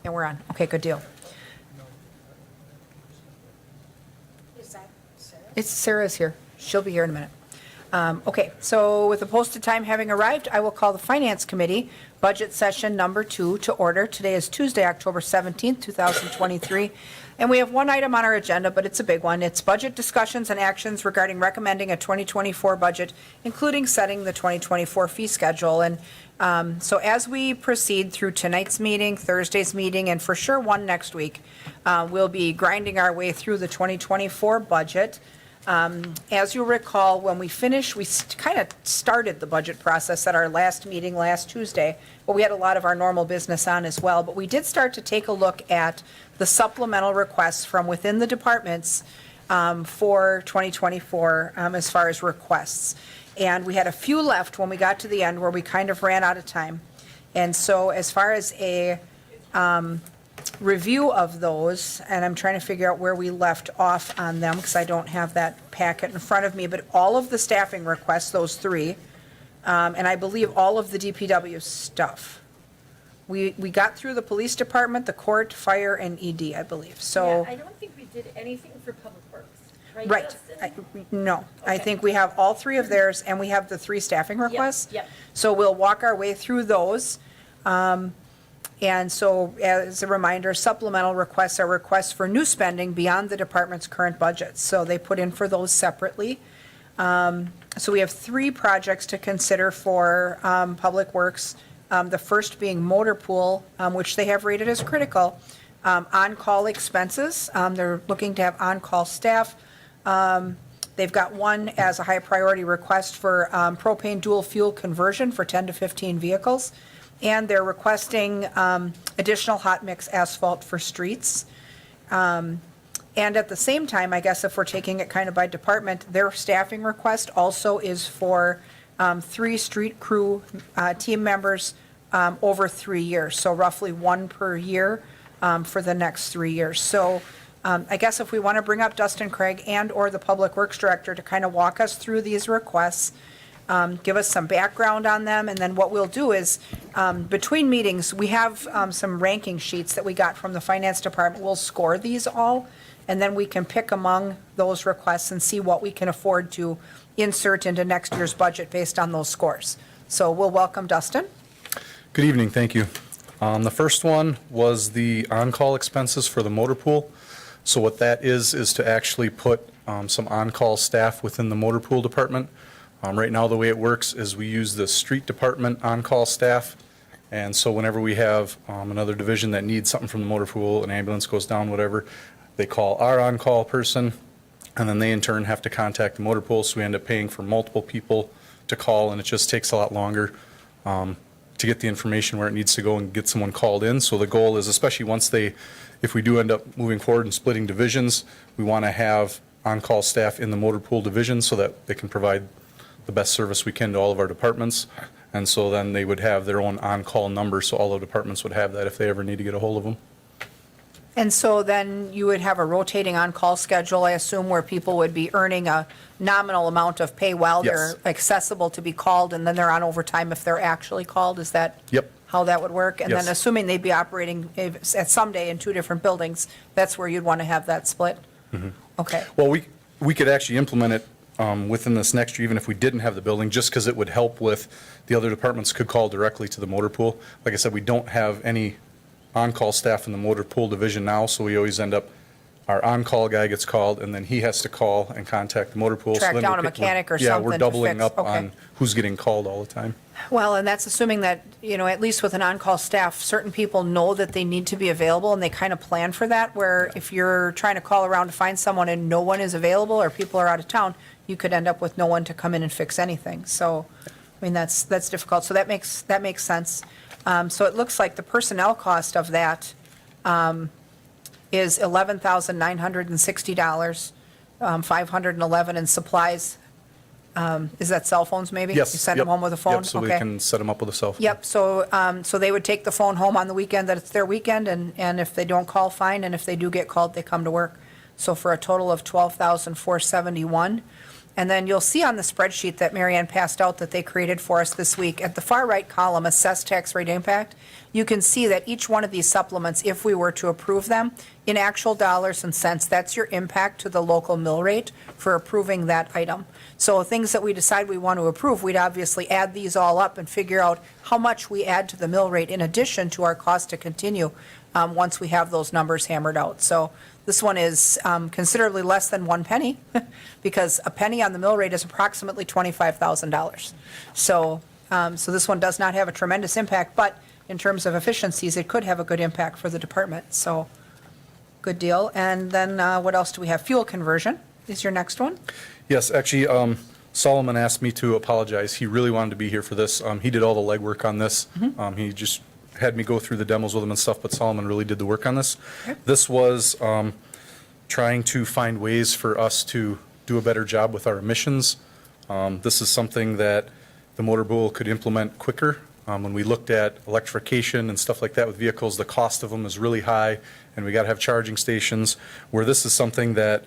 And we're on. Okay, good deal. Is that Sarah? Sarah's here. She'll be here in a minute. Okay, so with the posted time having arrived, I will call the Finance Committee Budget Session Number 2 to order. Today is Tuesday, October 17th, 2023. And we have one item on our agenda, but it's a big one. It's budget discussions and actions regarding recommending a 2024 budget, including setting the 2024 fee schedule. And so as we proceed through tonight's meeting, Thursday's meeting, and for sure one next week, we'll be grinding our way through the 2024 budget. As you'll recall, when we finished, we kind of started the budget process at our last meeting last Tuesday, but we had a lot of our normal business on as well. But we did start to take a look at the supplemental requests from within the departments for 2024 as far as requests. And we had a few left when we got to the end where we kind of ran out of time. And so as far as a review of those, and I'm trying to figure out where we left off on them because I don't have that packet in front of me, but all of the staffing requests, those three, and I believe all of the DPW stuff. We got through the police department, the court, fire, and ED, I believe. So Yeah, I don't think we did anything for Public Works, right? right. Justin? No, I Okay. think we have all three of theirs, and we have the three staffing requests. yep. So we'll walk our way through those. And so as a reminder, supplemental requests are requests for new spending beyond the department's current budget. So they put in for those separately. So we have three projects to consider for Public Works. The first being motor pool, which they have rated as critical. On-call expenses, they're looking to have on-call staff. They've got one as a high priority request for propane dual fuel conversion for 10 to 15 vehicles. And they're requesting additional hot mix asphalt for streets. And at the same time, I guess if we're taking it kind of by department, their staffing request also is for 3 street crew team members over 3 years. So roughly 1 per year for the next 3 years. So I guess if we want to bring up Dustin Craig and or the Public Works Director to kind of walk us through these requests, give us some background on them, and then what we'll do is, between meetings, we have some ranking sheets that we got from the Finance Department. We'll score these all, and then we can pick among those requests and see what we can afford to insert into next year's budget based on those scores. So we'll welcome Dustin. Good evening, thank you. The first one was the on-call expenses for the motor pool. So what that is to actually put some on-call staff within the motor pool department. Right now, the way it works is we use the street department on-call staff, and so whenever we have another division that needs something from the motor pool, an ambulance goes down, whatever, they call our on-call person, and then they in turn have to contact the motor pool, so we end up paying for multiple people to call, and it just takes a lot longer to get the information where it needs to go and get someone called in. So the goal is, especially if we do end up moving forward and splitting divisions, we want to have on-call staff in the motor pool division so that they can provide the best service we can to all of our departments. And so then they would have their own on-call number, so all the departments would have that if they ever need to get a hold of them. And so then you would have a rotating on-call schedule, I assume, where people would be earning a nominal amount of pay while they're Yes. accessible to be called, and then they're on overtime if they're actually called? Is that Yep. how that would work? And then Yes. assuming they'd be operating at someday in 2 different buildings, that's where you'd want to have that split? Okay. Well, we could actually implement it within this next year, even if we didn't have the building, just because it would help with the other departments could call directly to the motor pool. Like I said, we don't have any on-call staff in the motor pool division now, so we always end up, our on-call guy gets called, and then he has to call and contact the motor pool. So Track then down we're a pick- mechanic or Yeah, something we're to doubling fix. up Okay. on who's getting called all the time. Well, and that's assuming that, at least with an on-call staff, certain people know that they need to be available, and they kind of plan for that, where if you're trying to call around to find someone and no one is available, or people are out of town, you could end up with no one to come in and fix anything. So, I mean, that's difficult. So that makes sense. So it looks like the personnel cost of that is $11,960, $511 in supplies. Is that cell phones maybe? Yes. You send them yep, home with a phone? Yep, so we Okay. can set them up with a cell phone. Yep, so they would take the phone home on the weekend that it's their weekend, and if they don't call, fine, and if they do get called, they come to work. So for a total of $12,471. And then you'll see on the spreadsheet that Marianne passed out that they created for us this week, at the far right column, assessed tax rate impact, you can see that each one of these supplements, if we were to approve them, in actual dollars and cents, that's your impact to the local mill rate for approving that item. So things that we decide we want to approve, we'd obviously add these all up and figure out how much we add to the mill rate in addition to our cost to continue, once we have those numbers hammered out. So this one is considerably less than 1 penny, because a penny on the mill rate is approximately $25,000. So this one does not have a tremendous impact, but in terms of efficiencies, it could have a good impact for the department. So, good deal. And then what else do we have? Fuel conversion is your next one. Yes, actually, Solomon asked me to apologize. He really wanted to be here for this. He did all the legwork on this. He just had me go through the demos with him and stuff, but Solomon really did the work on this. Okay. This was trying to find ways for us to do a better job with our emissions. This is something that the motor pool could implement quicker. When we looked at electrification and stuff like that with vehicles, the cost of them is really high, and we got to have charging stations, where this is something that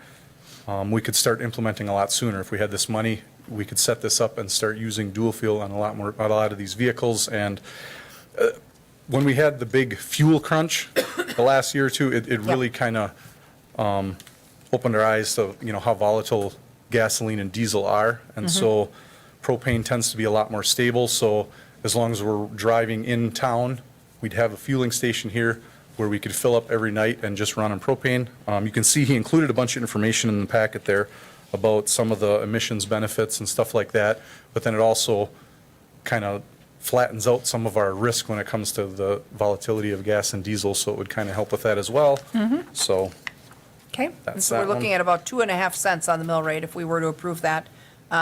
we could start implementing a lot sooner. If we had this money, we could set this up and start using dual fuel on a lot of these vehicles. And when we had the big fuel crunch the last year or two, it really kind of opened our eyes to, how volatile gasoline and diesel are. And so propane tends to be a lot more stable. So as long as we're driving in town, we'd have a fueling station here where we could fill up every night and just run on propane. You can see he included a bunch of information in the packet there about some of the emissions benefits and stuff like that, but then it also kind of flattens out some of our risk when it comes to the volatility of gas and diesel, so it would kind of help with that as well. So Okay, and That's so we're that looking one. at about 2.5 cents on the mill rate if we were to approve that.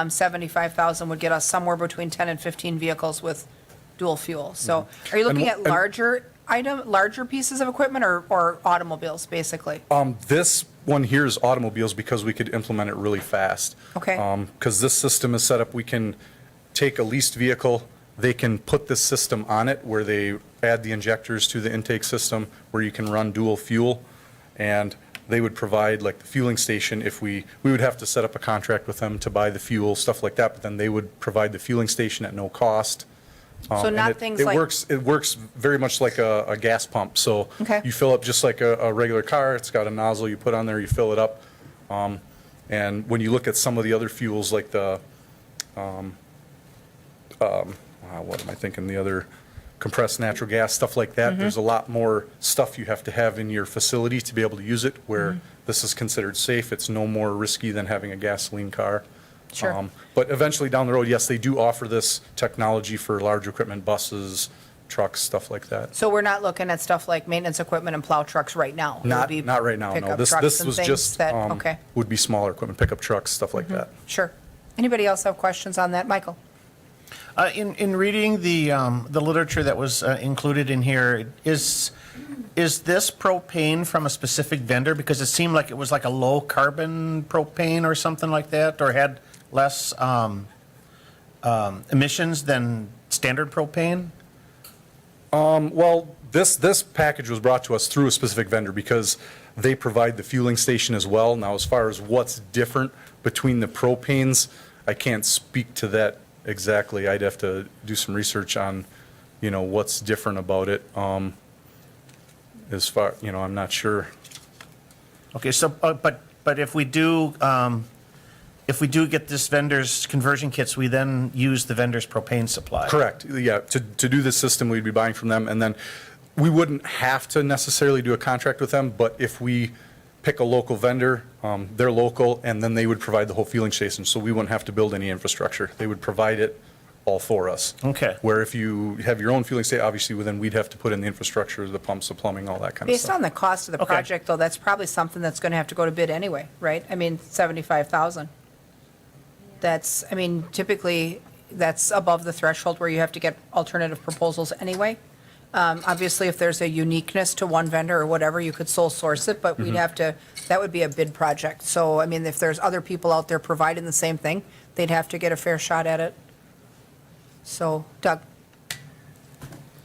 75,000 would get us somewhere between 10 and 15 vehicles with dual fuel. So are you looking at And- larger pieces of equipment or automobiles, basically? this one here is automobiles because we could implement it really fast. Okay. Because this system is set up, we can take a leased vehicle, they can put this system on it where they add the injectors to the intake system where you can run dual fuel, and they would provide like the fueling station. If we would have to set up a contract with them to buy the fuel, stuff like that, but then they would provide the fueling station at no cost. So And not it- things it like- works very much like a gas pump. So Okay. you fill up just like a regular car. It's got a nozzle you put on there, you fill it up. And when you look at some of the other fuels like the, what am I thinking, the other compressed natural gas, stuff like that, there's a lot more stuff you have to have in your facility to be able to use it, where this is considered safe. It's no more risky than having a gasoline car. Sure. But eventually down the road, yes, they do offer this technology for large equipment, buses, trucks, stuff like that. So we're not looking at stuff like maintenance equipment and plow trucks right now? It would Not be right now, no. pickup This trucks and was things just, that- Okay, would be smaller equipment, pickup trucks, stuff like that. sure. Anybody else have questions on that? Michael? In reading the literature that was included in here, is this propane from a specific vendor? Because it seemed like it was like a low carbon propane or something like that, or had less emissions than standard propane? Well, this package was brought to us through a specific vendor because they provide the fueling station as well. Now, as far as what's different between the propanes, I can't speak to that exactly. I'd have to do some research on, what's different about it. As far, I'm not sure. Okay, so, but if we do get this vendor's conversion kits, we then use the vendor's propane supply? Correct, yeah. To do this system, we'd be buying from them, and then we wouldn't have to necessarily do a contract with them, but if we pick a local vendor, they're local, and then they would provide the whole fueling station, so we wouldn't have to build any infrastructure. They would provide it all for us. Okay. Where if you have your own fueling station, obviously, then we'd have to put in the infrastructure, the pumps, the plumbing, all that kind of Based stuff. on the cost of the Okay. project, though, that's probably something that's going to have to go to bid anyway, right? I mean, 75,000. That's, typically, that's above the threshold where you have to get alternative proposals anyway. Obviously, if there's a uniqueness to one vendor or whatever, you could sole source it, but we'd have to, that would be a bid project. So, if there's other people out there providing the same thing, they'd have to get a fair shot at it. So, Doug?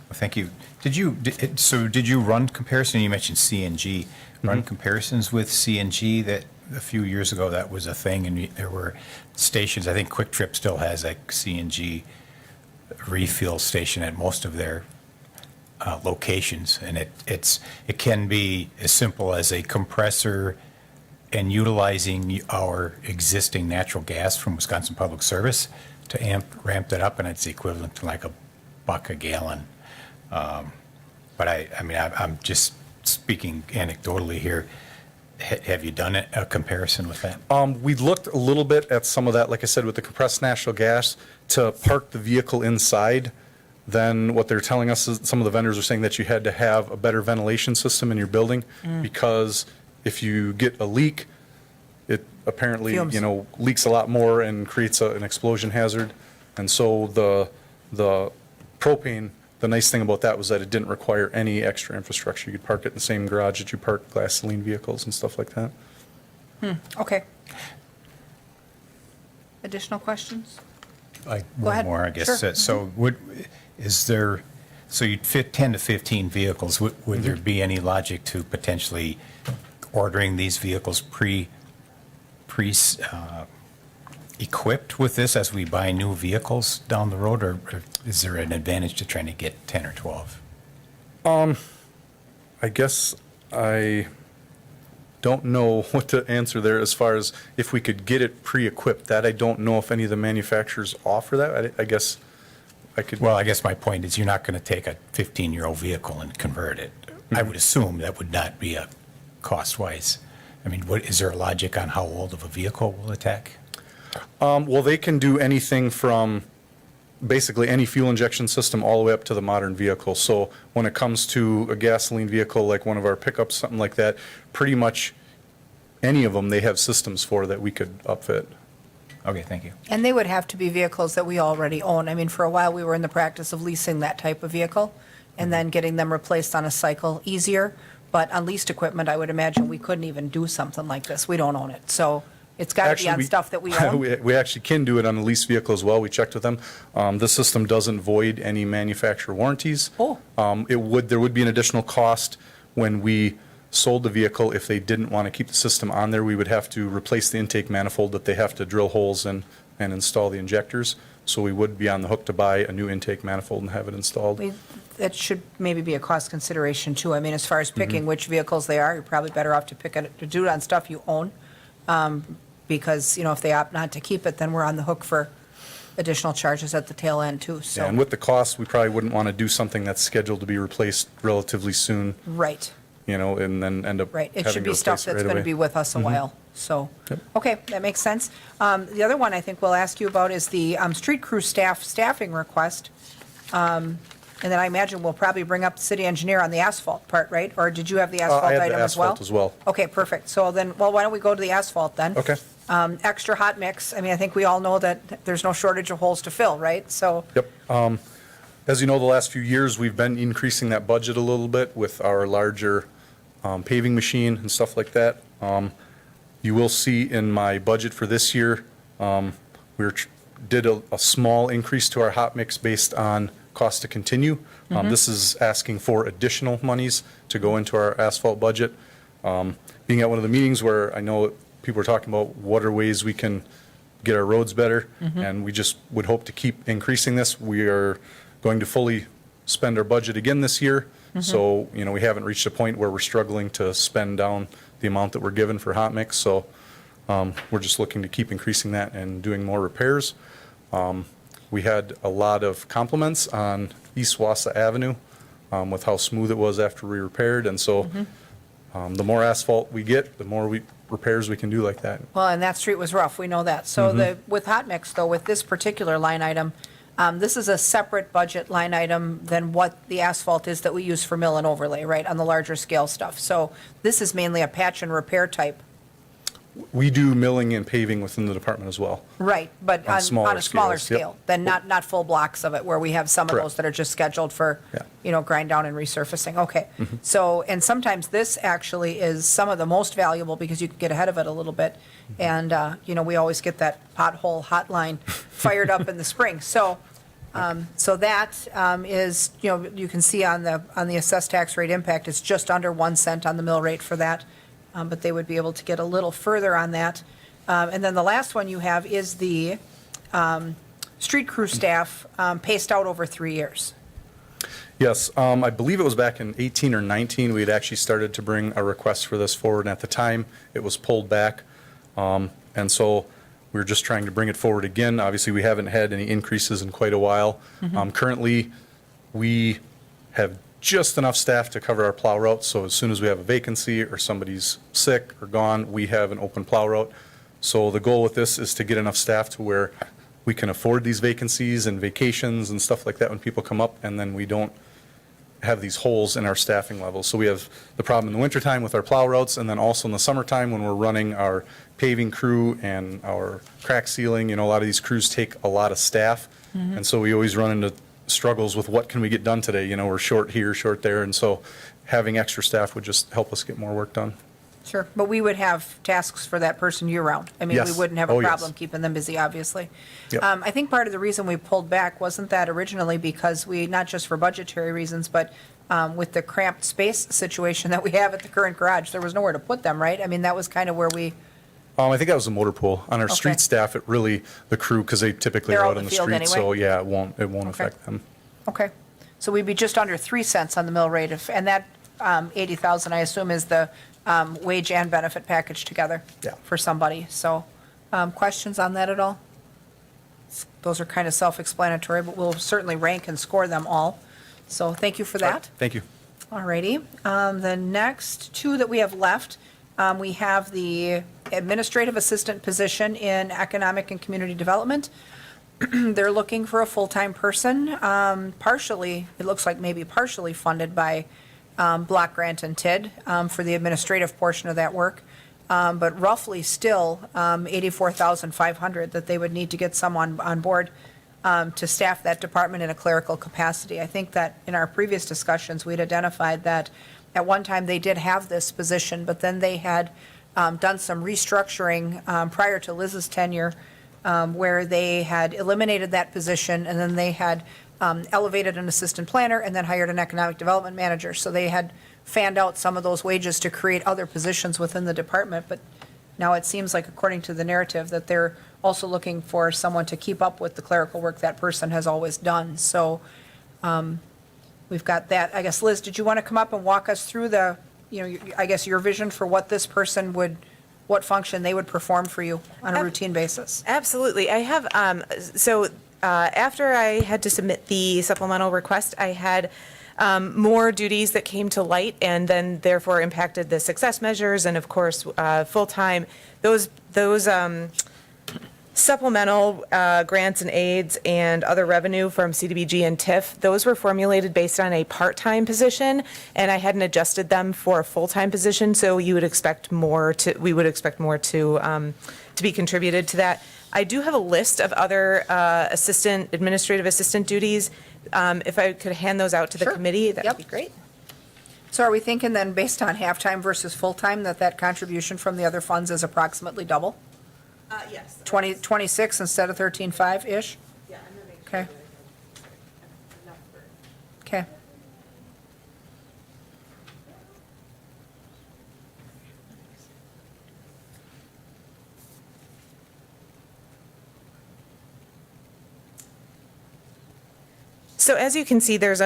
Thank you. Did you run comparison? You mentioned CNG. Run comparisons with CNG a few years ago, that was a thing, and there were stations, I think Quick Trip still has a CNG refuel station at most of their locations, and it can be as simple as a compressor and utilizing our existing natural gas from Wisconsin Public Service to ramp that up, and it's equivalent to like $1 a gallon. But I mean, I'm just speaking anecdotally here. Have you done a comparison with that? We looked a little bit at some of that, like I said, with the compressed natural gas, to park the vehicle inside. Then what they're telling us is some of the vendors are saying that you had to have a better ventilation system in your building, because if you get a leak, it apparently, Fumes. leaks a lot more and creates an explosion hazard. And so the propane, the nice thing about that was that it didn't require any extra infrastructure. You could park it in the same garage that you park gasoline vehicles and stuff like that. Okay. Additional questions? Like Go ahead. more, I guess. Sure. So you'd fit 10 to 15 vehicles. Would there be any logic to potentially ordering these vehicles equipped with this as we buy new vehicles down the road, or is there an advantage to trying to get 10 or 12? I guess I don't know what to answer there as far as if we could get it pre-equipped. That I don't know if any of the manufacturers offer that. I guess I could. Well, I guess my point is you're not going to take a 15-year-old vehicle and convert it. I would assume that would not be a cost-wise. I mean, is there a logic on how old of a vehicle will attack? Well, they can do anything from basically any fuel injection system all the way up to the modern vehicle. So when it comes to a gasoline vehicle like one of our pickups, something like that, pretty much any of them they have systems for that we could upfit. Okay, thank you. And they would have to be vehicles that we already own. I mean, for a while, we were in the practice of leasing that type of vehicle and then getting them replaced on a cycle easier. But on leased equipment, I would imagine we couldn't even do something like this. We don't own it. So it's got to be on stuff that we own. We actually can do it on a leased vehicle as well. We checked with them. This system doesn't void any manufacturer warranties. Oh. There would be an additional cost when we sold the vehicle. If they didn't want to keep the system on there, we would have to replace the intake manifold that they have to drill holes in and install the injectors. So we would be on the hook to buy a new intake manifold and have it installed. That should maybe be a cost consideration too. I mean, as far as picking which vehicles they are, you're probably better off to do it on stuff you own. Because, if they opt not to keep it, then we're on the hook for additional charges at the tail end too, so. Yeah, and with the cost, we probably wouldn't want to do something that's scheduled to be replaced relatively soon, Right, and then end up right. It having should to be stuff replace it that's right going to away. be with us a while, so. Yep. Okay, that makes sense. The other one I think we'll ask you about is the street crew staffing request. And then I imagine we'll probably bring up the city engineer on the asphalt part, right? Or did you have the asphalt I had the item as well? asphalt as well. Okay, perfect. So then, well, why don't we go to the asphalt then? Okay. Extra hot mix. I mean, I think we all know that there's no shortage of holes to fill, right? So, Yep. As you know, the last few years, we've been increasing that budget a little bit with our larger paving machine and stuff like that. You will see in my budget for this year, did a small increase to our hot mix based on cost to continue. This is asking for additional monies to go into our asphalt budget. Being at one of the meetings where I know people are talking about what are ways we can get our roads better, and we just would hope to keep increasing this. We are going to fully spend our budget again this year, so we haven't reached a point where we're struggling to spend down the amount that we're given for hot mix. So we're just looking to keep increasing that and doing more repairs. We had a lot of compliments on East Wausau Avenue with how smooth it was after we repaired, and so the more asphalt we get, the more repairs we can do like that. well, and that street was rough, we know that. So with hot mix though, with this particular line item, this is a separate budget line item than what the asphalt is that we use for mill and overlay, right, on the larger scale stuff. So this is mainly a patch and repair type. We do milling and paving within the department as well. Right, but On on smaller a smaller scales, yep. scale, than not full blocks of it, where we have some of Correct. those that are just scheduled for, Yeah. grind down and resurfacing. Okay. So, and sometimes this actually is some of the most valuable because you can get ahead of it a little bit. And, we always get that pothole hotline fired up in the spring. So, so that is, you can see on the assessed tax rate impact, it's just under 1 cent on the mill rate for that. but they would be able to get a little further on that. And then the last one you have is the street crew staff paced out over 3 years. Yes, I believe it was back in 18 or 19, we had actually started to bring a request for this forward, and at the time, it was pulled back. And so we were just trying to bring it forward again. Obviously, we haven't had any increases in quite a while. Currently, we have just enough staff to cover our plow route, so as soon as we have a vacancy or somebody's sick or gone, we have an open plow route. So the goal with this is to get enough staff to where we can afford these vacancies and vacations and stuff like that when people come up, and then we don't have these holes in our staffing levels. So we have the problem in the wintertime with our plow routes, and then also in the summertime when we're running our paving crew and our crack sealing. You know, a lot of these crews take a lot of staff, and so we always run into struggles with what can we get done today. You know, we're short here, short there, and so having extra staff would just help us get more work done. Sure, but we would have tasks for that person year-round. I mean, we Yes. wouldn't have a Oh, yes. problem keeping them busy, obviously. Yep. I think part of the reason we pulled back, wasn't that originally because we, not just for budgetary reasons, but with the cramped space situation that we have at the current garage, there was nowhere to put them, right? I mean, that was kind of where we, I think that was a motor pool. On our Okay. street staff, it really, the crew, because they typically They're are out out in in the the field street, so anyway? yeah, it won't affect them. okay. So we'd be just under 3 cents on the mill rate, and that 80,000, I assume, is the wage and benefit package together? Yeah. For somebody, so, questions on that at all? Those are kind of self-explanatory, but we'll certainly rank and score them all. So thank you for that. Thank you. All righty. The next two that we have left, we have the administrative assistant position in economic and community development. They're looking for a full-time person, partially, it looks like maybe partially funded by block grant and TID for the administrative portion of that work, but roughly still $84,500 that they would need to get someone on board to staff that department in a clerical capacity. I think that in our previous discussions, we'd identified that at one time they did have this position, but then they had done some restructuring prior to Liz's tenure, where they had eliminated that position, and then they had elevated an assistant planner and then hired an economic development manager. So they had fanned out some of those wages to create other positions within the department, but now it seems like, according to the narrative, that they're also looking for someone to keep up with the clerical work that person has always done. So we've got that. I guess, Liz, did you want to come up and walk us through the, I guess, your vision for what this person would, what function they would perform for you on a routine basis? Absolutely. I have, after I had to submit the supplemental request, I had more duties that came to light and then therefore impacted the success measures and, of course, full-time. Those supplemental grants and aids and other revenue from CDBG and TIF, those were formulated based on a part-time position, and I hadn't adjusted them for a full-time position, so we would expect more to be contributed to that. I do have a list of other administrative assistant duties. If I could hand those out to the Sure. committee, that Yep. would be great. So are we thinking then, based on half-time versus full-time, that contribution from the other funds is approximately double? Yes. 26 instead of 13.5-ish? Yeah, I'm gonna make Okay. Okay. So as you can see, there's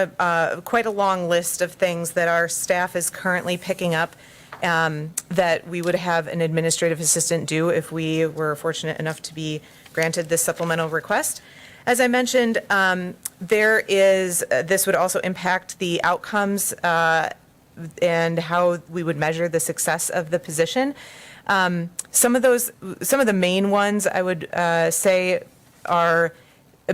quite a long list of things that our staff is currently picking up that we would have an administrative assistant do if we were fortunate enough to be granted this supplemental request. As I mentioned, this would also impact the outcomes and how we would measure the success of the position. Some of the main ones I would say are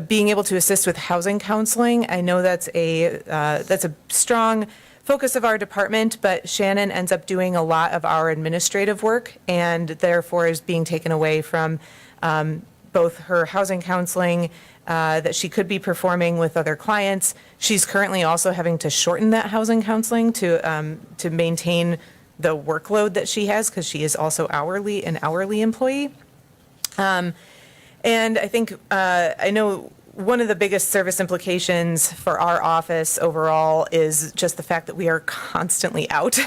being able to assist with housing counseling. I know that's a strong focus of our department, but Shannon ends up doing a lot of our administrative work and therefore is being taken away from both her housing counseling that she could be performing with other clients. She's currently also having to shorten that housing counseling to maintain the workload that she has, because she is also an hourly employee. And I think, I know one of the biggest service implications for our office overall is just the fact that we are constantly out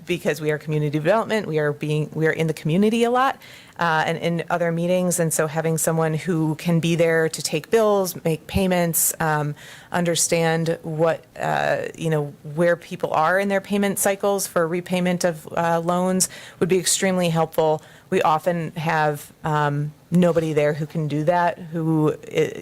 because we are community development. We are in the community a lot and in other meetings. And so having someone who can be there to take bills, make payments, understand what, where people are in their payment cycles for repayment of loans would be extremely helpful. We often have nobody there who can do that, who,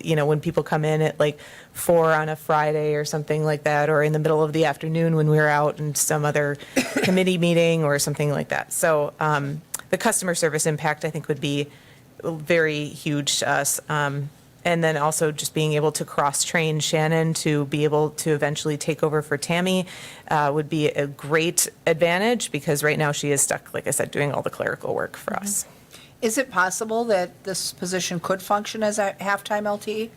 when people come in at like 4 on a Friday or something like that, or in the middle of the afternoon when we're out in some other committee meeting or something like that. So the customer service impact, I think, would be very huge to us. And then also just being able to cross-train Shannon to be able to eventually take over for Tammy would be a great advantage, because right now she is stuck, like I said, doing all the clerical work for us. Is it possible that this position could function as a halftime LTE?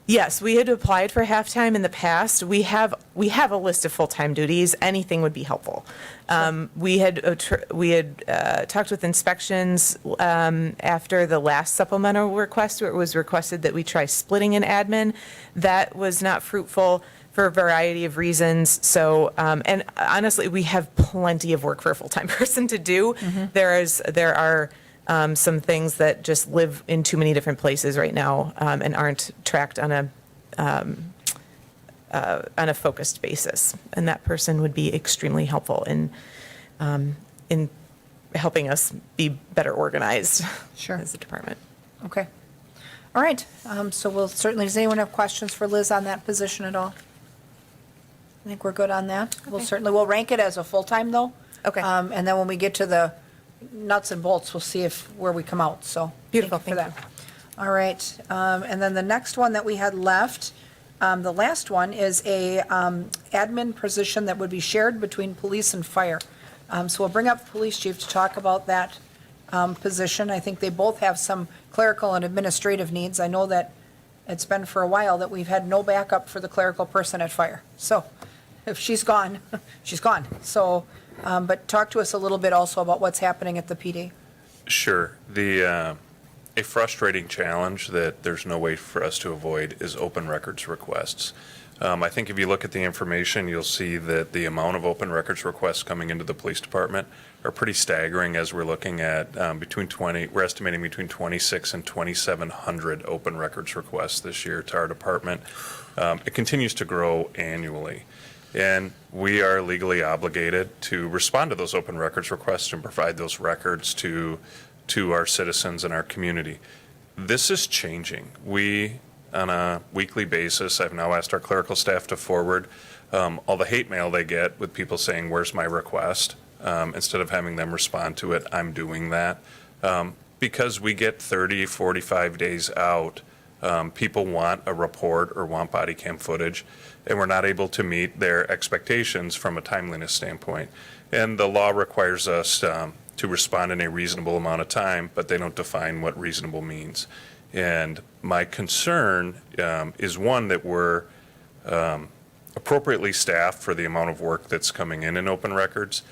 Yes, we had applied for halftime in the past. We have a list of full-time duties. Anything would be helpful. We had talked with inspections after the last supplemental request, where it was requested that we try splitting an admin. That was not fruitful for a variety of reasons. So, and honestly, we have plenty of work for a full-time person to do. There are some things that just live in too many different places right now and aren't tracked on a focused basis. And that person would be extremely helpful in helping us be better organized Sure. as a department. Okay. All right. So we'll certainly, does anyone have questions for Liz on that position at all? I think we're good on that. We'll rank it as a full-time, though. Okay. And then when we get to the nuts and bolts, we'll see where we come out, so. Beautiful, Thank you for thank that. All right, and then the next one that we had left, the last one is a admin position that would be shared between police and fire. So we'll bring up police chief to talk about that position. I think they both have some clerical and administrative needs. I know that it's been for a while that we've had no backup for the clerical person at fire. So if she's gone, she's gone. So, but talk to us a little bit also about what's happening at the PD. Sure. A frustrating challenge that there's no way for us to avoid is open records requests. I think if you look at the information, you'll see that the amount of open records requests coming into the police department are pretty staggering, as we're looking at we're estimating between 26 and 2,700 open records requests this year to our department. It continues to grow annually. And we are legally obligated to respond to those open records requests and provide those records to our citizens and our community. This is changing. We, on a weekly basis, I've now asked our clerical staff to forward all the hate mail they get with people saying, "Where's my request?" Instead of having them respond to it, I'm doing that. Because we get 30, 45 days out, people want a report or want body cam footage, and we're not able to meet their expectations from a timeliness standpoint. And the law requires us to respond in a reasonable amount of time, but they don't define what reasonable means. And my concern is, one, that we're appropriately staffed for the amount of work that's coming in open records,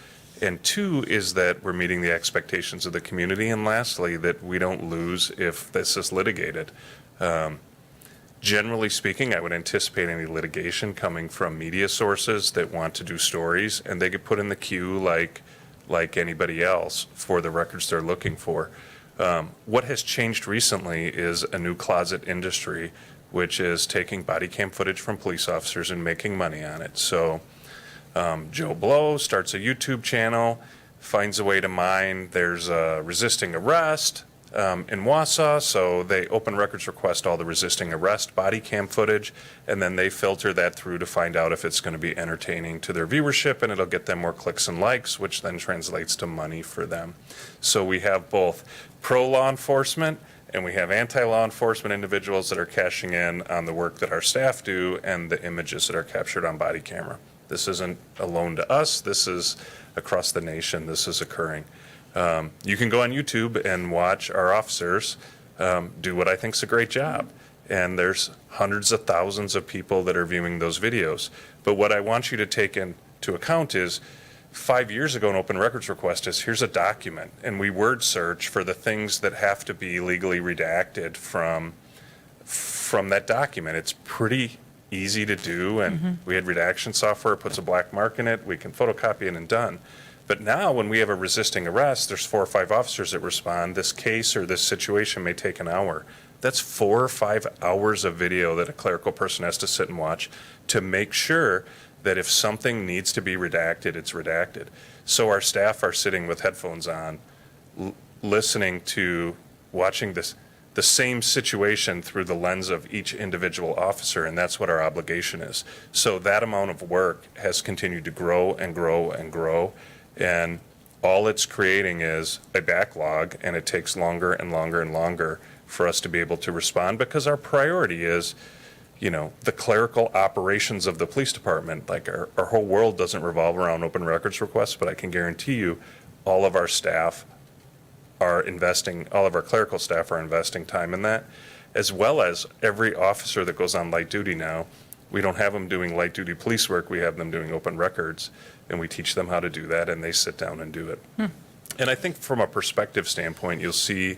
and two is that we're meeting the expectations of the community, and lastly, that we don't lose if this is litigated. Generally speaking, I would anticipate any litigation coming from media sources that want to do stories, and they get put in the queue like anybody else for the records they're looking for. What has changed recently is a new closet industry, which is taking body cam footage from police officers and making money on it. So Joe Blow starts a YouTube channel, finds a way to mine. There's a resisting arrest in Wausau, so they open records request all the resisting arrest body cam footage, and then they filter that through to find out if it's going to be entertaining to their viewership, and it'll get them more clicks and likes, which then translates to money for them. So we have both pro-law enforcement and we have anti-law enforcement individuals that are cashing in on the work that our staff do and the images that are captured on body camera. This isn't alone to us. This is across the nation. This is occurring. You can go on YouTube and watch our officers do what I think is a great job. And there's hundreds of thousands of people that are viewing those videos. But what I want you to take into account is 5 years ago, an open records request is, here's a document. And we word search for the things that have to be legally redacted from from that document. It's pretty easy to do, and we had redaction software, puts a black mark in it, we can photocopy it and done. But now, when we have a resisting arrest, there's 4 or 5 officers that respond. This case or this situation may take an hour. That's 4 or 5 hours of video that a clerical person has to sit and watch to make sure that if something needs to be redacted, it's redacted. So our staff are sitting with headphones on, listening to, watching the same situation through the lens of each individual officer, and that's what our obligation is. So that amount of work has continued to grow and grow and grow, and all it's creating is a backlog, and it takes longer and longer and longer for us to be able to respond, because our priority is, you know, the clerical operations of the police department. Like our whole world doesn't revolve around open records requests, but I can guarantee you all of our staff are investing, all of our clerical staff are investing time in that, as well as every officer that goes on light duty now. We don't have them doing light duty police work, we have them doing open records, and we teach them how to do that, and they sit down and do it. And I think from a perspective standpoint, you'll see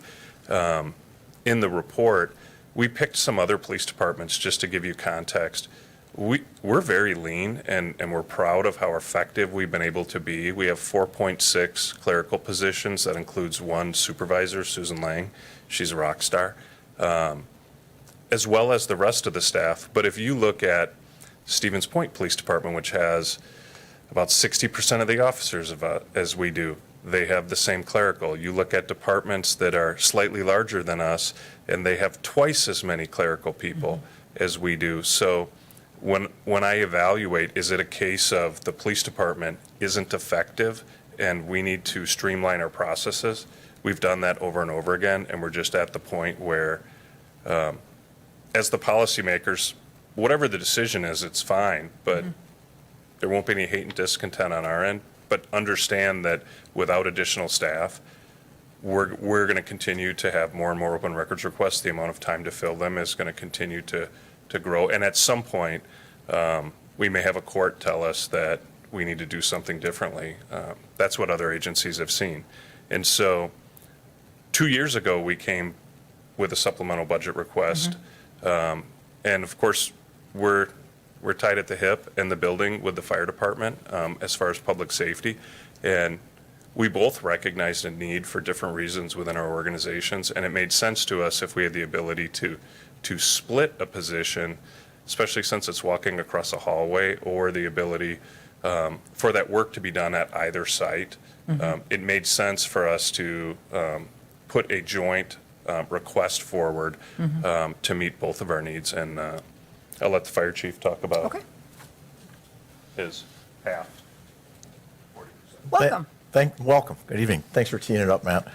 in the report, we picked some other police departments just to give you context. We're very lean, and we're proud of how effective we've been able to be. We have 4.6 clerical positions. That includes 1 supervisor, Susan Lang. She's a rock star, as well as the rest of the staff. But if you look at Stevens Point Police Department, which has about 60% of the officers as we do, they have the same clerical. You look at departments that are slightly larger than us, and they have twice as many clerical people as we do. So when I evaluate, is it a case of the police department isn't effective and we need to streamline our processes? We've done that over and over again, and we're just at the point where, as the policymakers, whatever the decision is, it's fine, but there won't be any hate and discontent on our end. But understand that without additional staff, we're going to continue to have more and more open records requests. The amount of time to fill them is going to continue to grow. And at some point, we may have a court tell us that we need to do something differently. That's what other agencies have seen. And so 2 years ago, we came with a supplemental budget request. And of course, we're tied at the hip in the building with the fire department as far as public safety. And we both recognized a need for different reasons within our organizations. And it made sense to us if we had the ability to split a position, especially since it's walking across a hallway, or the ability for that work to be done at either site. It made sense for us to put a joint request forward to meet both of our needs. And I'll let the fire chief talk about his path. Welcome. Welcome. Good evening. Thanks for teeing it up, Matt.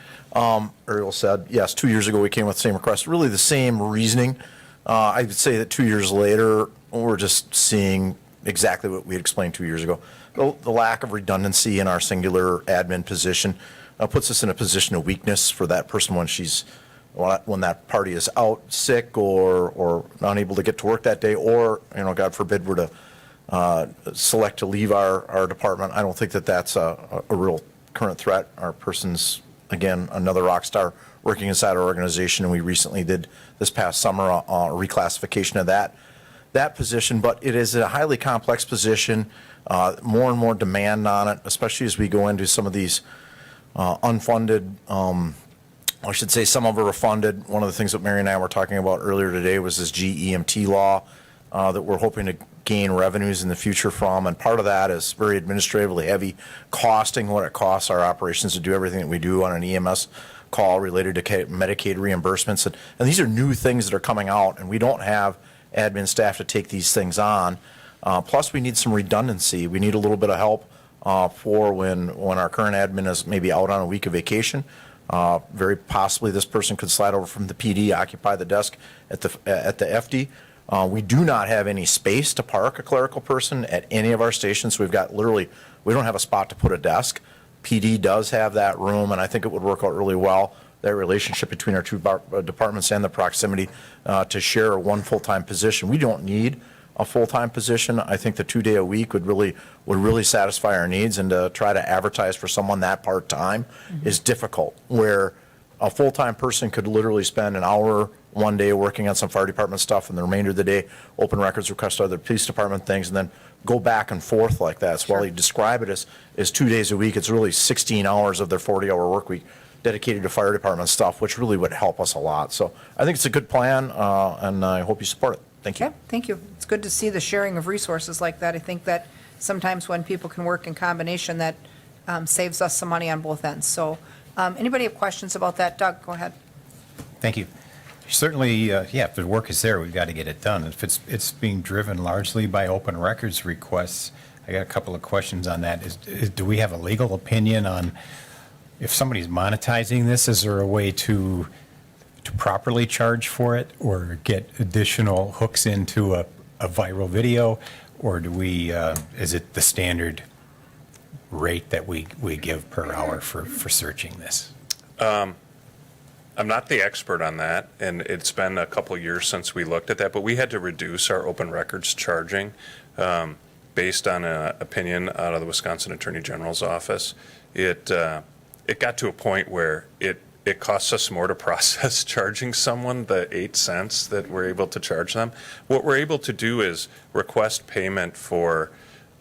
Ariel said, yes, 2 years ago we came with the same request, really the same reasoning. I would say that 2 years later, we're just seeing exactly what we had explained 2 years ago. The lack of redundancy in our singular admin position puts us in a position of weakness for that person when that party is out sick or unable to get to work that day, or, God forbid, were to select to leave our department. I don't think that that's a real current threat. Our person's, again, another rock star working inside our organization, and we recently did this past summer a reclassification of that position. But it is a highly complex position, more and more demand on it, especially as we go into some of these unfunded, I should say some of them are funded. One of the things that Mary and I were talking about earlier today was this GEMT law that we're hoping to gain revenues in the future from, and part of that is very administratively heavy, costing what it costs our operations to do everything that we do on an EMS call related to Medicaid reimbursements. And these are new things that are coming out, and we don't have admin staff to take these things on. Plus, we need some redundancy. We need a little bit of help for when our current admin is maybe out on a week of vacation. Very possibly this person could slide over from the PD, occupy the desk at the FD. We do not have any space to park a clerical person at any of our stations. We've got we don't have a spot to put a desk. PD does have that room, and I think it would work out really well, that relationship between our two departments and the proximity to share one full-time position. We don't need a full-time position. I think the 2 day a week would really satisfy our needs, and to try to advertise for someone that part-time is difficult, where a full-time person could literally spend an hour one day working on some fire department stuff, and the remainder of the day, open records request other police department things, and then go back and forth like that. So while you describe it as 2 days a week, it's really 16 hours of their 40-hour work week dedicated to fire department stuff, which really would help us a lot. So I think it's a good plan, and I hope you support it. Thank you. Okay, thank you. It's good to see the sharing of resources like that. I think that sometimes when people can work in combination, that saves us some money on both ends. So anybody have questions about that? Doug, go ahead. Thank you. Certainly, yeah, if the work is there, we've got to get it done. If it's being driven largely by open records requests, I got a couple of questions on that. Do we have a legal opinion on if somebody's monetizing this? Is there a way to properly charge for it or get additional hooks into a viral video? Or do we, is it the standard rate that we give per hour for searching this? I'm not the expert on that, and it's been a couple of years since we looked at that, but we had to reduce our open records charging based on an opinion out of the Wisconsin Attorney General's office. It got to a point where it costs us more to process charging someone the 8 cents that we're able to charge them. What we're able to do is request payment for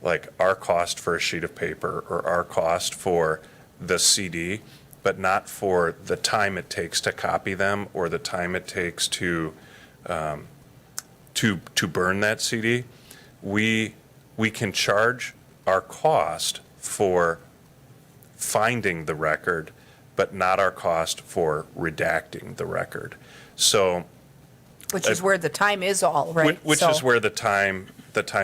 like our cost for a sheet of paper or our cost for the CD, but not for the time it takes to copy them or the time it takes to burn that CD. We can charge our cost for finding the record, but not our cost for redacting the record. So, Which is where the time is all, right? which So- is where the time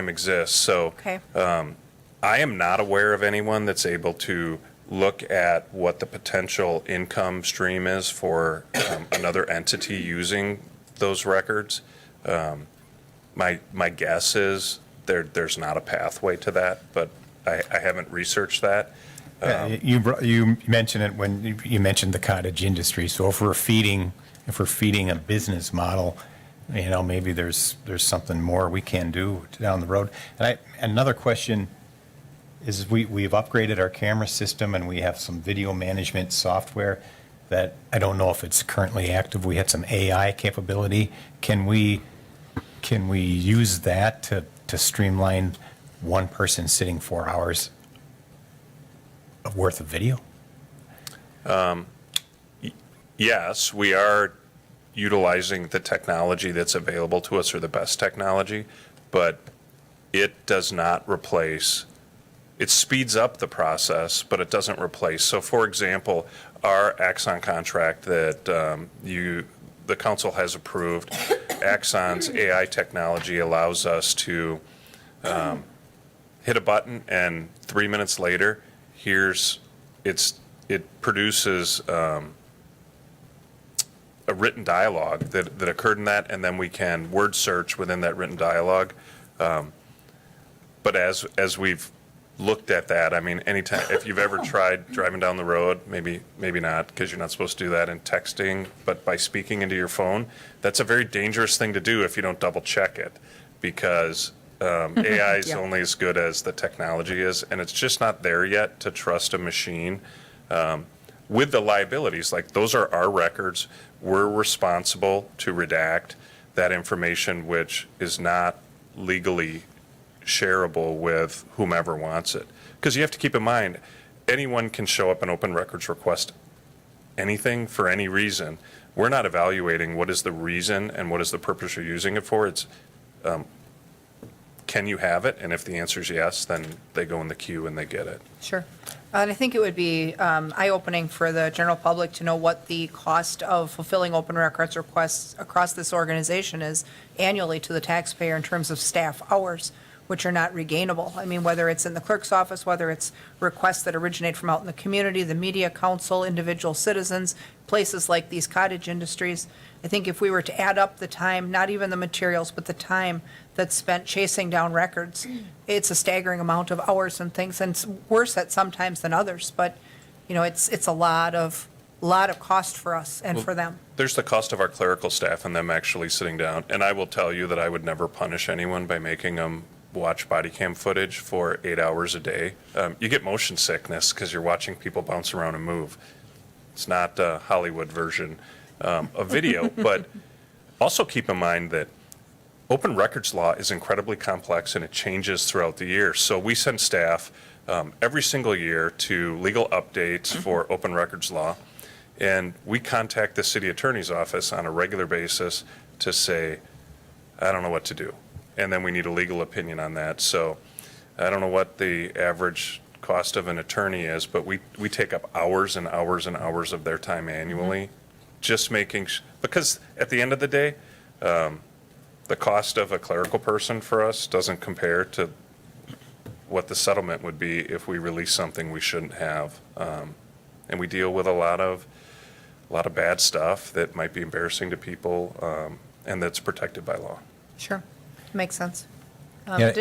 exists. So, Okay. I am not aware of anyone that's able to look at what the potential income stream is for another entity using those records. My guess is there's not a pathway to that, but I haven't researched that. You mentioned it when you mentioned the cottage industry. So if we're feeding a business model, maybe there's something more we can do down the road. And another question is we've upgraded our camera system and we have some video management software that I don't know if it's currently active. We had some AI capability. Can we use that to streamline one person sitting 4 hours worth of video? Yes, we are utilizing the technology that's available to us, or the best technology, but it does not replace. It speeds up the process, but it doesn't replace. So, for example, our Axon contract that the council has approved, Axon's AI technology allows us to hit a button, and 3 minutes later, it produces a written dialogue that occurred in that, and then we can word search within that written dialogue. But as we've looked at that, I mean, anytime, if you've ever tried driving down the road, maybe not, because you're not supposed to do that in texting, but by speaking into your phone, that's a very dangerous thing to do if you don't double check it, because AI is Yeah. only as good as the technology is, and it's just not there yet to trust a machine with the liabilities. Like, those are our records. We're responsible to redact that information, which is not legally shareable with whomever wants it. Because you have to keep in mind, anyone can show up and open records request anything for any reason. We're not evaluating what is the reason and what is the purpose you're using it for. It's can you have it? And if the answer is yes, then they go in the queue and they get it. Sure. And I think it would be eye-opening for the general public to know what the cost of fulfilling open records requests across this organization is annually to the taxpayer in terms of staff hours, which are not regainable. I mean, whether it's in the clerk's office, whether it's requests that originate from out in the community, the media council, individual citizens, places like these cottage industries. I think if we were to add up the time, not even the materials, but the time that's spent chasing down records, it's a staggering amount of hours and things, and it's worse at sometimes than others. But, it's a lot of cost for us and for them. There's the cost of our clerical staff and them actually sitting down. And I will tell you that I would never punish anyone by making them watch body cam footage for 8 hours a day. You get motion sickness because you're watching people bounce around and move. It's not a Hollywood version of video. But also keep in mind that open records law is incredibly complex and it changes throughout the year. So we send staff every single year to legal updates for open records law. And we contact the city attorney's office on a regular basis to say, I don't know what to do. And then we need a legal opinion on that. So I don't know what the average cost of an attorney is, but we take up hours and hours and hours of their time annually, just making, because at the end of the day, the cost of a clerical person for us doesn't compare to what the settlement would be if we release something we shouldn't have. And we deal with a lot of bad stuff that might be embarrassing to people, and that's protected by law. Sure, makes sense. Yeah,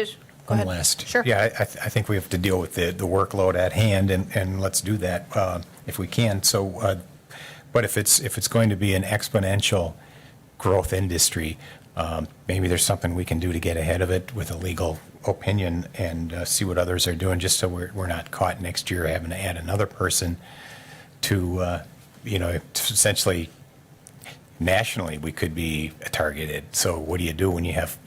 Go one ahead. last. Sure. Yeah, I think we have to deal with the workload at hand, and let's do that if we can. So, but if it's going to be an exponential growth industry, maybe there's something we can do to get ahead of it with a legal opinion and see what others are doing, just so we're not caught next year having to add another person to, essentially nationally, we could be targeted. So what do you do when you have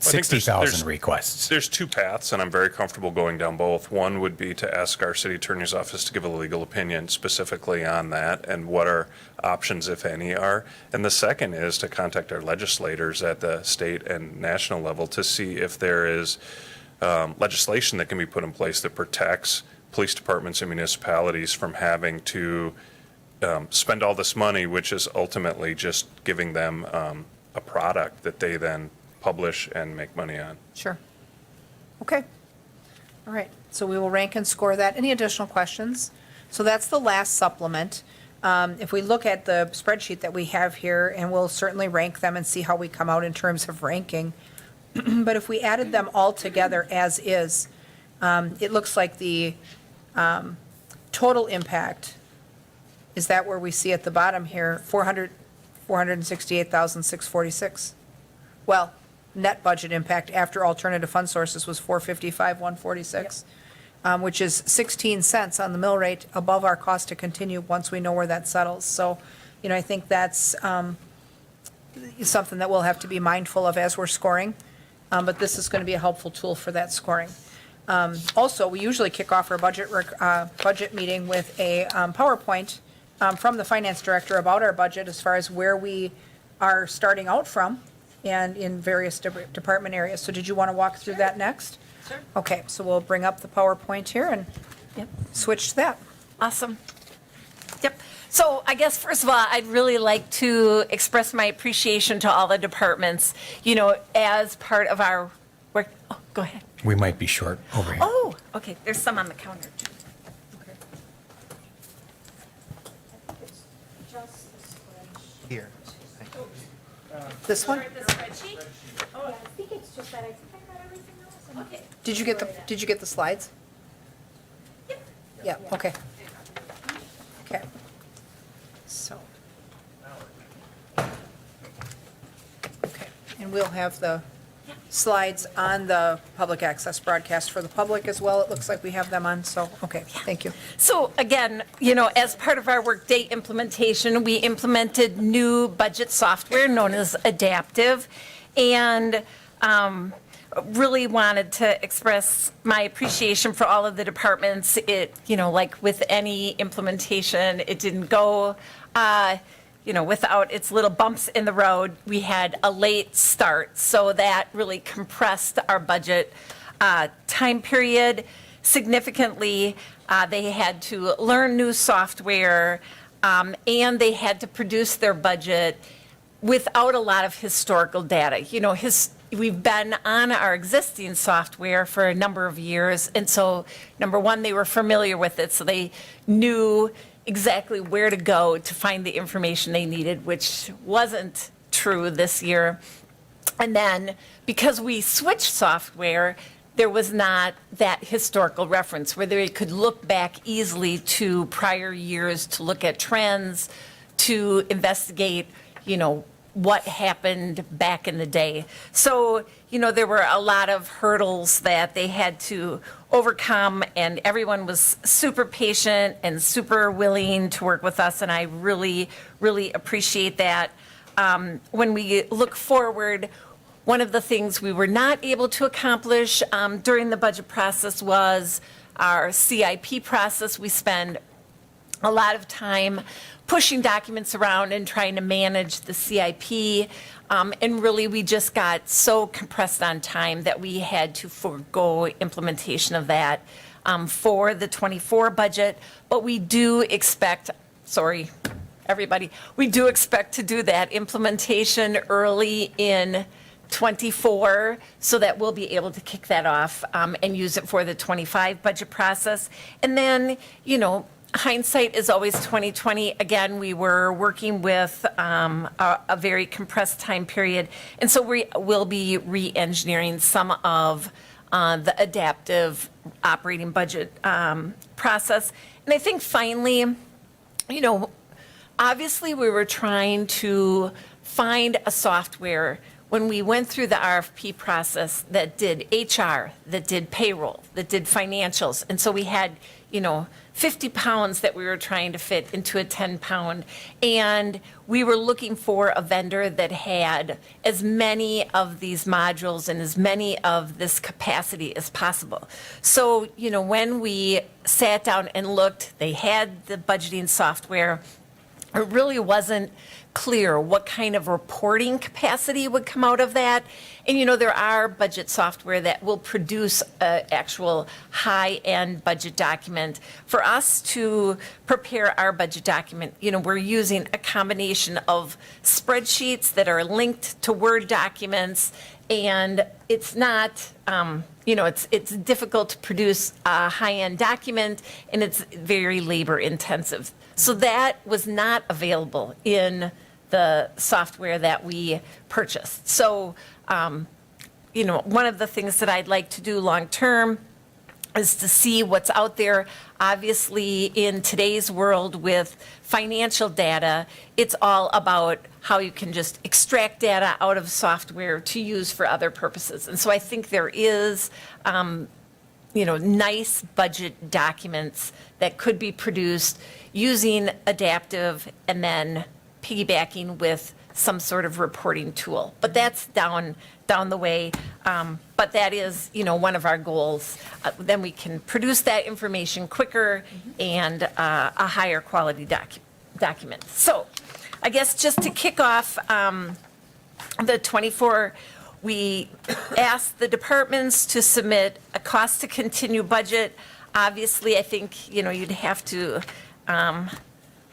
think 60,000 requests? There's two paths, and I'm very comfortable going down both. One would be to ask our city attorney's office to give a legal opinion specifically on that and what our options, if any, are. And the second is to contact our legislators at the state and national level to see if there is legislation that can be put in place that protects police departments and municipalities from having to spend all this money, which is ultimately just giving them a product that they then publish and make money on. Sure. Okay. All right, so we will rank and score that. Any additional questions? So that's the last supplement. If we look at the spreadsheet that we have here, and we'll certainly rank them and see how we come out in terms of ranking. But if we added them all together as is, it looks like the total impact, is that where we see at the bottom here, 468,646? Well, net budget impact after alternative fund sources was 455,146, which is 16 cents on the mill rate above our cost to continue once we know where that settles. So, I think that's something that we'll have to be mindful of as we're scoring. But this is going to be a helpful tool for that scoring. Also, we usually kick off our budget meeting with a PowerPoint from the finance director about our budget as far as where we are starting out from and in various department areas. So did you want to walk through that next? Sure. Okay, so we'll bring up the PowerPoint here and switch to that. Awesome. Yep. So I guess, first of all, I'd really like to express my appreciation to all the departments, as part of our work. Oh, go ahead. We might be short over here. Oh, okay. There's some on the counter, too. Here. This one? The spreadsheet? Oh, I think it's just that I think I got everything else. Okay. Did you get the slides? Yeah, okay. Okay. So. Okay, and we'll have the slides on the public access broadcast for the public as well. It looks like we have them on, so, okay, thank you. So again, as part of our workday implementation, we implemented new budget software known as Adaptive, and really wanted to express my appreciation for all of the departments. It, like with any implementation, it didn't go, without its little bumps in the road. We had a late start, so that really compressed our budget time period significantly. They had to learn new software, and they had to produce their budget without a lot of historical data. We've been on our existing software for a number of years, and so, number one, they were familiar with it, so they knew exactly where to go to find the information they needed, which wasn't true this year. And then, because we switched software, there was not that historical reference where they could look back easily to prior years to look at trends, to investigate, what happened back in the day. So, there were a lot of hurdles that they had to overcome, and everyone was super patient and super willing to work with us, and I really, really appreciate that. When we look forward, one of the things we were not able to accomplish during the budget process was our CIP process. We spend a lot of time pushing documents around and trying to manage the CIP. And really, we just got so compressed on time that we had to forego implementation of that for the '24 budget. But we do expect, sorry, everybody, we do expect to do that implementation early in '24, so that we'll be able to kick that off and use it for the '25 budget process. And then, hindsight is always 2020. Again, we were working with a very compressed time period, and so we will be re-engineering some of the adaptive operating budget process. And I think finally, obviously we were trying to find a software when we went through the RFP process that did HR, that did payroll, that did financials. And so we had, 50 pounds that we were trying to fit into a 10-pound. And we were looking for a vendor that had as many of these modules and as many of this capacity as possible. So, when we sat down and looked, they had the budgeting software. It really wasn't clear what kind of reporting capacity would come out of that. And there are budget software that will produce an actual high-end budget document. For us to prepare our budget document, we're using a combination of spreadsheets that are linked to Word documents, and it's not, it's difficult to produce a high-end document, and it's very labor-intensive. So that was not available in the software that we purchased. So, one of the things that I'd like to do long-term is to see what's out there. Obviously, in today's world with financial data, it's all about how you can just extract data out of software to use for other purposes. And so I think there is nice budget documents that could be produced using adaptive and then piggybacking with some sort of reporting tool. But that's down the way. But that is, one of our goals. Then we can produce that information quicker and a higher quality document. So I guess just to kick off the '24, we asked the departments to submit a cost to continue budget. Obviously, I think, you'd have to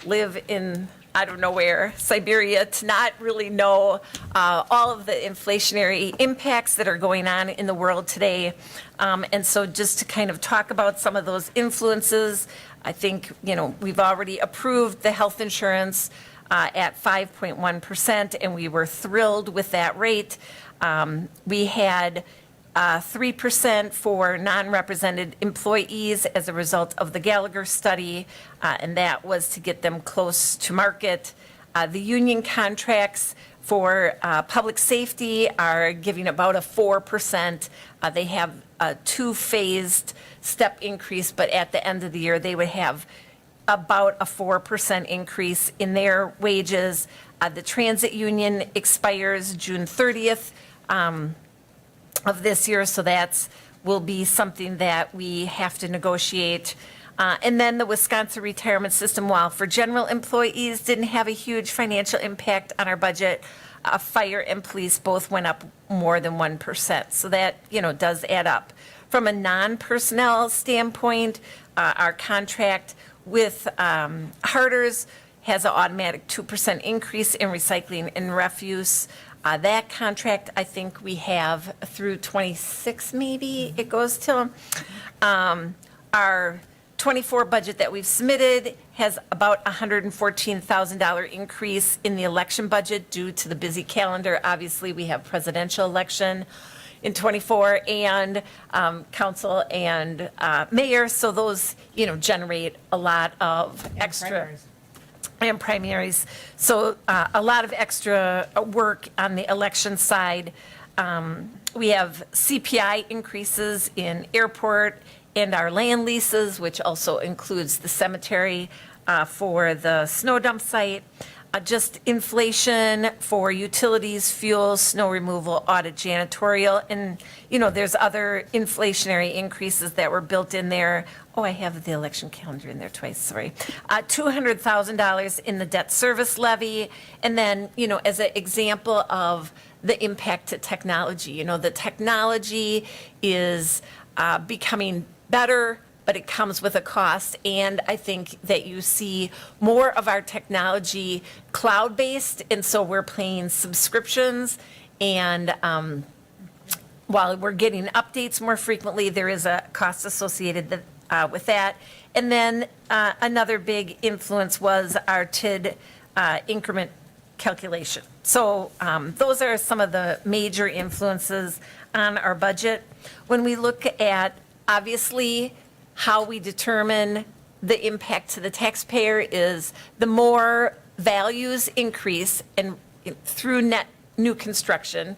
live in, I don't know where, Siberia, to not really know all of the inflationary impacts that are going on in the world today. And so just to kind of talk about some of those influences, I think, we've already approved the health insurance at 5.1%, and we were thrilled with that rate. We had 3% for non-represented employees as a result of the Gallagher study, and that was to get them close to market. The union contracts for public safety are giving about a 4%. They have a two-phased step increase, but at the end of the year, they would have about a 4% increase in their wages. The transit union expires June 30th. Of this year, so will be something that we have to negotiate. And then the Wisconsin retirement system, while for general employees didn't have a huge financial impact on our budget, fire and police both went up more than 1%. So that, does add up. From a non-personnel standpoint, our contract with Harder's has an automatic 2% increase in recycling and refuse. That contract, I think we have through '26, maybe it goes till. Our '24 budget that we've submitted has about $114,000 increase in the election budget due to the busy calendar. Obviously, we have presidential election in '24 and council and mayor, so those, generate a lot of extra. and primaries. So a lot of extra work on the election side. We have CPI increases in airport and our land leases, which also includes the cemetery for the snow dump site. Just inflation for utilities, fuel, snow removal, audit, janitorial, and, there's other inflationary increases that were built in there. Oh, I have the election calendar in there twice, sorry. $200,000 in the debt service levy, and then, as an example of the impact to technology, the technology is becoming better, but it comes with a cost. And I think that you see more of our technology cloud-based, and so we're paying subscriptions. And while we're getting updates more frequently, there is a cost associated with that. And then another big influence was our TID increment calculation. So those are some of the major influences on our budget. When we look at, obviously, how we determine the impact to the taxpayer is the more values increase and through net new construction,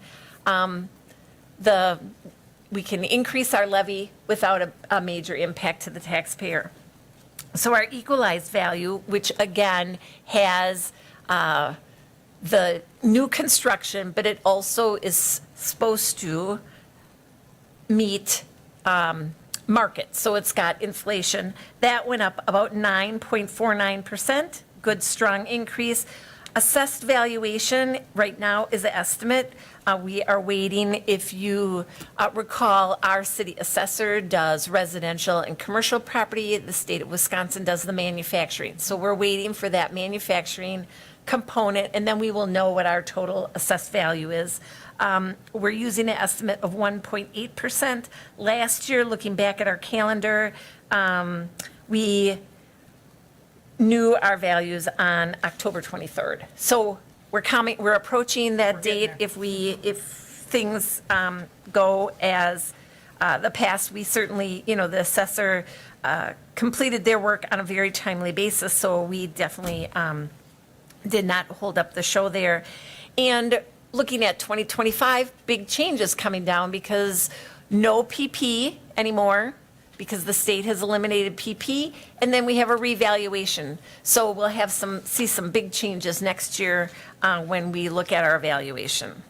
we can increase our levy without a major impact to the taxpayer. So our equalized value, which again has the new construction, but it also is supposed to meet market. So it's got inflation. That went up about 9.49%, good strong increase. Assessed valuation right now is an estimate. We are waiting, if you recall, our city assessor does residential and commercial property. The state of Wisconsin does the manufacturing. So we're waiting for that manufacturing component, and then we will know what our total assessed value is. We're using an estimate of 1.8%. Last year, looking back at our calendar, we knew our values on October 23rd. So we're approaching that date. If things go as the past, we certainly, the assessor completed their work on a very timely basis, so we definitely did not hold up the show there. And looking at 2025, big changes coming down because no PP anymore, because the state has eliminated PP, and then we have a revaluation. So we'll have see some big changes next year when we look at our evaluation.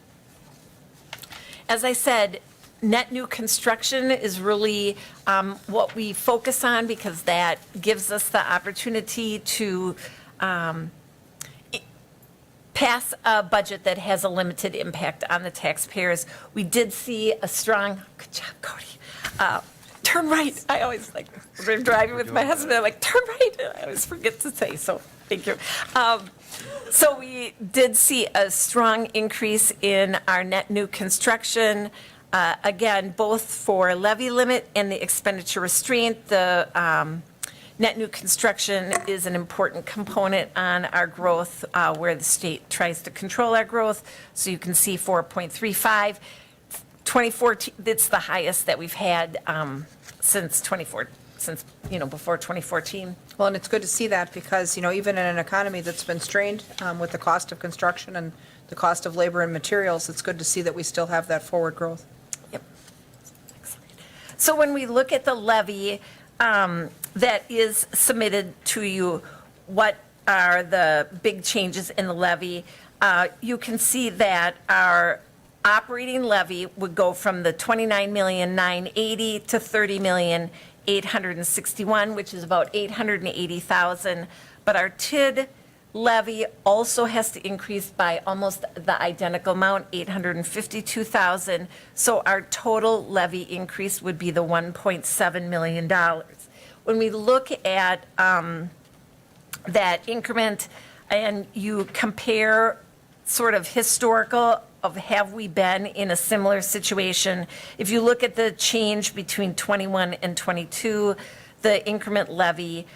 As I said, net new construction is really what we focus on because that gives us the opportunity to pass a budget that has a limited impact on the taxpayers. We did see a strong, good job, Cody. Turn right. I always I'm driving with my husband. I'm like, turn right. I always forget to say, so thank you. So we did see a strong increase in our net new construction. Again, both for levy limit and the expenditure restraint. The net new construction is an important component on our growth where the state tries to control our growth. So you can see 4.35. 2014, it's the highest that we've had since before 2014. Well, and it's good to see that because, even in an economy that's been strained with the cost of construction and the cost of labor and materials, it's good to see that we still have that forward growth. Yep. So when we look at the levy that is submitted to you, what are the big changes in the levy? You can see that our operating levy would go from the $29,980,000 to $30,861,000, which is about $880,000. But our TID levy also has to increase by almost the identical amount, $852,000. So our total levy increase would be the $1.7 million. When we look at that increment and you compare sort of historical of have we been in a similar situation, if you look at the change between 21 and 22, the increment levy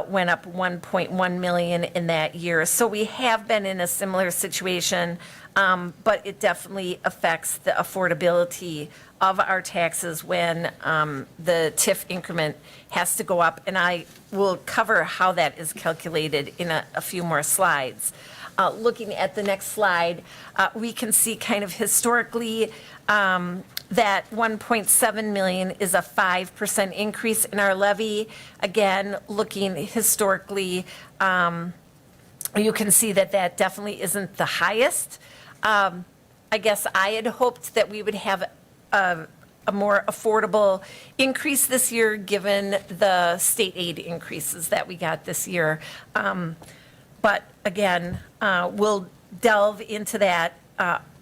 went up 1.1 million in that year. So we have been in a similar situation, but it definitely affects the affordability of our taxes when the TIF increment has to go up. And I will cover how that is calculated in a few more slides. Looking at the next slide, we can see kind of historically that 1.7 million is a 5% increase in our levy. Again, looking historically, you can see that that definitely isn't the highest. I guess I had hoped that we would have a more affordable increase this year, given the state aid increases that we got this year. But again, we'll delve into that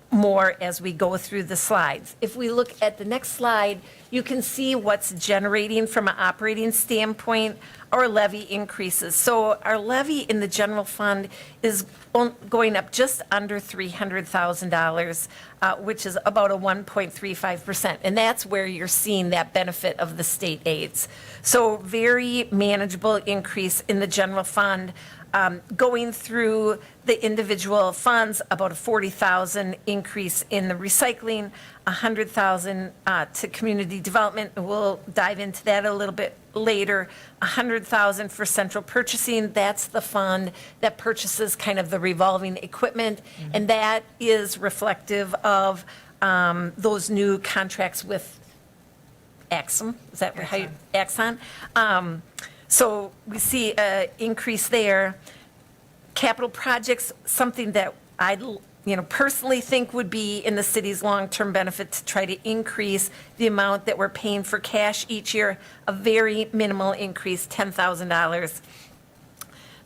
more as we go through the slides. If we look at the next slide, you can see what's generating from an operating standpoint our levy increases. So our levy in the general fund is going up just under $300,000, which is about a 1.35%. And that's where you're seeing that benefit of the state aids. So very manageable increase in the general fund. Going through the individual funds, about a 40,000 increase in the recycling, 100,000 to community development, and we'll dive into that a little bit later. 100,000 for central purchasing, that's the fund that purchases kind of the revolving equipment, and that is reflective of those new contracts with Axon, is that how you, Axon? So we see an increase there. Capital projects, something that I personally think would be in the city's long-term benefit to try to increase the amount that we're paying for cash each year, a very minimal increase, $10,000.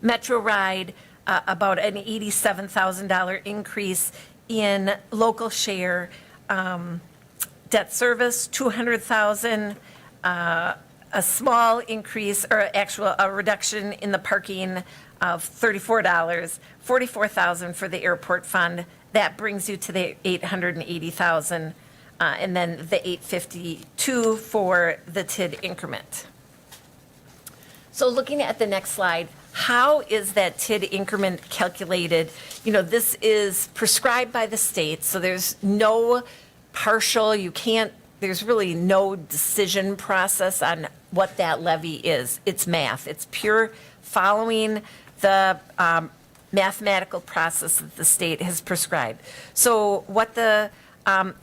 Metro Ride, about an $87,000 increase in local share. Debt service, $200,000. A small increase, or actual a reduction in the parking of $34, $44,000 for the airport fund. That brings you to the $880,000, and then the $852 for the TID increment. So looking at the next slide, how is that TID increment calculated? This is prescribed by the state, so there's no partial, there's really no decision process on what that levy is. It's math. It's pure following the mathematical process that the state has prescribed. So what the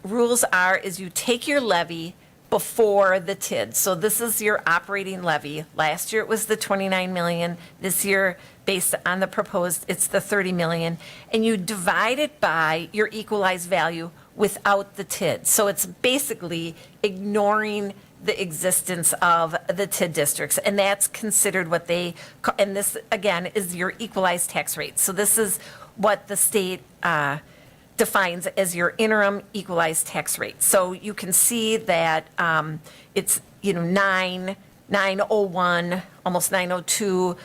rules are is you take your levy before the TID. So this is your operating levy. Last year it was the 29 million. This year, based on the proposed, it's the 30 million. And you divide it by your equalized value without the TID. So it's basically ignoring the existence of the TID districts. And that's considered what they, and this again is your equalized tax rate. So this is what the state defines as your interim equalized tax rate. So you can see that it's 901, almost 902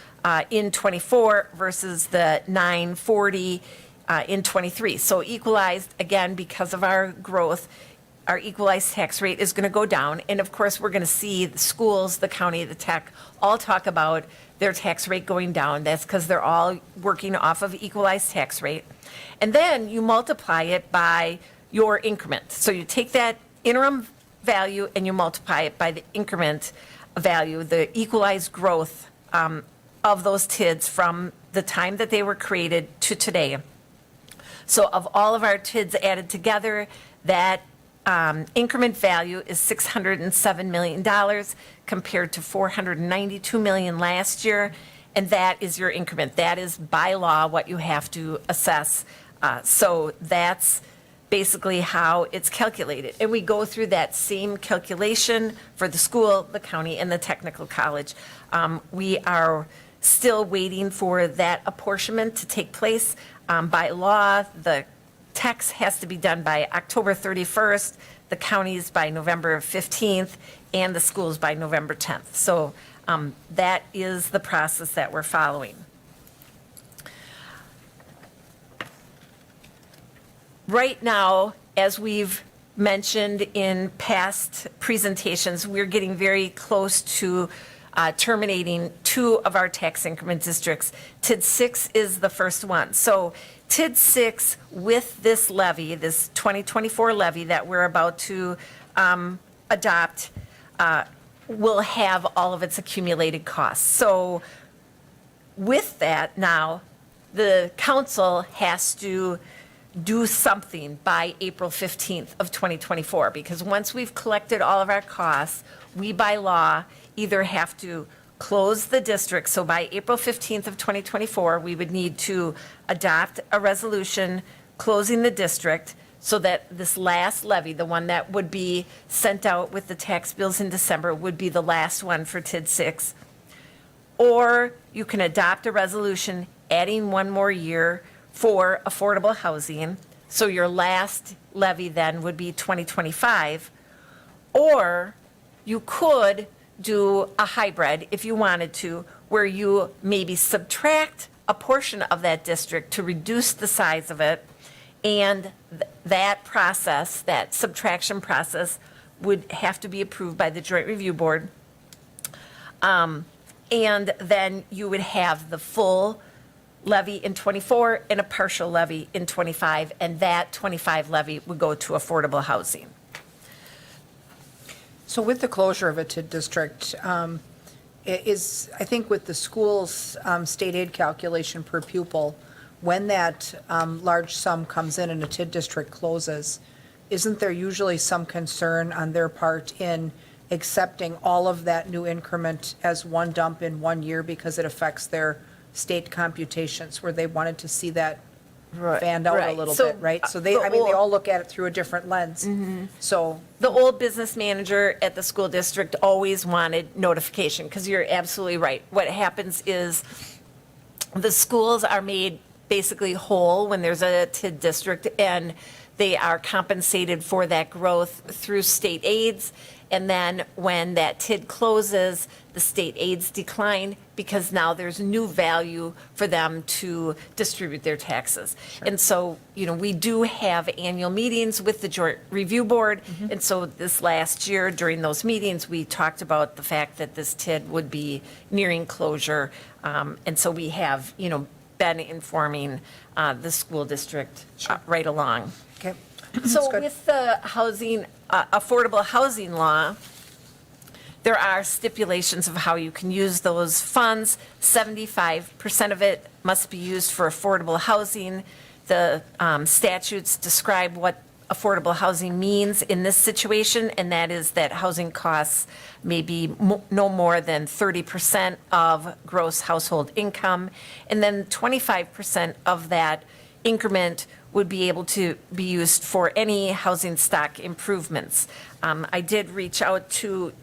in 24 versus the 940 in 23. So equalized, again, because of our growth, our equalized tax rate is going to go down. And of course, we're going to see the schools, the county, the tech, all talk about their tax rate going down. That's because they're all working off of equalized tax rate. And then you multiply it by your increment. So you take that interim value and you multiply it by the increment value, the equalized growth of those TIDs from the time that they were created to today. So of all of our TIDs added together, that increment value is $607 million compared to $492 million last year, and that is your increment. That is by law what you have to assess. So that's basically how it's calculated. And we go through that same calculation for the school, the county, and the technical college. We are still waiting for that apportionment to take place. By law, the tax has to be done by October 31st, the counties by November 15th, and the schools by November 10th. So that is the process that we're following. Right now, as we've mentioned in past presentations, we're getting very close to terminating 2 of our tax increment districts. TID 6 is the first one. So TID 6 with this levy, this 2024 levy that we're about to adopt, will have all of its accumulated costs. So with that now, the council has to do something by April 15th of 2024, because once we've collected all of our costs, we by law either have to close the district. So by April 15th of 2024, we would need to adopt a resolution closing the district so that this last levy, the one that would be sent out with the tax bills in December, would be the last one for TID 6. Or you can adopt a resolution adding one more year for affordable housing. So your last levy then would be 2025. Or you could do a hybrid if you wanted to, where you maybe subtract a portion of that district to reduce the size of it. And that process, that subtraction process, would have to be approved by the Joint Review Board. And then you would have the full levy in '24 and a partial levy in '25, and that '25 levy would go to affordable housing. So with the closure of a TID district, is, I think with the school's state aid calculation per pupil, when that large sum comes in and a TID district closes, isn't there usually some concern on their part in accepting all of that new increment as one dump in 1 year because it affects their state computations, where they wanted to see that fanned out a Right. little So, bit, right? So they, the I mean, they old- all look at it through a different lens. So, The old business manager at the school district always wanted notification, because you're absolutely right. What happens is the schools are made basically whole when there's a TID district, and they are compensated for that growth through state aids. And then when that TID closes, the state aids decline because now there's new value for them to distribute their taxes. And so, you know, we do have annual meetings with the Joint Review Board. And so this last year, during those meetings, we talked about the fact that this TID would be nearing closure. And so we have, you know, been informing the school district right along. okay. So good. with the housing, affordable housing law, there are stipulations of how you can use those funds. 75% of it must be used for affordable housing. The statutes describe what affordable housing means in this situation, and that is that housing costs may be no more than 30% of gross household income, and then 25% of that increment would be able to be used for any housing stock improvements. I did reach out to,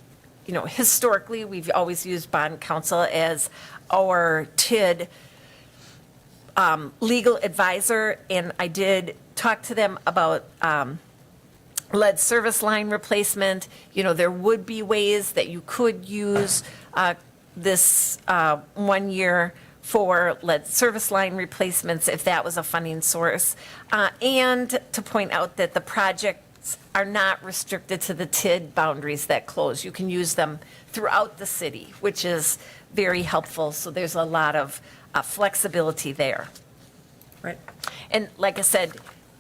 you know, historically, we've always used bond counsel as our TID legal advisor, and I did talk to them about lead service line replacement. You know, there would be ways that you could use this 1 year for lead service line replacements if that was a funding source. And to point out that the projects are not restricted to the TID boundaries that close. You can use them throughout the city, which is very helpful. So there's a lot of flexibility there. Right. And like I said,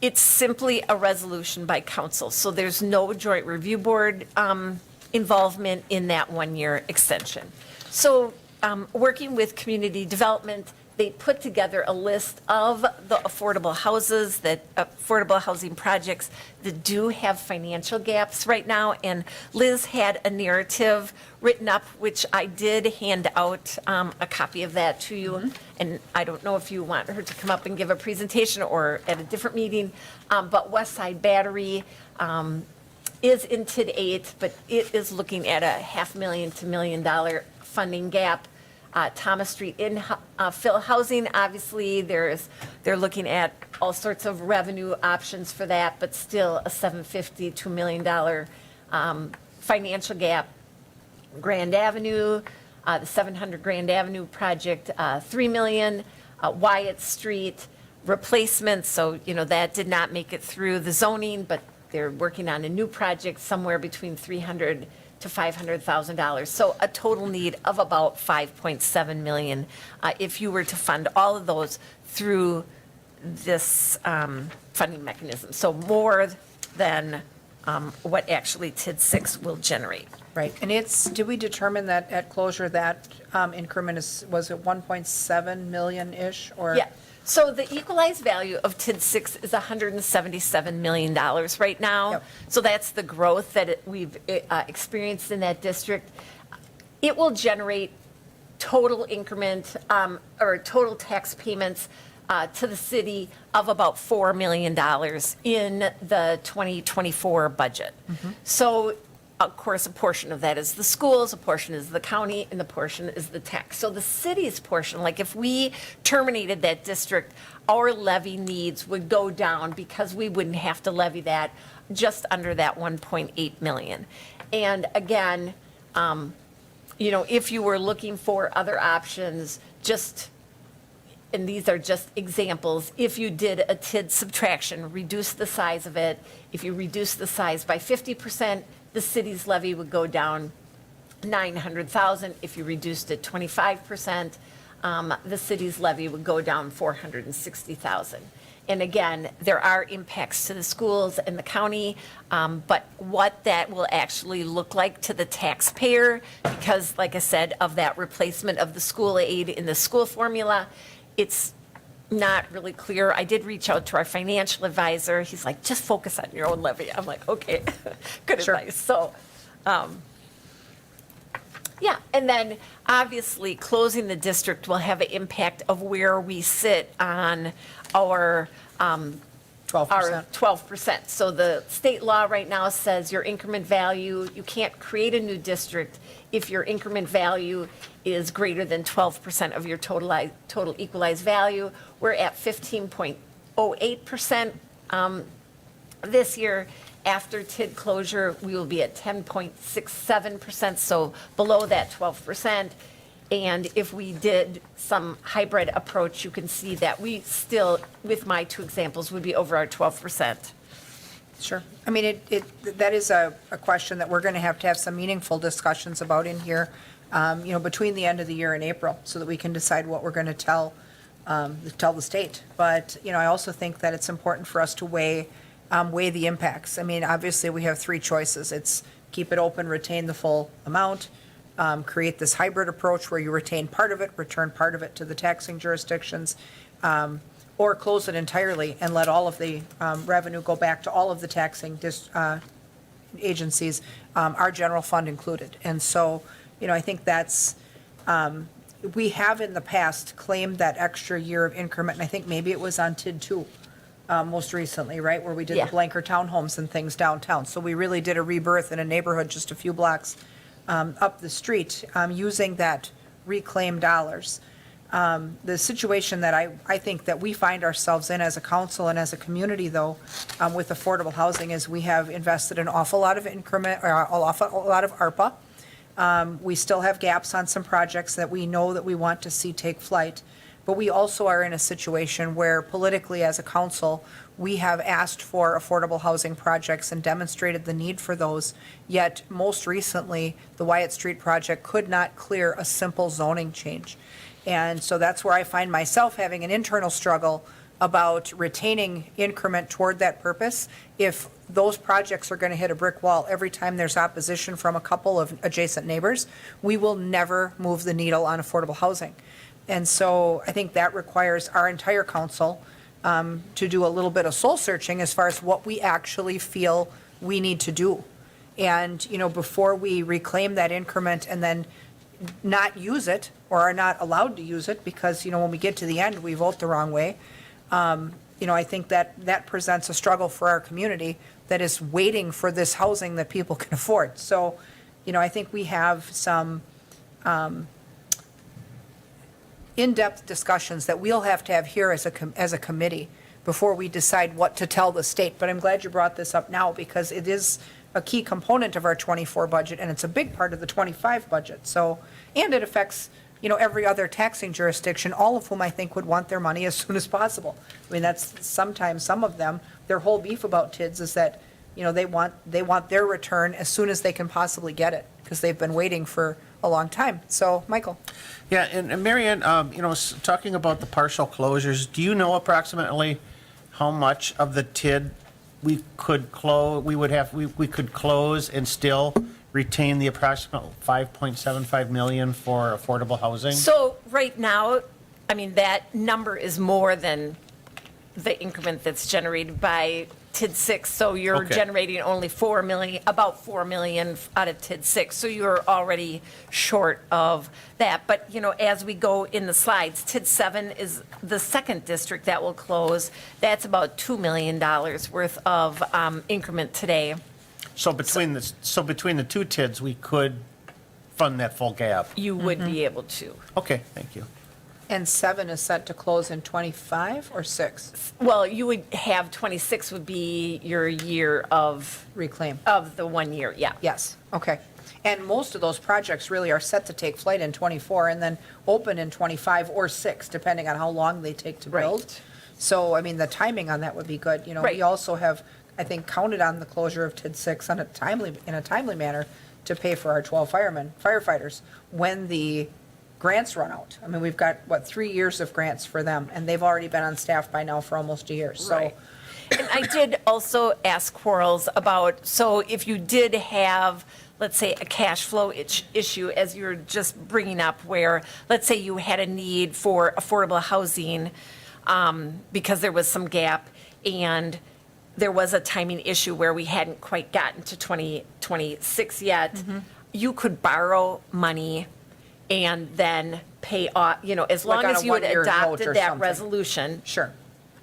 it's simply a resolution by council. So there's no Joint Review Board involvement in that 1 year extension. So working with community development, they put together a list of the affordable houses, affordable housing projects that do have financial gaps right now. And Liz had a narrative written up, which I did hand out a copy of that to you. And I don't know if you want her to come up and give a presentation or at a different meeting, but West Side Battery is in TID 8, but it is looking at a $500,000 to $1 million funding gap. Thomas Street infill housing, obviously, they're looking at all sorts of revenue options for that, but still a $750 to $1 million financial gap. Grand Avenue, the 700 Grand Avenue project, $3 million. Wyatt Street replacement, so, you know, that did not make it through the zoning, but they're working on a new project somewhere between $300 to $500,000. So a total need of about 5.7 million if you were to fund all of those through this funding mechanism. So more than what actually TID 6 will generate. Right, and did we determine that at closure, that increment was it 1.7 million-ish, or? Yeah, so the equalized value of TID 6 is $177 million right now. Yep. So that's the growth that we've experienced in that district. It will generate total increment, or total tax payments to the city of about $4 million in the 2024 budget. So, of course, a portion of that is the schools, a portion is the county, and the portion is the tax. So the city's portion, like if we terminated that district, our levy needs would go down because we wouldn't have to levy that just under that 1.8 million. And again, if you were looking for other options, and these are just examples, if you did a TID subtraction, reduce the size of it, if you reduce the size by 50%, the city's levy would go down 900,000. If you reduced it 25%, the city's levy would go down 460,000. And again, there are impacts to the schools and the county, but what that will actually look like to the taxpayer, because like I said, of that replacement of the school aid in the school formula, it's not really clear. I did reach out to our financial advisor. He's like, just focus on your own levy. I'm like, okay, good Sure. advice. So, yeah, and then obviously closing the district will have an impact of where we sit on our 12%. 12%. So the state law right now says your increment value, you can't create a new district if your increment value is greater than 12% of your total equalized value. We're at 15.08% this year. After TID closure, we will be at 10.67%, so below that 12%. And if we did some hybrid approach, you can see that we still, with my two examples, would be over our 12%. Sure. I mean, that is a question that we're going to have some meaningful discussions about in here, between the end of the year and April, so that we can decide what we're going to tell the state. But, I also think that it's important for us to weigh the impacts. I mean, obviously, we have three choices. It's keep it open, retain the full amount, create this hybrid approach where you retain part of it, return part of it to the taxing jurisdictions, or close it entirely and let all of the revenue go back to all of the taxing agencies, our general fund included. And so, I think that's, we have in the past claimed that extra year of increment, and I think maybe it was on TID 2 most recently, right, where we did Yeah. the Blanker townhomes and things downtown. So we really did a rebirth in a neighborhood just a few blocks up the street using that reclaimed dollars. The situation that I think that we find ourselves in as a council and as a community, though, with affordable housing, is we have invested an awful lot of increment, or a lot of ARPA. We still have gaps on some projects that we know that we want to see take flight. But we also are in a situation where politically, as a council, we have asked for affordable housing projects and demonstrated the need for those. Yet, most recently, the Wyatt Street project could not clear a simple zoning change. And so that's where I find myself having an internal struggle about retaining increment toward that purpose. If those projects are going to hit a brick wall every time there's opposition from a couple of adjacent neighbors, we will never move the needle on affordable housing. And so I think that requires our entire council to do a little bit of soul searching as far as what we actually feel we need to do. And, before we reclaim that increment and then not use it or are not allowed to use it because, when we get to the end, we vote the wrong way. I think that presents a struggle for our community that is waiting for this housing that people can afford. So, I think we have some in-depth discussions that we'll have to have here as a committee before we decide what to tell the state. But I'm glad you brought this up now because it is a key component of our 24 budget and it's a big part of the 25 budget. So, and it affects, every other taxing jurisdiction, all of whom I think would want their money as soon as possible. I mean, that's sometimes some of them, their whole beef about TIDs is that, you know, they want their return as soon as they can possibly get it, because they've been waiting for a long time. So, Michael? Yeah, and Mary Ann, you know, talking about the partial closures, do you know approximately how much of the TID we could close, we could close and still retain the approximate 5.75 million for affordable housing? So right now, I mean, that number is more than the increment that's generated by TID 6. So you're Okay. generating only 4 million, about 4 million out of TID 6. So you're already short of that. But, you know, as we go in the slides, TID 7 is the second district that will close. That's about $2 million worth of increment today. So between the two TIDs, we could fund that full gap? You would be able to. Okay, thank you. And 7 is set to close in 25 or 6? Well, you would have 26 would be your year of Reclaim. the 1 year, yeah. Yes, okay. And most of those projects really are set to take flight in 24 and then open in 25 or 6, depending on how long they take to build. Right. So, I mean, the timing on that would be good. You know, we Right. also have, I think, counted on the closure of TID 6 in a timely manner to pay for our 12 firefighters, when the grants run out. I mean, we've got, 3 years of grants for them, and they've already been on staff by now for almost a year, so. Right. And I did also ask Quarles about, so if you did have, let's say, a cash flow issue, as you were just bringing up, where, let's say you had a need for affordable housing because there was some gap, and there was a timing issue where we hadn't quite gotten to 2026 yet, you could borrow money and then pay off, you know, as long Like on as a you had one-year note adopted or that something. resolution. Sure.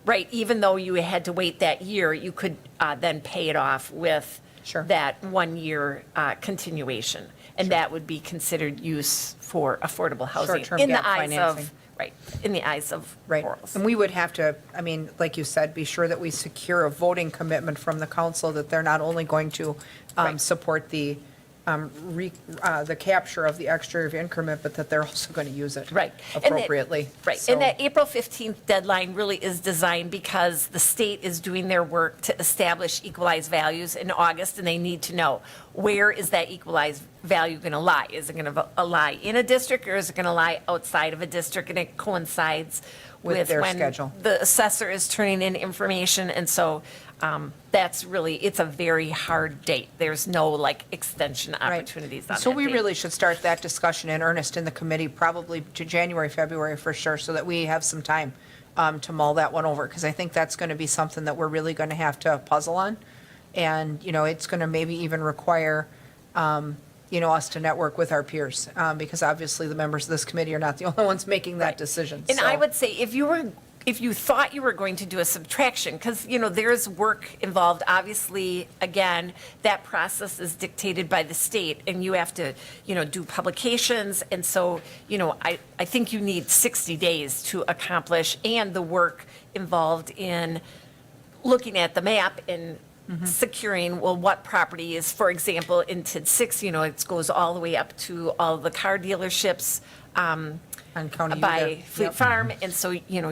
Right, even though you had to wait that year, you could then pay it off with Sure. that 1 year continuation. And that would be considered use for affordable housing. Short-term in the gap eyes financing. of Right, in the eyes of Right. Quarles. And we would have to, I mean, like you said, be sure that we secure a voting commitment from the council that they're not only going to Right. support the capture of the extra increment, but that they're also going to use it Right. And that- appropriately. Right, So- and that April 15th deadline really is designed because the state is doing their work to establish equalized values in August, and they need to know, where is that equalized value going to lie? Is it going to lie in a district, or is it going to lie outside of a district? And it coincides With with their when schedule. the assessor is turning in information, and so that's really, it's a very hard date. There's no like extension Right. opportunities on So that we date. really should start that discussion in earnest in the committee, probably to January, February for sure, so that we have some time to mull that one over, because I think that's going to be something that we're really going to have to puzzle on. And, you know, it's going to maybe even require, you know, us to network with our peers, because obviously the members of this committee are not the only ones making that decision. And I So- would say, if you thought you were going to do a subtraction, because, you know, there's work involved, obviously, again, that process is dictated by the state, and you have to, you know, do publications, and so, you know, I think you need 60 days to accomplish, and the work involved in looking at the map and securing, well, what property is, for example, in TID 6, you know, it goes all the way up to all the car dealerships, On County by Unit. Fleet Yep. Farm, and so, you know,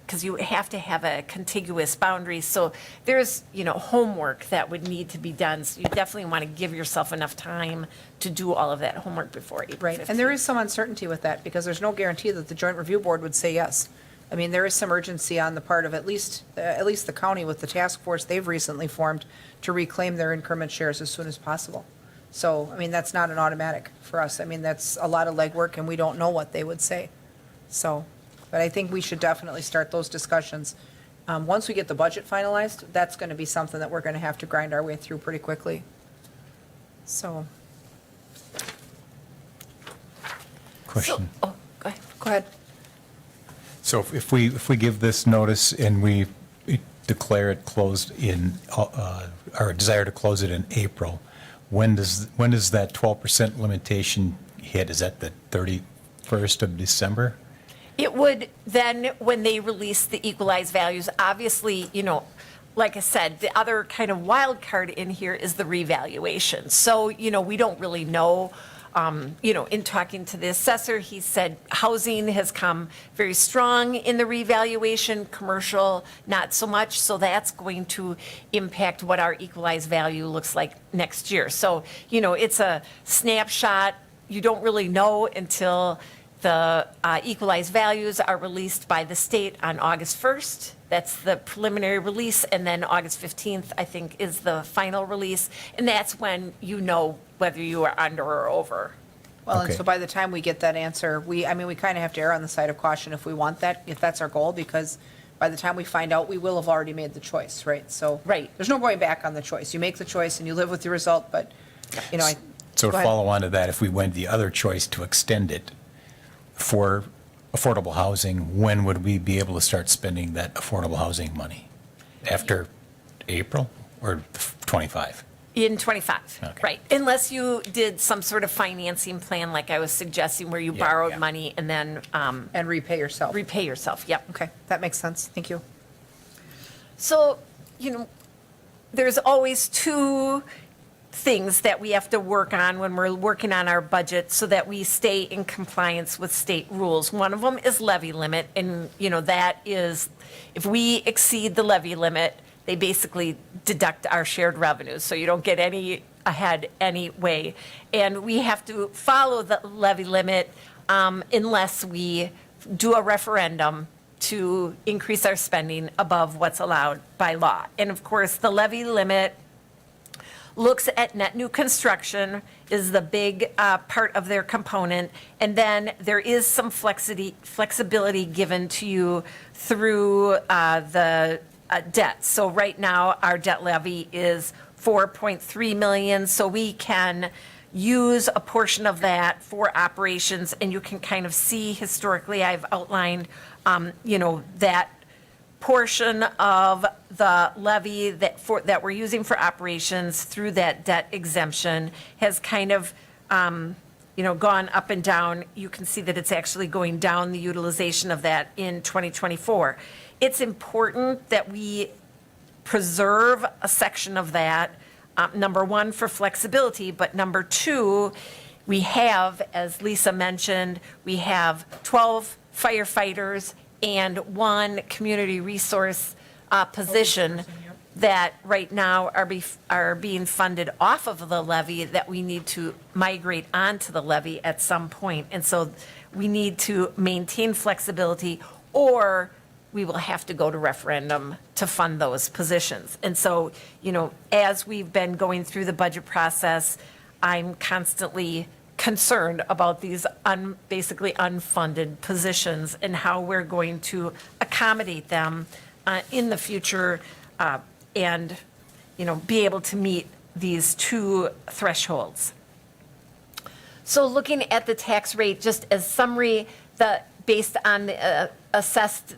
because you have to have a contiguous boundary, so there's, you know, homework that would need to be done, so you definitely want to give yourself enough time to do all of that homework before April 15th. Right, and there is some uncertainty with that, because there's no guarantee that the Joint Review Board would say yes. I mean, there is some urgency on the part of at least the county with the task force they've recently formed to reclaim their increment shares as soon as possible. So, I mean, that's not an automatic for us. I mean, that's a lot of legwork, and we don't know what they would say. So, but I think we should definitely start those discussions. Once we get the budget finalized, that's going to be something that we're going to have to grind our way through pretty quickly. So, Question. Oh, go ahead. go ahead. So if we give this notice and we declare it closed in, our desire to close it in April, when does that 12% limitation hit? Is that the 31st of December? It would then, when they release the equalized values, obviously, you know, like I said, the other kind of wild card in here is the revaluation. So, you know, we don't really know In talking to the assessor, he said housing has come very strong in the revaluation, commercial not so much, so that's going to impact what our equalized value looks like next year. So, it's a snapshot. You don't really know until the equalized values are released by the state on August 1st. That's the preliminary release, and then August 15th, I think, is the final release. And that's when you know whether you are under or over. Well, and Okay. so by the time we get that answer, we kind of have to err on the side of caution if we want that, if that's our goal, because by the time we find out, we will have already made the choice, right? So. Right. There's no going back on the choice. You make the choice and you live with the result, but, So Go to ahead. follow on to that, if we went the other choice to extend it for affordable housing, when would we be able to start spending that affordable housing money? After April or 25? In 25, Okay. right. Unless you did some sort of financing plan like I was suggesting where you Yeah, borrowed yeah. money and then and repay yourself. repay yourself. Yep. Okay, that makes sense. Thank you. So, there's always two things that we have to work on when we're working on our budget so that we stay in compliance with state rules. One of them is levy limit, and, that is, if we exceed the levy limit, they basically deduct our shared revenues, so you don't get any ahead anyway. And we have to follow the levy limit unless we do a referendum to increase our spending above what's allowed by law. And of course, the levy limit looks at net new construction is the big part of their component. And then there is some flexibility given to you through the debt. So right now, our debt levy is 4.3 million, so we can use a portion of that for operations, and you can kind of see historically, I've outlined, that portion of the levy that we're using for operations through that debt exemption has kind of, gone up and down. You can see that it's actually going down, the utilization of that in 2024. It's important that we preserve a section of that, number one, for flexibility, but number two, we have, as Lisa mentioned, we have 12 firefighters and one community resource position that right now are being funded off of the levy that we need to migrate onto the levy at some point. And so we need to maintain flexibility, or we will have to go to referendum to fund those positions. And so, as we've been going through the budget process, I'm constantly concerned about these basically unfunded positions and how we're going to accommodate them in the future and, be able to meet these two thresholds. So looking at the tax rate, just as summary, based on the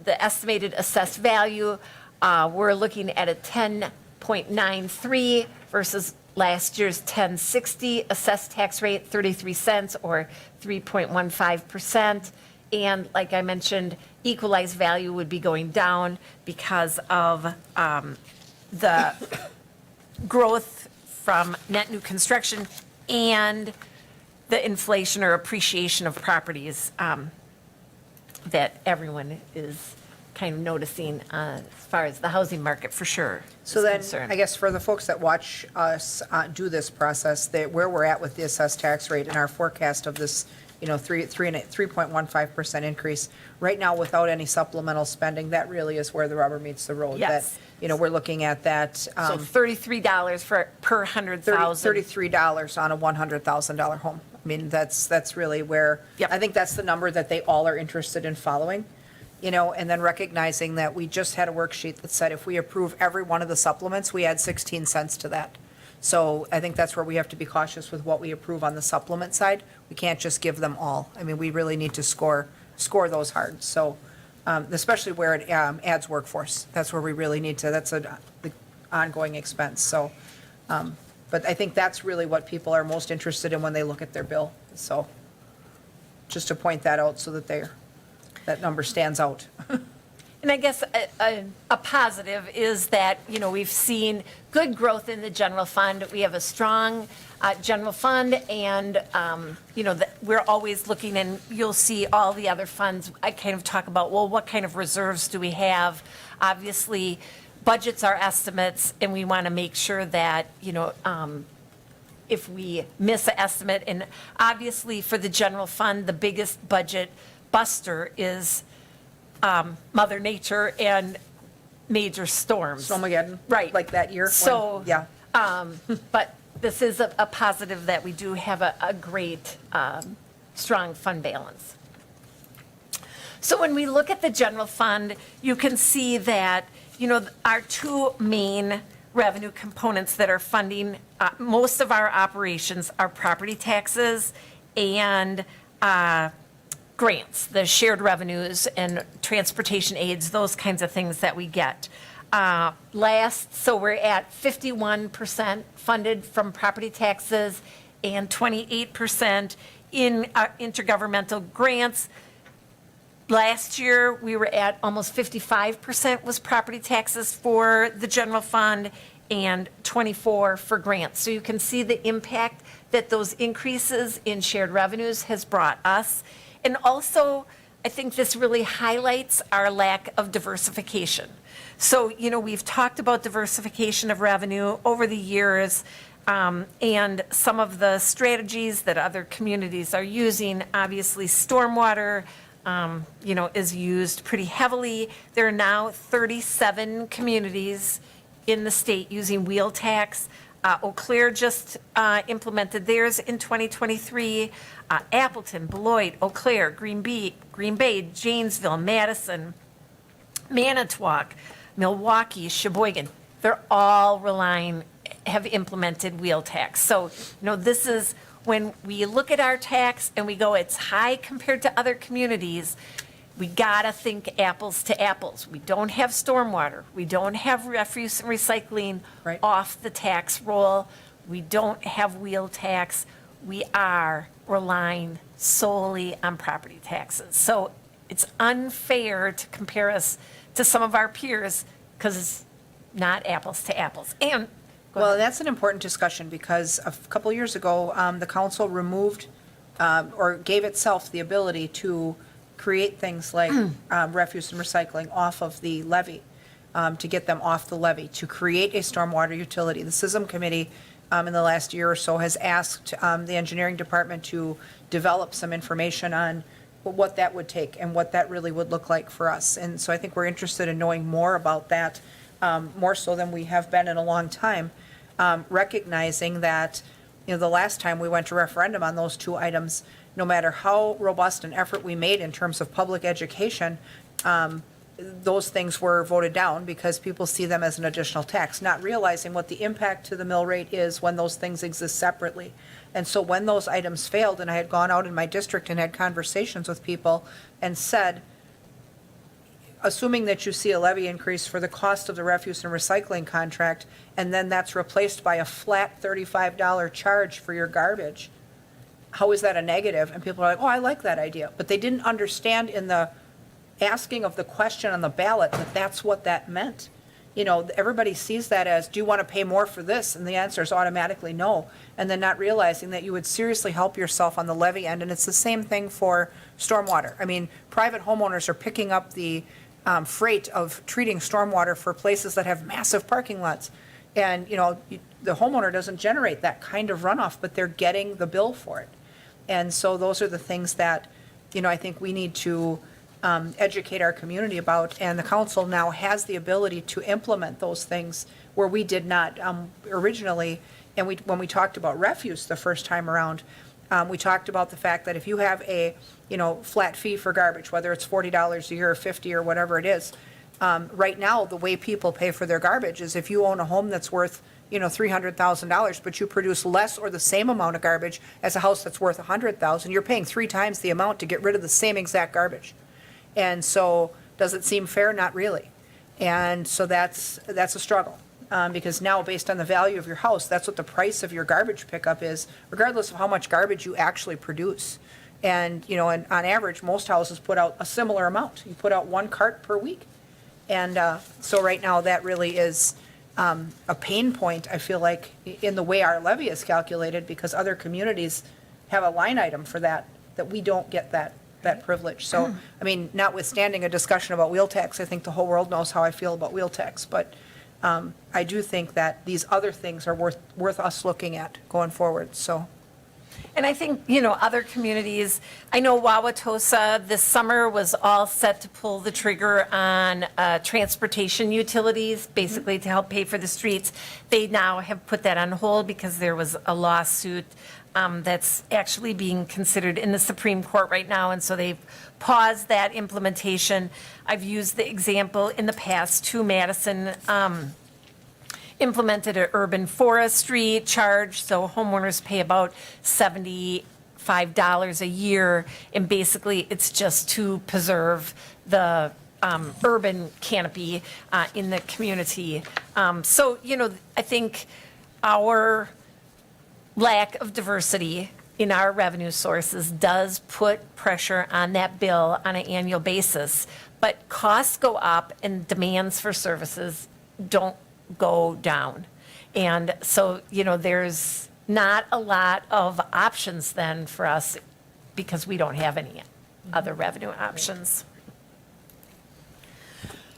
estimated assessed value, we're looking at a 10.93 versus last year's 10.60 assessed tax rate, 33 cents or 3.15%. And like I mentioned, equalized value would be going down because of the growth from net new construction and the inflation or appreciation of properties that everyone is kind of noticing as far as the housing market for sure So is then, concerned. I guess for the folks that watch us do this process, where we're at with the assessed tax rate and our forecast of this, 3.15% increase, right now without any supplemental spending, that really is where the rubber meets the road. Yes. That, we're looking at that. So $33 per 100,000. $33 on a $100,000 home. I mean, that's really where, Yep. I think that's the number that they all are interested in following, and then recognizing that we just had a worksheet that said if we approve every one of the supplements, we add 16 cents to that. So I think that's where we have to be cautious with what we approve on the supplement side. We can't just give them all. I mean, we really need to score those hard. So, especially where it adds workforce. That's where we really need to, that's the ongoing expense. So, but I think that's really what people are most interested in when they look at their bill. So just to point that out so that that number stands out. And I guess a positive is that, we've seen good growth in the general fund. We have a strong general fund, and, we're always looking, and you'll see all the other funds. I kind of talk about, well, what kind of reserves do we have? Obviously, budgets are estimates, and we want to make sure that, if we miss an estimate, and obviously for the general fund, the biggest budget buster is Mother Nature and major storms. Snowmageddon. Right. Like that year. when- So, Yeah. But this is a positive that we do have a great, strong fund balance. So when we look at the general fund, you can see that, our two main revenue components that are funding most of our operations are property taxes and grants, the shared revenues and transportation aids, those kinds of things that we get. So we're at 51% funded from property taxes and 28% in intergovernmental grants. Last year, we were at almost 55% was property taxes for the general fund and 24 for grants. So you can see the impact that those increases in shared revenues has brought us. And also, I think this really highlights our lack of diversification. So, we've talked about diversification of revenue over the years, and some of the strategies that other communities are using. Obviously, stormwater, is used pretty heavily. There are now 37 communities in the state using wheel tax. Eau Claire just implemented theirs in 2023. Appleton, Beloit, Eau Claire, Green Bay, Janesville, Madison, Manitowoc, Milwaukee, Sheboygan. They're all have implemented wheel tax. So, this is when we look at our tax and we go, it's high compared to other communities. We gotta think apples to apples. We don't have stormwater. We don't have refuse and recycling Right. off the tax roll. We don't have wheel tax. We are relying solely on property taxes. So it's unfair to compare us to some of our peers because it's not apples to apples. And, go Well, ahead. that's an important discussion because a couple years ago, the council removed or gave itself the ability to create things like refuse and recycling off of the levy, to get them off the levy, to create a stormwater utility. The SISM committee in the last year or so has asked the engineering department to develop some information on what that would take and what that really would look like for us. And so I think we're interested in knowing more about that, more so than we have been in a long time, recognizing that, the last time we went to referendum on those two items, no matter how robust an effort we made in terms of public education, those things were voted down because people see them as an additional tax, not realizing what the impact to the mill rate is when those things exist separately. And so when those items failed, and I had gone out in my district and had conversations with people and said, assuming that you see a levy increase for the cost of the refuse and recycling contract, and then that's replaced by a flat $35 charge for your garbage, how is that a negative? And people are like, oh, I like that idea. But they didn't understand in the asking of the question on the ballot that that's what that meant. Everybody sees that as, do you want to pay more for this? And the answer is automatically no. And then not realizing that you would seriously help yourself on the levy end. And it's the same thing for stormwater. I mean, private homeowners are picking up the freight of treating stormwater for places that have massive parking lots. And, the homeowner doesn't generate that kind of runoff, but they're getting the bill for it. And so those are the things that, I think we need to educate our community about. And the council now has the ability to implement those things where we did not originally. And when we talked about refuse the first time around, we talked about the fact that if you have a, flat fee for garbage, whether it's $40 a year or $50 or whatever it is, right now, the way people pay for their garbage is if you own a home that's worth, $300,000, but you produce less or the same amount of garbage as a house that's worth $100,000, you're paying 3 times the amount to get rid of the same exact garbage. And so, does it seem fair? Not really. And so that's a struggle. Because now, based on the value of your house, that's what the price of your garbage pickup is, regardless of how much garbage you actually produce. And, and on average, most houses put out a similar amount. You put out 1 cart per week. And so right now, that really is a pain point, I feel like, in the way our levy is calculated, because other communities have a line item for that we don't get that privilege. So, I mean, notwithstanding a discussion about wheel tax, I think the whole world knows how I feel about wheel tax, but I do think that these other things are worth us looking at going forward, so. And I think, other communities, I know Wauwatosa this summer was all set to pull the trigger on transportation utilities, basically to help pay for the streets. They now have put that on hold because there was a lawsuit that's actually being considered in the Supreme Court right now, and so they've paused that implementation. I've used the example in the past to Madison, implemented an urban forestry charge, so homeowners pay about $75 a year, and basically it's just to preserve the urban canopy in the community. So, I think our lack of diversity in our revenue sources does put pressure on that bill on an annual basis, but costs go up and demands for services don't go down. And so, there's not a lot of options then for us because we don't have any other revenue options.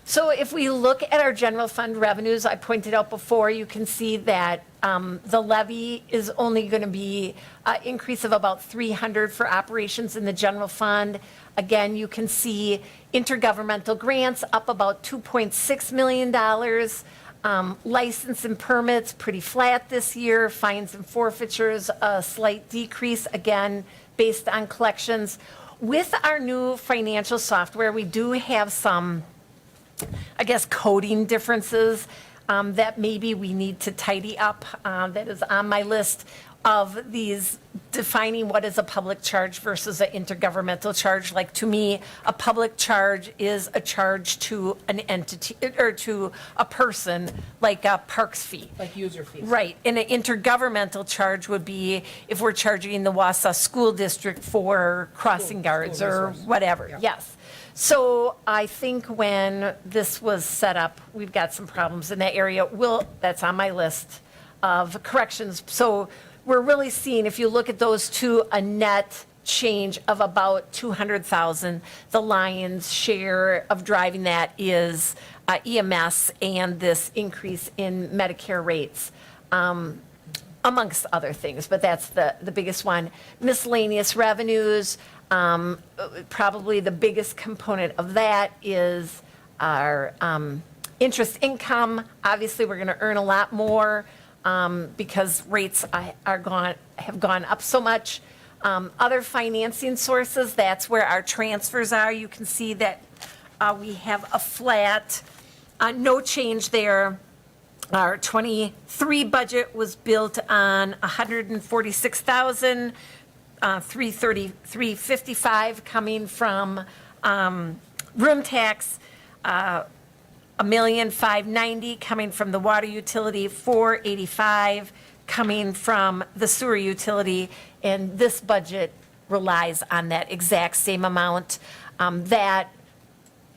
So if we look at our general fund revenues, I pointed out before, you can see that the levy is only going to be an increase of about 300 for operations in the general fund. Again, you can see intergovernmental grants up about $2.6 million. License and permits, pretty flat this year. Fines and forfeitures, a slight decrease, again, based on collections. With our new financial software, we do have some, coding differences that maybe we need to tidy up. That is on my list of these, defining what is a public charge versus an intergovernmental charge. Like, to me, a public charge is a charge to an entity or to a person, like a parks fee. Like user fees. Right, and an intergovernmental charge would be if we're charging the Wausau School District for crossing guards or resource. whatever, Yeah. yes. So I think when this was set up, we've got some problems in that area. That's on my list of corrections. So we're really seeing, if you look at those two, a net change of about 200,000. The lion's share of driving that is EMS and this increase in Medicare rates, amongst other things, but that's the biggest one. Miscellaneous revenues, probably the biggest component of that is our interest income. Obviously, we're going to earn a lot more because rates have gone up so much. Other financing sources, that's where our transfers are. You can see that we have a flat, no change there. Our 23 budget was built on 146,000, 355 coming from room tax, 1,590,000 coming from the water utility, 485 coming from the sewer utility, and this budget relies on that exact same amount. That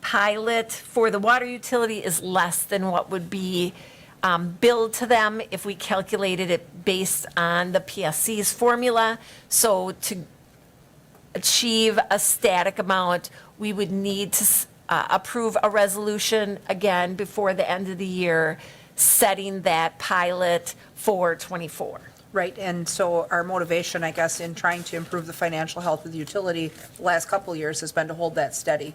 pilot for the water utility is less than what would be billed to them if we calculated it based on the PSC's formula. So to achieve a static amount, we would need to approve a resolution again before the end of the year, setting that pilot for '24. Right, and so our motivation, I guess, in trying to improve the financial health of the utility the last couple of years has been to hold that steady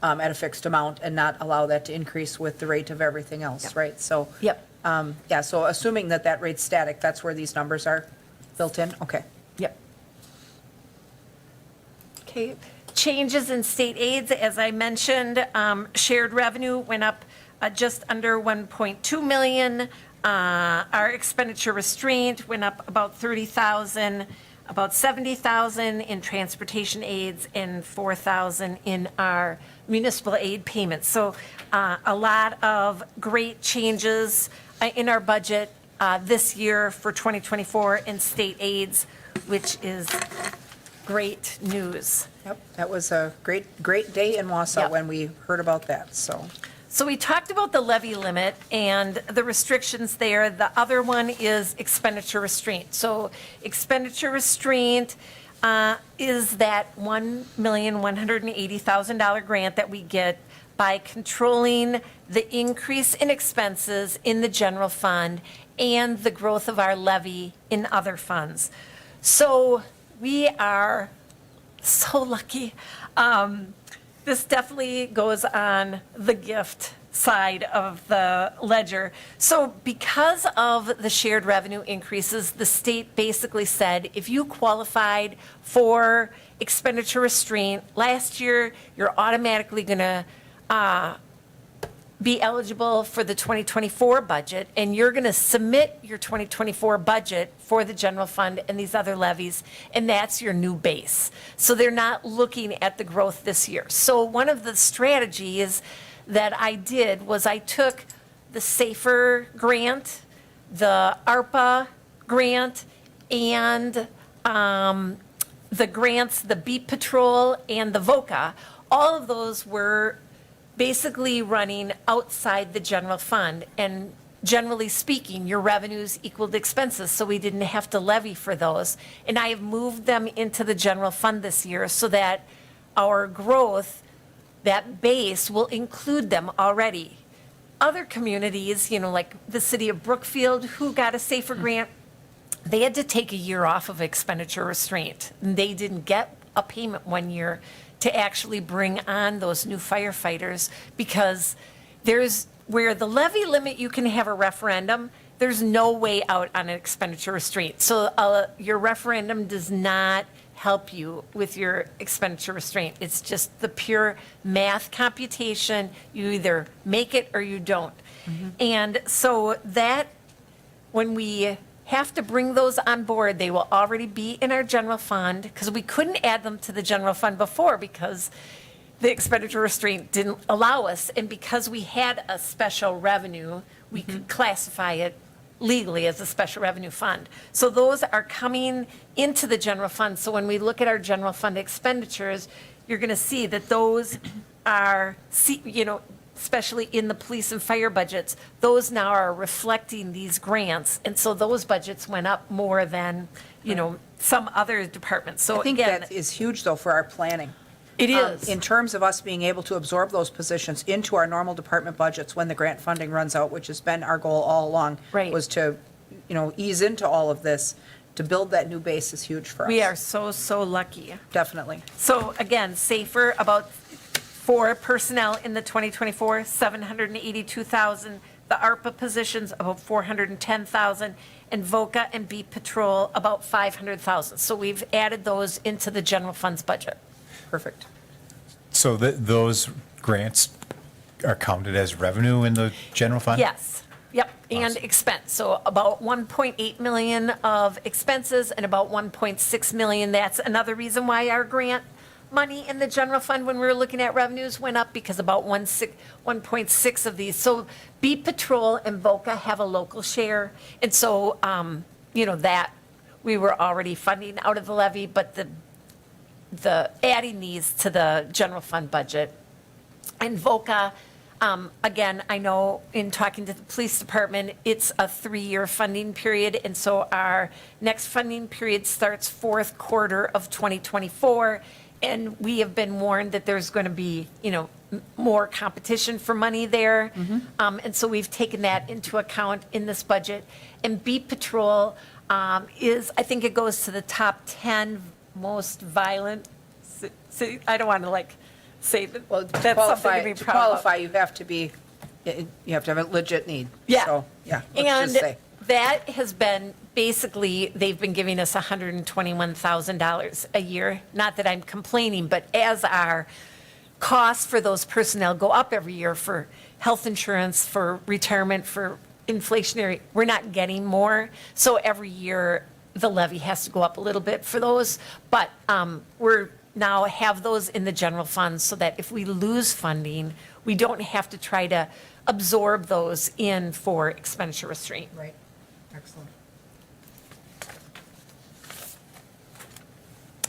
at a fixed amount and not allow that to increase with the rate of everything else, right? So, Yep. yeah, so assuming that rate's static, that's where these numbers are built in? Okay. Yep. Okay, changes in state aids, as I mentioned, shared revenue went up just under 1.2 million. Our expenditure restraint went up about 30,000, about 70,000 in transportation aids, and 4,000 in our municipal aid payments. So a lot of great changes in our budget this year for 2024 in state aids, which is great news. Yep, that was a great day in Wausau Yep. when we heard about that, so. So we talked about the levy limit and the restrictions there. The other one is expenditure restraint. So expenditure restraint is that $1,180,000 grant that we get by controlling the increase in expenses in the general fund and the growth of our levy in other funds. So we are so lucky. This definitely goes on the gift side of the ledger. So because of the shared revenue increases, the state basically said, if you qualified for expenditure restraint last year, you're automatically going to be eligible for the 2024 budget, and you're going to submit your 2024 budget for the general fund and these other levies, and that's your new base. So they're not looking at the growth this year. So one of the strategies that I did was I took the SAFER grant, the ARPA grant, and the grants, the Beat Patrol and the VOCA. All of those were basically running outside the general fund. And generally speaking, your revenues equaled expenses, so we didn't have to levy for those. And I have moved them into the general fund this year so that our growth, that base, will include them already. Other communities, like the city of Brookfield, who got a SAFER grant, they had to take a year off of expenditure restraint. And they didn't get a payment one year to actually bring on those new firefighters, because there's where the levy limit, you can have a referendum, there's no way out on an expenditure restraint. So your referendum does not help you with your expenditure restraint. It's just the pure math computation. You either make it or you don't. And so that, when we have to bring those on board, they will already be in our general fund, because we couldn't add them to the general fund before because the expenditure restraint didn't allow us. And because we had a special revenue, we could classify it legally as a special revenue fund. So those are coming into the general fund. So when we look at our general fund expenditures, you're going to see that those are, especially in the police and fire budgets, those now are reflecting these grants. And so those budgets went up more than, some other departments. So I think again, that is huge, though, for our planning. it is. In terms of us being able to absorb those positions into our normal department budgets when the grant funding runs out, which has been our goal all along. Right. Was to, ease into all of this. To build that new base is huge for us. We are so, so lucky. Definitely. So again, SAFER, about for personnel in the 2024, 782,000. The ARPA positions, about 410,000. And VOCA and Beat Patrol, about 500,000. So we've added those into the general funds budget. Perfect. So those grants are counted as revenue in the general fund? Yes, yep, and Awesome. expense. So about 1.8 million of expenses and about 1.6 million. That's another reason why our grant money in the general fund, when we were looking at revenues, went up, because about 1.6 of these. So Beat Patrol and VOCA have a local share. And so, that we were already funding out of the levy, but the adding these to the general fund budget. And VOCA, again, I know in talking to the police department, it's a 3-year funding period. And so our next funding period starts fourth quarter of 2024. And we have been warned that there's going to be, more competition for money there. And so we've taken that into account in this budget. And Beat Patrol is, I think it goes to the top 10 most violent city. I don't want to say that. Well, That's something to be to proud of. qualify, you have to have a legit need. Yeah. So, let's just say. And that has been, basically, they've been giving us $121,000 a year. Not that I'm complaining, but as our costs for those personnel go up every year for health insurance, for retirement, for inflationary, we're not getting more. So every year, the levy has to go up a little bit for those. But we're now have those in the general fund so that if we lose funding, we don't have to try to absorb those in for expenditure restraint. Right. Excellent.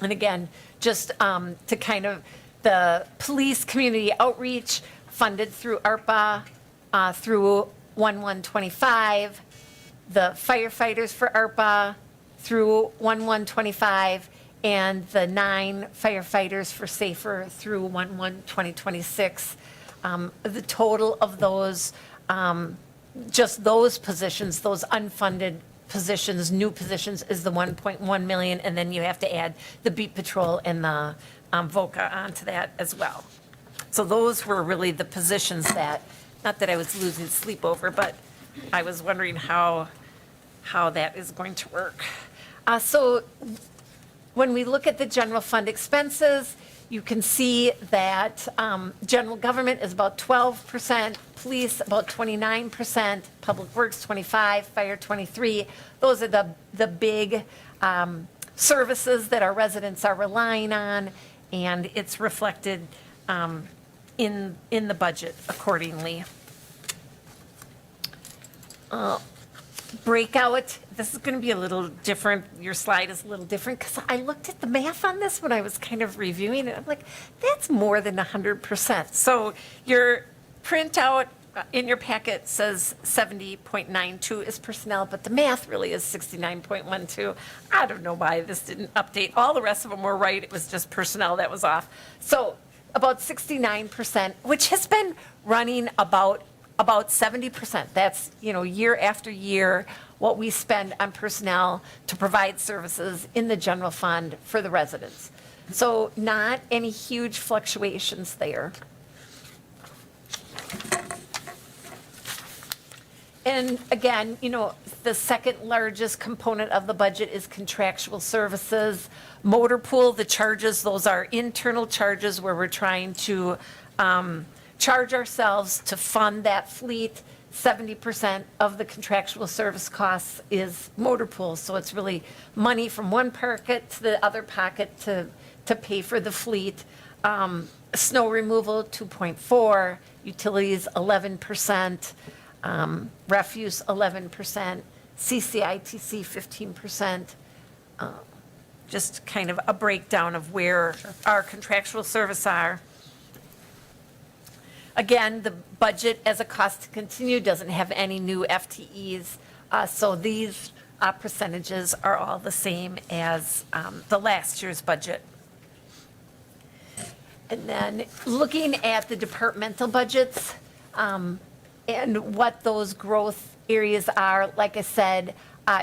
And again, just to kind of, the police community outreach, funded through ARPA through 1/1/25, the firefighters for ARPA through 1/1/25, and the 9 firefighters for SAFER through 1/1/2026. The total of those, just those positions, those unfunded positions, new positions, is the 1.1 million, and then you have to add the beat patrol and the VOCA onto that as well. So those were really the positions that, not that I was losing sleep over, but I was wondering how that is going to work. So when we look at the general fund expenses, you can see that general government is about 12%, police about 29%, public works 25, fire 23. Those are the big services that our residents are relying on, and it's reflected in the budget accordingly. Breakout, this is going to be a little different, your slide is a little different, because I looked at the math on this when I was kind of reviewing it. I'm like, that's more than 100%. So your printout in your packet says 70.92 is personnel, but the math really is 69.12. I don't know why this didn't update. All the rest of them were right. It was just personnel that was off. So about 69%, which has been running about 70%. That's, year after year, what we spend on personnel to provide services in the general fund for the residents. So not any huge fluctuations there. And again, the second largest component of the budget is contractual services. Motor pool, the charges, those are internal charges where we're trying to charge ourselves to fund that fleet. 70% of the contractual service costs is motor pool. So it's really money from one pocket to the other pocket to pay for the fleet. Snow removal, 2.4, utilities, 11%, refuse, 11%, CCITC, 15%. Just kind of a breakdown of where our contractual service are. Again, the budget as a cost to continue doesn't have any new FTEs, so these percentages are all the same as the last year's budget. And then looking at the departmental budgets and what those growth areas are, like I said,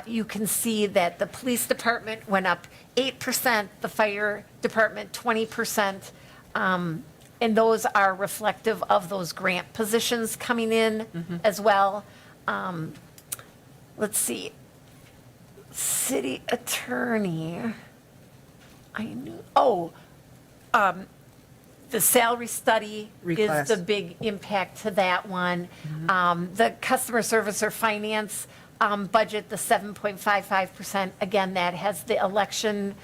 you can see that the police department went up 8%, the fire department 20%. And those are reflective of those grant positions coming in as well. Let's see. City attorney. The salary study is the big impact to that one. The customer service or finance budget, the 7.55%, again, that has the election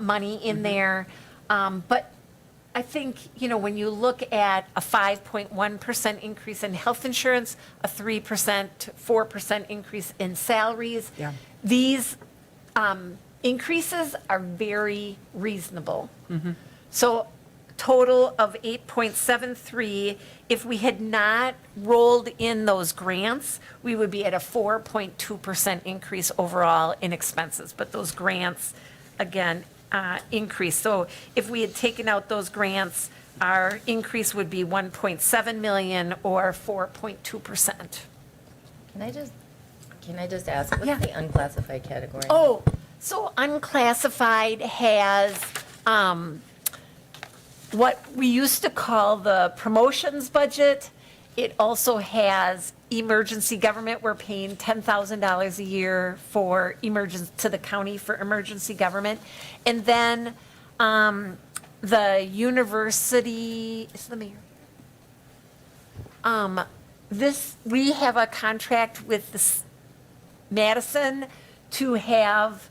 money in there. But I think, when you look at a 5.1% increase in health insurance, a 3%, 4% increase in salaries, these increases are very reasonable. So total of 8.73, if we had not rolled in those grants, we would be at a 4.2% increase overall in expenses. But those grants, again, increase. So if we had taken out those grants, our increase would be 1.7 million or 4.2%. Can I just ask, what's the unclassified category? Oh, so unclassified has what we used to call the promotions budget. It also has emergency government. We're paying $10,000 a year for to the county for emergency government. And then the university, is the mayor? We have a contract with Madison to have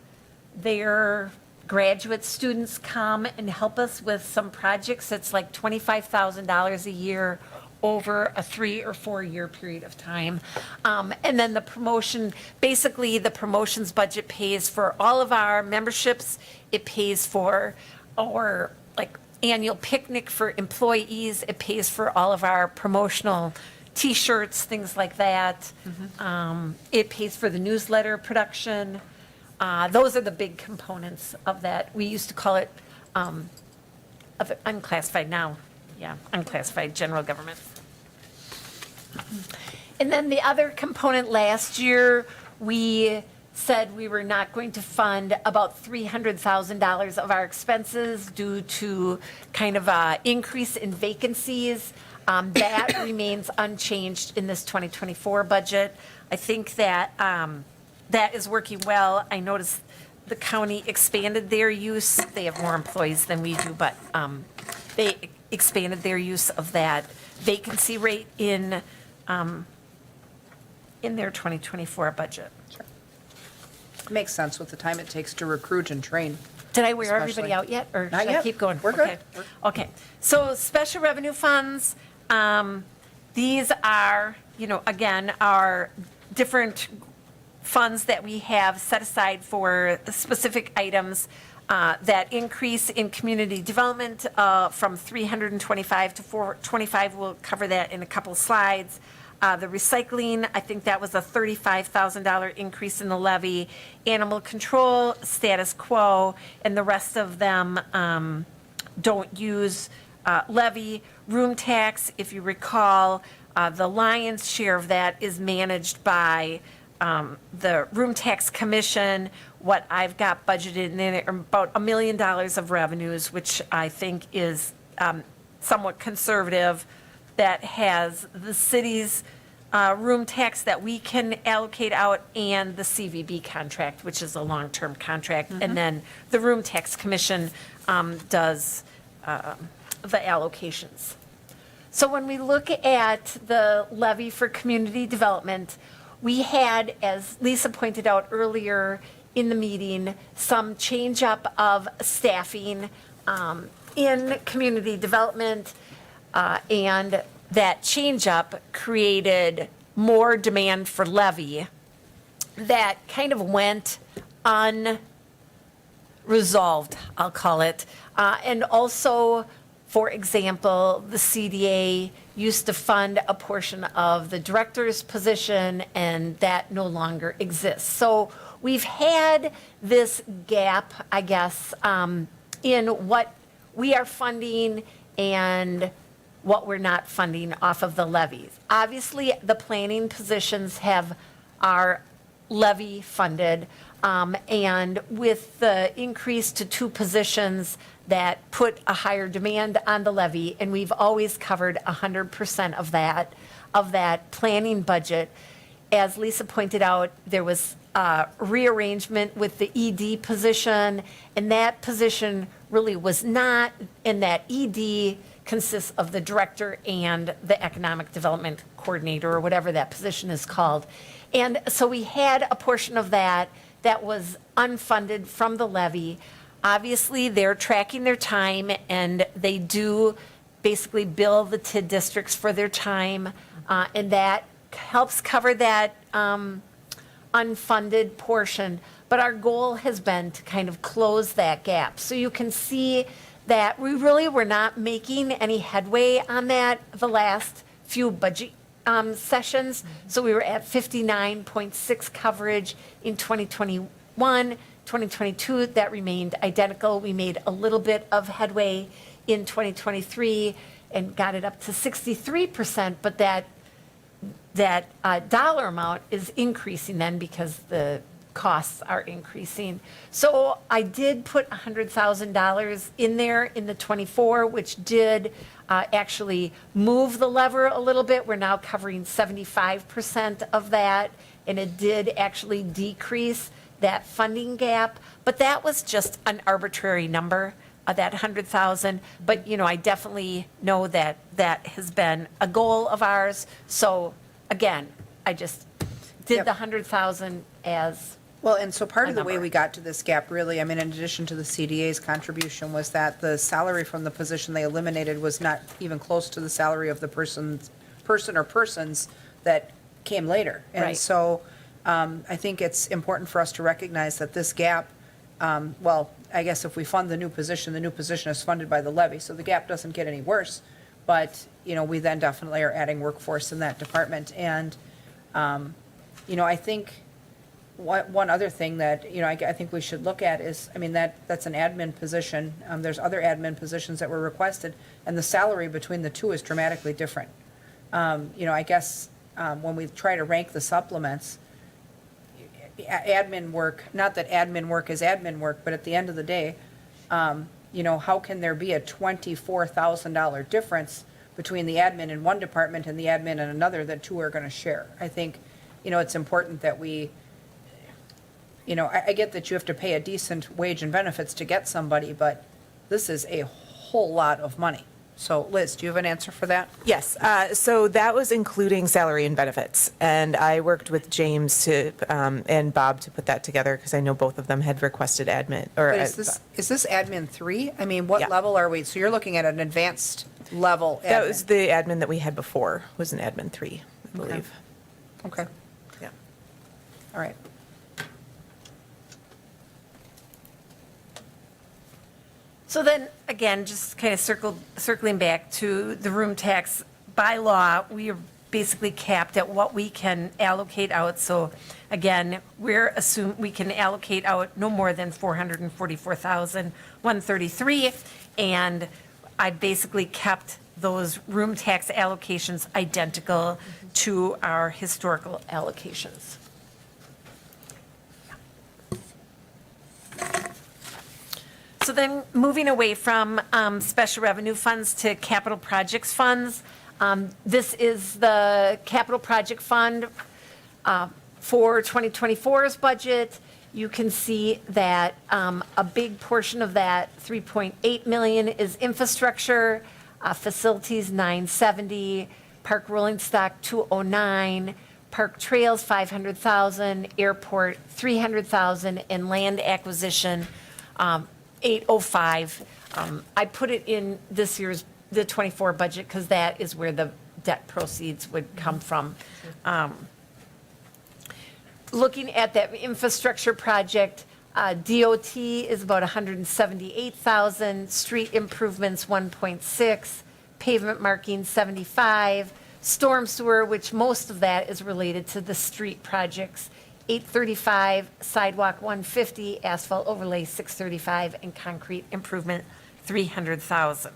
their graduate students come and help us with some projects. It's like $25,000 a year over a 3 or 4 year period of time. And then the promotions budget pays for all of our memberships. It pays for our annual picnic for employees. It pays for all of our promotional T-shirts, things like that. It pays for the newsletter production. Those are the big components of that. We used to call it of unclassified now. Yeah, unclassified general government. And then the other component last year, we said we were not going to fund about $300,000 of our expenses due to kind of a increase in vacancies. That remains unchanged in this 2024 budget. I think that that is working well. I noticed the county expanded their use. They have more employees than we do, but they expanded their use of that vacancy rate in their 2024 budget. Makes sense with the time it takes to recruit and train. Did I wear everybody Especially- out yet, or Not should I yet. keep going? We're good. Okay. Okay, so special revenue funds, these are, again, our different funds that we have set aside for specific items. That increase in community development from 325 to 425, we'll cover that in a couple slides. The recycling, I think that was a $35,000 increase in the levy. Animal control, status quo, and the rest of them don't use levy. Room tax, if you recall, the lion's share of that is managed by the Room Tax Commission. What I've got budgeted in there, about $1 million of revenues, which I think is somewhat conservative, that has the city's room tax that we can allocate out and the CVB contract, which is a long-term contract. And then the Room Tax Commission does the allocations. So when we look at the levy for community development, we had, as Lisa pointed out earlier in the meeting, some change up of staffing in community development, and that change up created more demand for levy that kind of went unresolved, I'll call it. And also, for example, the CDA used to fund a portion of the director's position, and that no longer exists. So we've had this gap, I guess, in what we are funding and what we're not funding off of the levies. Obviously, the planning positions are levy funded, and with the increase to 2 positions, that put a higher demand on the levy, and we've always covered 100% of that planning budget. As Lisa pointed out, there was rearrangement with the ED position, and that position really was not, and that ED consists of the director and the economic development coordinator, or whatever that position is called. And so we had a portion of that was unfunded from the levy. Obviously, they're tracking their time, and they do basically bill the TID districts for their time, and that helps cover that unfunded portion. But our goal has been to kind of close that gap. So you can see that we really were not making any headway on that the last few budget sessions. So we were at 59.6 coverage in 2021. 2022, that remained identical. We made a little bit of headway in 2023 and got it up to 63%, but that dollar amount is increasing then because the costs are increasing. So I did put $100,000 in there in the 24, which did actually move the lever a little bit. We're now covering 75% of that, and it did actually decrease that funding gap, but that was just an arbitrary number, that 100,000. But, I definitely know that that has been a goal of ours. So again, I just did Yep. the 100,000 as, Well, and so part a of the way number. we got to this gap, really, I mean, in addition to the CDA's contribution, was that the salary from the position they eliminated was not even close to the salary of the person or persons that came later. And Right. so I think it's important for us to recognize that this gap, well, I guess if we fund the new position is funded by the levy, so the gap doesn't get any worse. But, we then definitely are adding workforce in that department. And, I think one other thing that, I think we should look at is, that's an admin position. There's other admin positions that were requested, and the salary between the two is dramatically different. I guess when we try to rank the supplements, admin work, not that admin work is admin work, but at the end of the day, how can there be a $24,000 difference between the admin in one department and the admin in another that two are going to share? I think, it's important that we, I get that you have to pay a decent wage and benefits to get somebody, but this is a whole lot of money. So Liz, do you have an answer for that? Yes, so that was including salary and benefits. And I worked with James and Bob to put that together because I know both of them had requested admin. But is this admin 3? What Yeah. level are we? So you're looking at an advanced level admin. That was the admin that we had before, was an admin 3, I Okay. believe. Okay, Yeah. all right. So then, again, just kind of circling back to the room tax bylaw, we are basically capped at what we can allocate out. So again, we can allocate out no more than $444,133, and I basically kept those room tax allocations identical to our historical allocations. So then, moving away from special revenue funds to capital projects funds, this is the capital project fund for 2024's budget. You can see that a big portion of that, 3.8 million, is infrastructure, facilities 970, park rolling stock 209, park trails 500,000, airport 300,000, and land acquisition 805. I put it in this year's, the 24 budget, because that is where the debt proceeds would come from. Looking at that infrastructure project, DOT is about 178,000, street improvements 1.6, pavement marking 75, storm sewer, which most of that is related to the street projects, 835, sidewalk 150, asphalt overlay 635, and concrete improvement 300,000.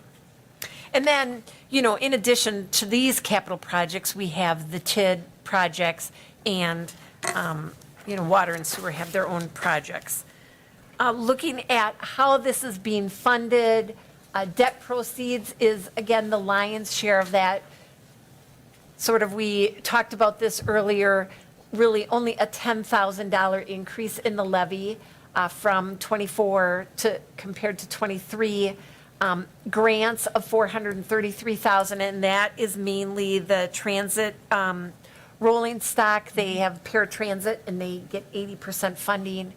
And then, in addition to these capital projects, we have the TID projects and, water and sewer have their own projects. Looking at how this is being funded, debt proceeds is, again, the lion's share of that. We talked about this earlier, really only a $10,000 increase in the levy from 24 to compared to 23. Grants of 433,000, and that is mainly the transit rolling stock. They have paratransit, and they get 80% funding.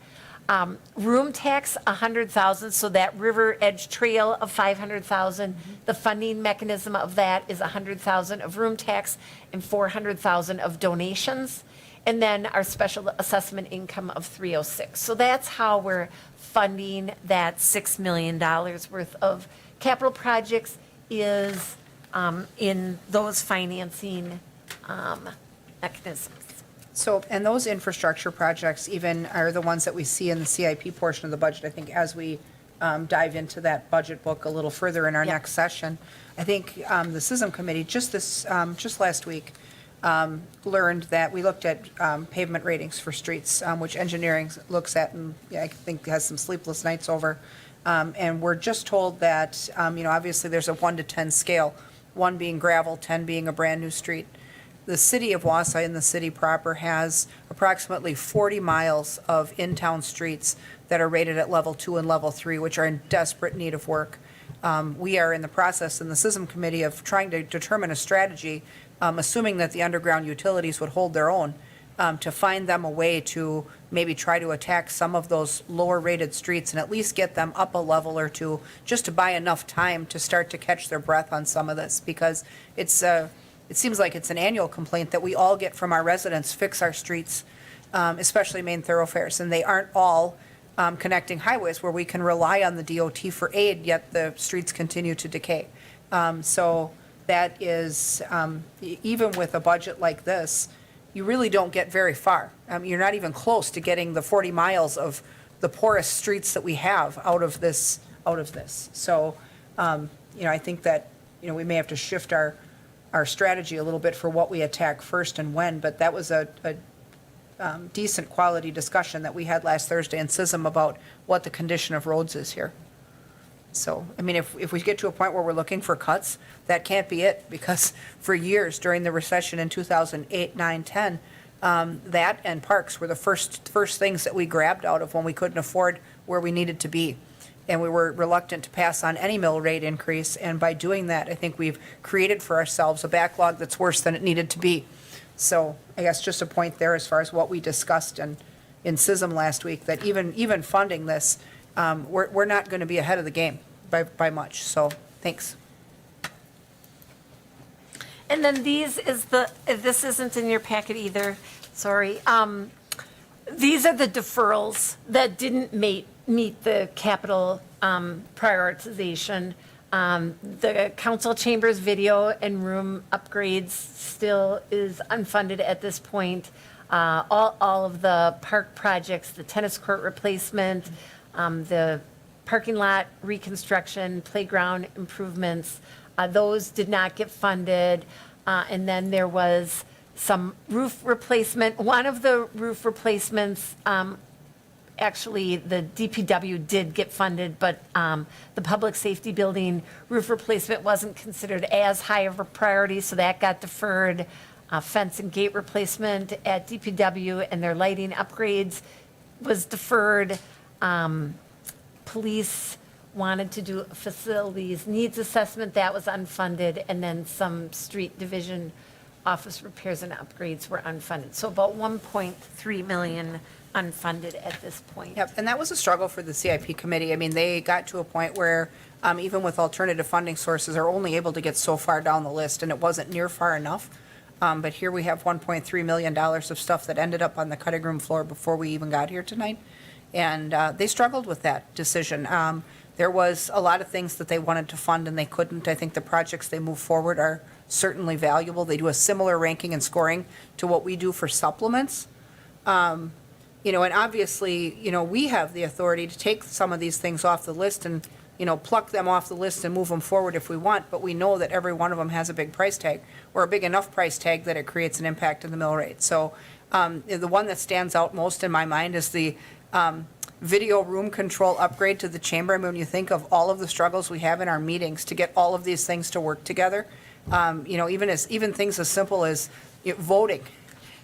Room tax, 100,000, so that River Edge Trail of 500,000. The funding mechanism of that is 100,000 of room tax and 400,000 of donations. And then our special assessment income of 306. So that's how we're funding that $6 million worth of capital projects is in those financing mechanisms. So, and those infrastructure projects even are the ones that we see in the CIP portion of the budget. I think as we dive into that budget book a little further in our Yeah. next session, I think the SISM committee just last week learned that we looked at pavement ratings for streets, which engineering looks at and I think has some sleepless nights over. And we're just told that, obviously there's a 1 to 10 scale, 1 being gravel, 10 being a brand new street. The city of Wausau and the city proper has approximately 40 miles of in-town streets that are rated at level 2 and level 3, which are in desperate need of work. We are in the process in the SISM committee of trying to determine a strategy, assuming that the underground utilities would hold their own, to find them a way to maybe try to attack some of those lower rated streets and at least get them up a level or two, just to buy enough time to start to catch their breath on some of this, because it seems like it's an annual complaint that we all get from our residents, fix our streets, especially main thoroughfares, and they aren't all connecting highways where we can rely on the DOT for aid, yet the streets continue to decay. So that is, even with a budget like this, you really don't get very far. You're not even close to getting the 40 miles of the poorest streets that we have out of this. So, I think that, we may have to shift our strategy a little bit for what we attack first and when, but that was a decent quality discussion that we had last Thursday in CISM about what the condition of roads is here. So, if we get to a point where we're looking for cuts, that can't be it, because for years during the recession in 2008, 9, 10, that and parks were the first things that we grabbed out of when we couldn't afford where we needed to be. And we were reluctant to pass on any mill rate increase, and by doing that, I think we've created for ourselves a backlog that's worse than it needed to be. So I guess just a point there as far as what we discussed in CISM last week, that even funding this, we're not going to be ahead of the game by much. So, thanks. And then this isn't in your packet either, sorry. These are the deferrals that didn't meet the capital prioritization. The council chambers video and room upgrades still is unfunded at this point. All of the park projects, the tennis court replacement, the parking lot reconstruction, playground improvements, those did not get funded. And then there was some roof replacement. One of the roof replacements, actually, the DPW did get funded, but the public safety building roof replacement wasn't considered as high of a priority, so that got deferred. Fence and gate replacement at DPW and their lighting upgrades was deferred. Police wanted to do a facilities needs assessment, that was unfunded, and then some street division office repairs and upgrades were unfunded. So about 1.3 million unfunded at this point. Yep, and that was a struggle for the CIP committee. They got to a point where, even with alternative funding sources, are only able to get so far down the list, and it wasn't near far enough. But here we have $1.3 million of stuff that ended up on the cutting room floor before we even got here tonight. And they struggled with that decision. There was a lot of things that they wanted to fund and they couldn't. I think the projects they move forward are certainly valuable. They do a similar ranking and scoring to what we do for supplements. And obviously, we have the authority to take some of these things off the list and, pluck them off the list and move them forward if we want, but we know that every one of them has a big price tag, or a big enough price tag that it creates an impact in the mill rate. So the one that stands out most in my mind is the video room control upgrade to the chamber. When you think of all of the struggles we have in our meetings to get all of these things to work together, even things as simple as voting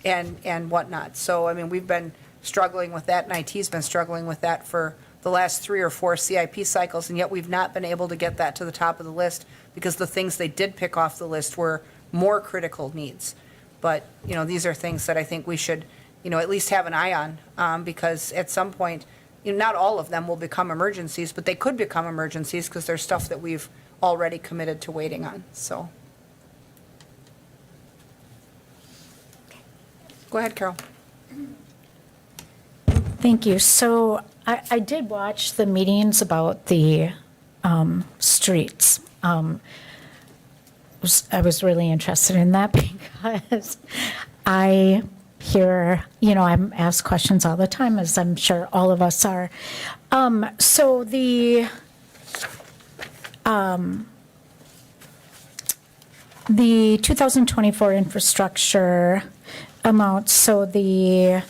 and whatnot. So, we've been struggling with that, and IT's been struggling with that for the last 3 or 4 CIP cycles, and yet we've not been able to get that to the top of the list because the things they did pick off the list were more critical needs. But, these are things that I think we should, at least have an eye on, because at some point, not all of them will become emergencies, but they could become emergencies because there's stuff that we've already committed to waiting on, so. Go ahead, Carol. Thank you. So I did watch the meetings about the streets. I was really interested in that because I hear, I'm asked questions all the time, as I'm sure all of us are. So the 2024 infrastructure amounts, so the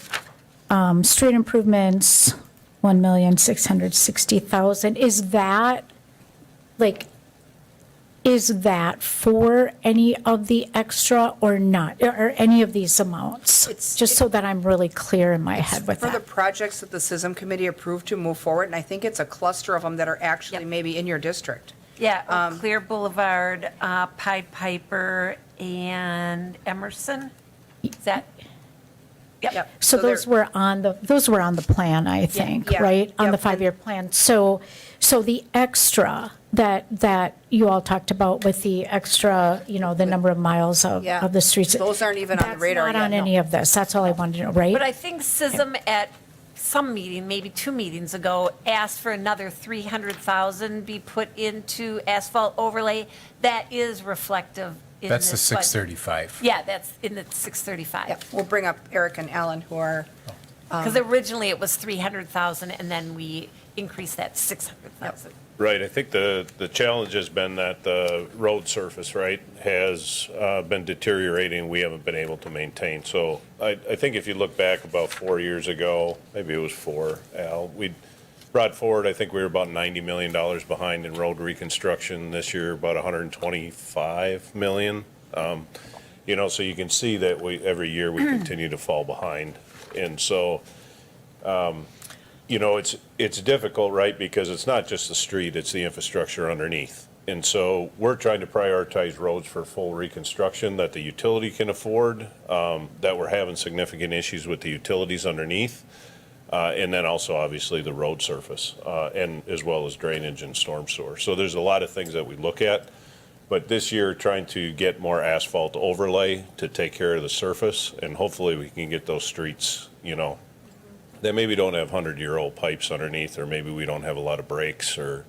street improvements, 1,660,000, is that for any of the extra or not, or any of these amounts? Just so that I'm really clear in my head with For the that. projects that the CISM committee approved to move forward, and I think it's a cluster of them that are actually maybe in your district. Yeah, Eau Claire Boulevard, Pied Piper, and Emerson. Is that? Yep. So those were on the plan, I think, yeah, right? On the yep. 5-year plan. So the extra that you all talked about with the extra, the number of miles of the streets. Those aren't even on the radar That's not yet, on no. any of this. That's all I wanted to know, right? But I think CISM at some meeting, maybe 2 meetings ago, asked for another 300,000 be put into asphalt overlay. That is reflective in That's the this budget. 635. Yeah, that's in the Yep, 635. we'll bring up Eric and Alan who are, Because originally it was 300,000 and then we increased that to 600,000. Right, I think the challenge has been that the road surface, right, has been deteriorating, we haven't been able to maintain. So I think if you look back about 4 years ago, maybe it was 4, Al, we brought forward, I think we were about $90 million behind in road reconstruction. This year, about $125 million. You know, so you can see that every year we continue to fall behind. And so, you know, it's difficult, right, because it's not just the street, it's the infrastructure underneath. And so we're trying to prioritize roads for full reconstruction that the utility can afford, that we're having significant issues with the utilities underneath, and then also obviously the road surface, and as well as drainage and storm sewer. So there's a lot of things that we look at, but this year trying to get more asphalt overlay to take care of the surface, and hopefully we can get those streets, you know, that maybe don't have 100-year-old pipes underneath, or maybe we don't have a lot of breaks or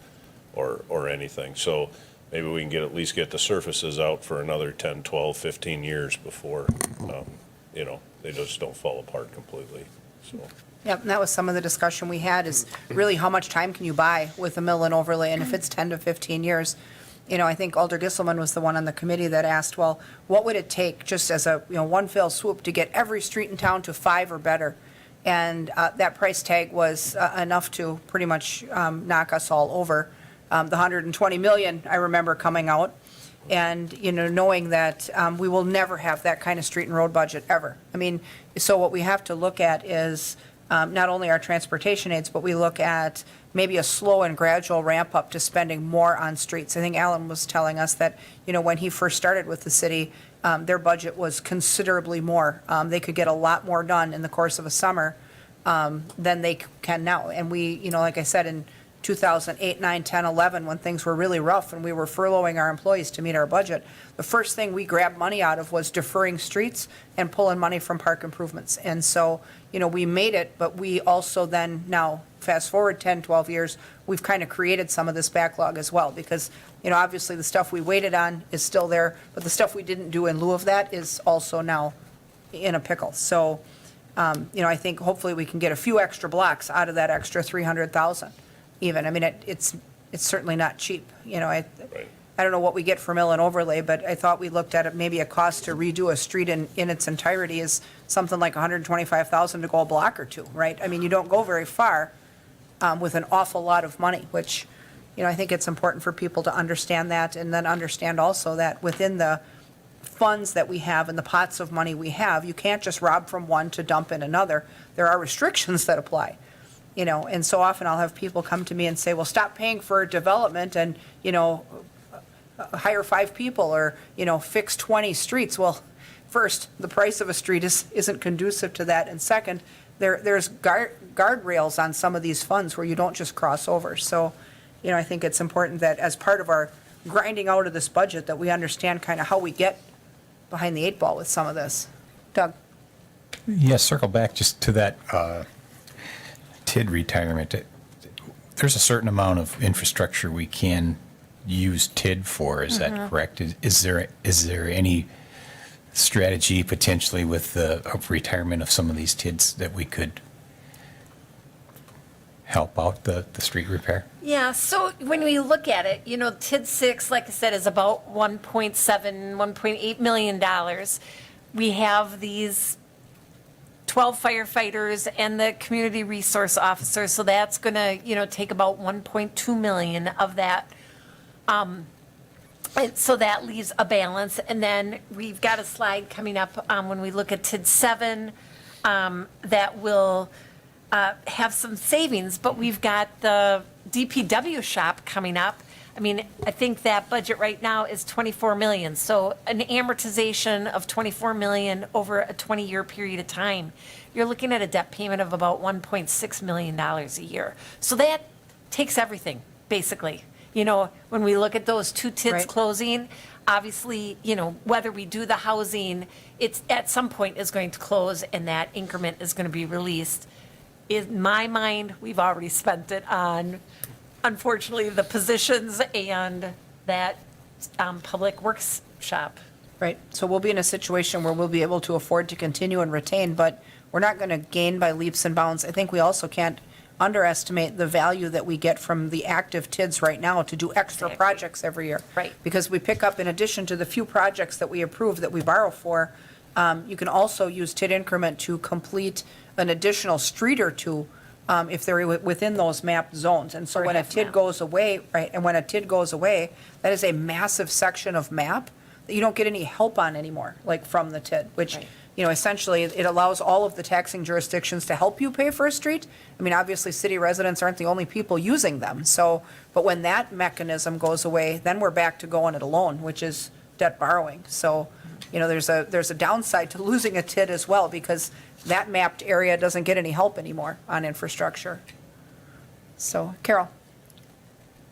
anything. So maybe we can at least get the surfaces out for another 10, 12, 15 years before, you know, they just don't fall apart completely, so. yep, and that was some of the discussion we had, is really how much time can you buy with a mill and overlay? And if it's 10 to 15 years, you know, I think Alder Gisselman was the one on the committee that asked, well, what would it take just as a, you know, one fell swoop to get every street in town to 5 or better? And that price tag was enough to pretty much knock us all over. The 120 million, I remember coming out, and, you know, knowing that we will never have that kind of street and road budget ever. I mean, so what we have to look at is not only our transportation aids, but we look at maybe a slow and gradual ramp up to spending more on streets. I think Alan was telling us that, you know, when he first started with the city, their budget was considerably more. They could get a lot more done in the course of a summer than they can now. And we, you know, like I said, in 2008, 9, 10, 11, when things were really rough and we were furloughing our employees to meet our budget, the first thing we grabbed money out of was deferring streets and pulling money from park improvements. And so, you know, we made it, but we also then now, fast forward 10, 12 years, we've kind of created some of this backlog as well, because, you know, obviously the stuff we waited on is still there, but the stuff we didn't do in lieu of that is also now in a pickle. So, you know, I think hopefully we can get a few extra blocks out of that extra 300,000 even. I mean, it's certainly not cheap, you know. I don't know what we get for mill and overlay, but I thought we looked at it, maybe a cost to redo a street in its entirety is something like 125,000 to go a block or two, right? I mean, you don't go very far with an awful lot of money, which, you know, I think it's important for people to understand that, and then understand also that within the funds that we have and the pots of money we have, you can't just rob from one to dump in another. There are restrictions that apply. You know, and so often I'll have people come to me and say, well, stop paying for development and, you know, hire 5 people or, you know, fix 20 streets. Well, first, the price of a street isn't conducive to that. And second, there's guardrails on some of these funds where you don't just cross over. So, you know, I think it's important that as part of our grinding out of this budget, that we understand kind of how we get behind the 8 ball with some of this. Doug? Yes, circle back just to that TID retirement. There's a certain amount of infrastructure we can use TID for, is that correct? Is there any strategy potentially with the retirement of some of these TIDs that we could help out the street repair? Yeah, so when we look at it, you know, TID 6, like I said, is about $1.7, $1.8 million. We have these 12 firefighters and the community resource officer, so that's going to, you know, take about 1.2 million of that. And so that leaves a balance. And then we've got a slide coming up when we look at TID 7 that will have some savings, but we've got the DPW shop coming up. I mean, I think that budget right now is 24 million. So an amortization of 24 million over a 20-year period of time, you're looking at a debt payment of about $1.6 million a year. So that takes everything, basically. You know, when we look at those 2 TIDs Right. closing, obviously, you know, whether we do the housing, it's at some point is going to close and that increment is going to be released. in my mind, we've already spent it on, unfortunately, the positions and that public works shop. Right, so we'll be in a situation where we'll be able to afford to continue and retain, but we're not going to gain by leaps and bounds. I think we also can't underestimate the value that we get from the active TIDs right now to do extra Exactly. projects every year. Right. Because we pick up, in addition to the few projects that we approve that we borrow for, you can also use TID increment to complete an additional street or two if they're within those mapped zones. And so Or when a half TID map. goes away, right, and when a TID goes away, that is a massive section of map that you don't get any help on anymore, like from the TID, which, Right. you know, essentially, it allows all of the taxing jurisdictions to help you pay for a street. I mean, obviously, city residents aren't the only people using them, so, but when that mechanism goes away, then we're back to going it alone, which is debt borrowing. So, you know, there's a downside to losing a TID as well, because that mapped area doesn't get any help anymore on infrastructure. So, Carol?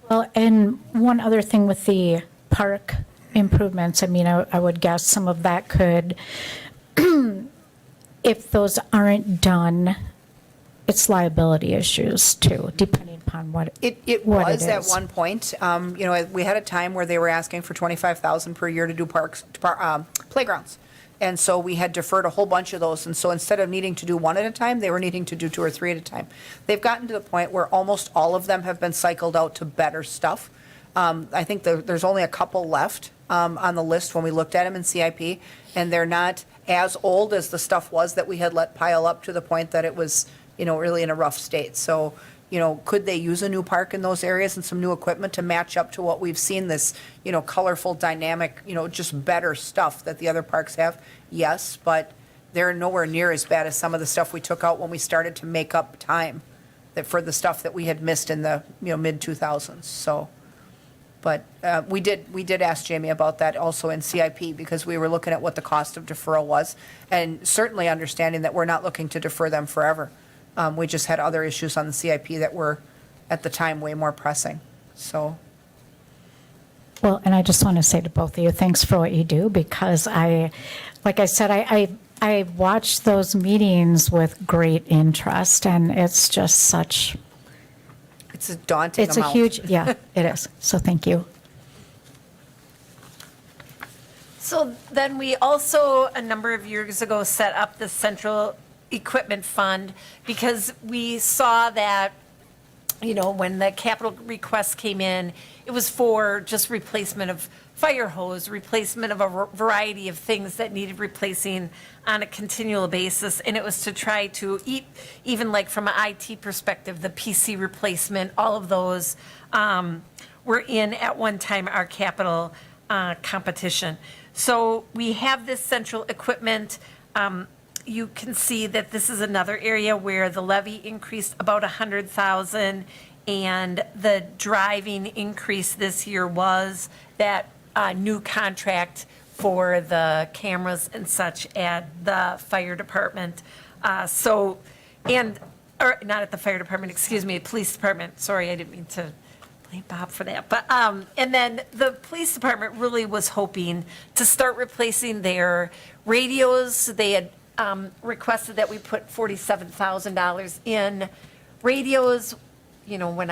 Well, and one other thing with the park improvements, I mean, I would guess some of that could, if those aren't done, it's liability issues too, depending upon what It what was at is. one point. You know, we had a time where they were asking for 25,000 per year to do playgrounds. And so we had deferred a whole bunch of those. And so instead of needing to do one at a time, they were needing to do 2 or 3 at a time. They've gotten to the point where almost all of them have been cycled out to better stuff. I think there's only a couple left on the list when we looked at them in CIP, and they're not as old as the stuff was that we had let pile up to the point that it was, you know, really in a rough state. So, you know, could they use a new park in those areas and some new equipment to match up to what we've seen, this, you know, colorful, dynamic, you know, just better stuff that the other parks have? Yes, but they're nowhere near as bad as some of the stuff we took out when we started to make up time that for the stuff that we had missed in the, you know, mid-2000s. So, but we did ask Jamie about that also in CIP, because we were looking at what the cost of deferral was, and certainly understanding that we're not looking to defer them forever. We just had other issues on the CIP that were, at the time, way more pressing, so. Well, and I just want to say to both of you, thanks for what you do, because like I said, I watched those meetings with great interest, and it's just such, It's a daunting it's a amount. huge, yeah, it is. So thank you. So then we also, a number of years ago, set up the central equipment fund because we saw that, you know, when the capital request came in, it was for just replacement of fire hose, replacement of a variety of things that needed replacing on a continual basis. And it was to try to even like from an IT perspective, the PC replacement, all of those were in at one time our capital competition. So we have this central equipment. You can see that this is another area where the levy increased about 100,000, and the driving increase this year was that new contract for the cameras and such at the fire department. Or not at the fire department, excuse me, police department. Sorry, I didn't mean to blame Bob for that. But, and then the police department really was hoping to start replacing their radios. They had requested that we put $47,000 in radios. You know, when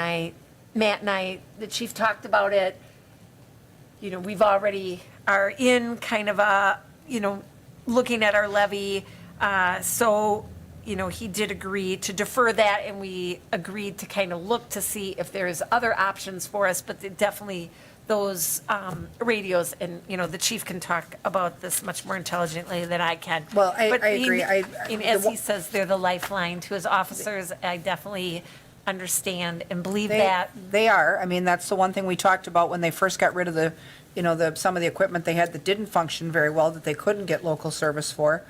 Matt and I, the chief talked about it, you know, we've already are in kind of a, you know, looking at our levy. So, you know, he did agree to defer that, and we agreed to kind of look to see if there's other options for us, but definitely those radios, and, you know, the chief can talk about this much more intelligently than I can. Well, I But agree. and as he says, they're the lifeline to his officers. I definitely understand and believe that. They are. I mean, that's the one thing we talked about when they first got rid of the, you know, some of the equipment they had that didn't function very well, that they couldn't get local service for.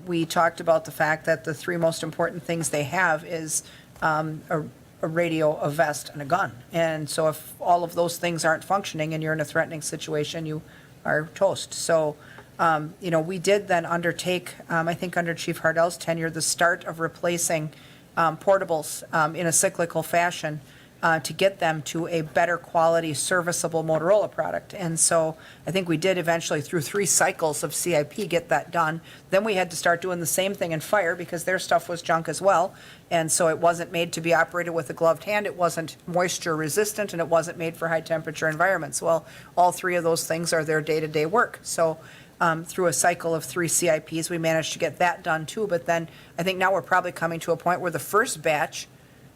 We talked about the fact that the 3 most important things they have is a radio, a vest, and a gun. And so if all of those things aren't functioning and you're in a threatening situation, you are toast. So, you know, we did then undertake, I think under Chief Hardell's tenure, the start of replacing portables in a cyclical fashion. to get them to a better quality serviceable Motorola product. And so I think we did eventually, through 3 cycles of CIP, get that done. Then we had to start doing the same thing in fire because their stuff was junk as well. And so it wasn't made to be operated with a gloved hand, it wasn't moisture resistant, and it wasn't made for high temperature environments. Well, all 3 of those things are their day-to-day work. So through a cycle of 3 CIPs, we managed to get that done too. But then I think now we're probably coming to a point where the first batch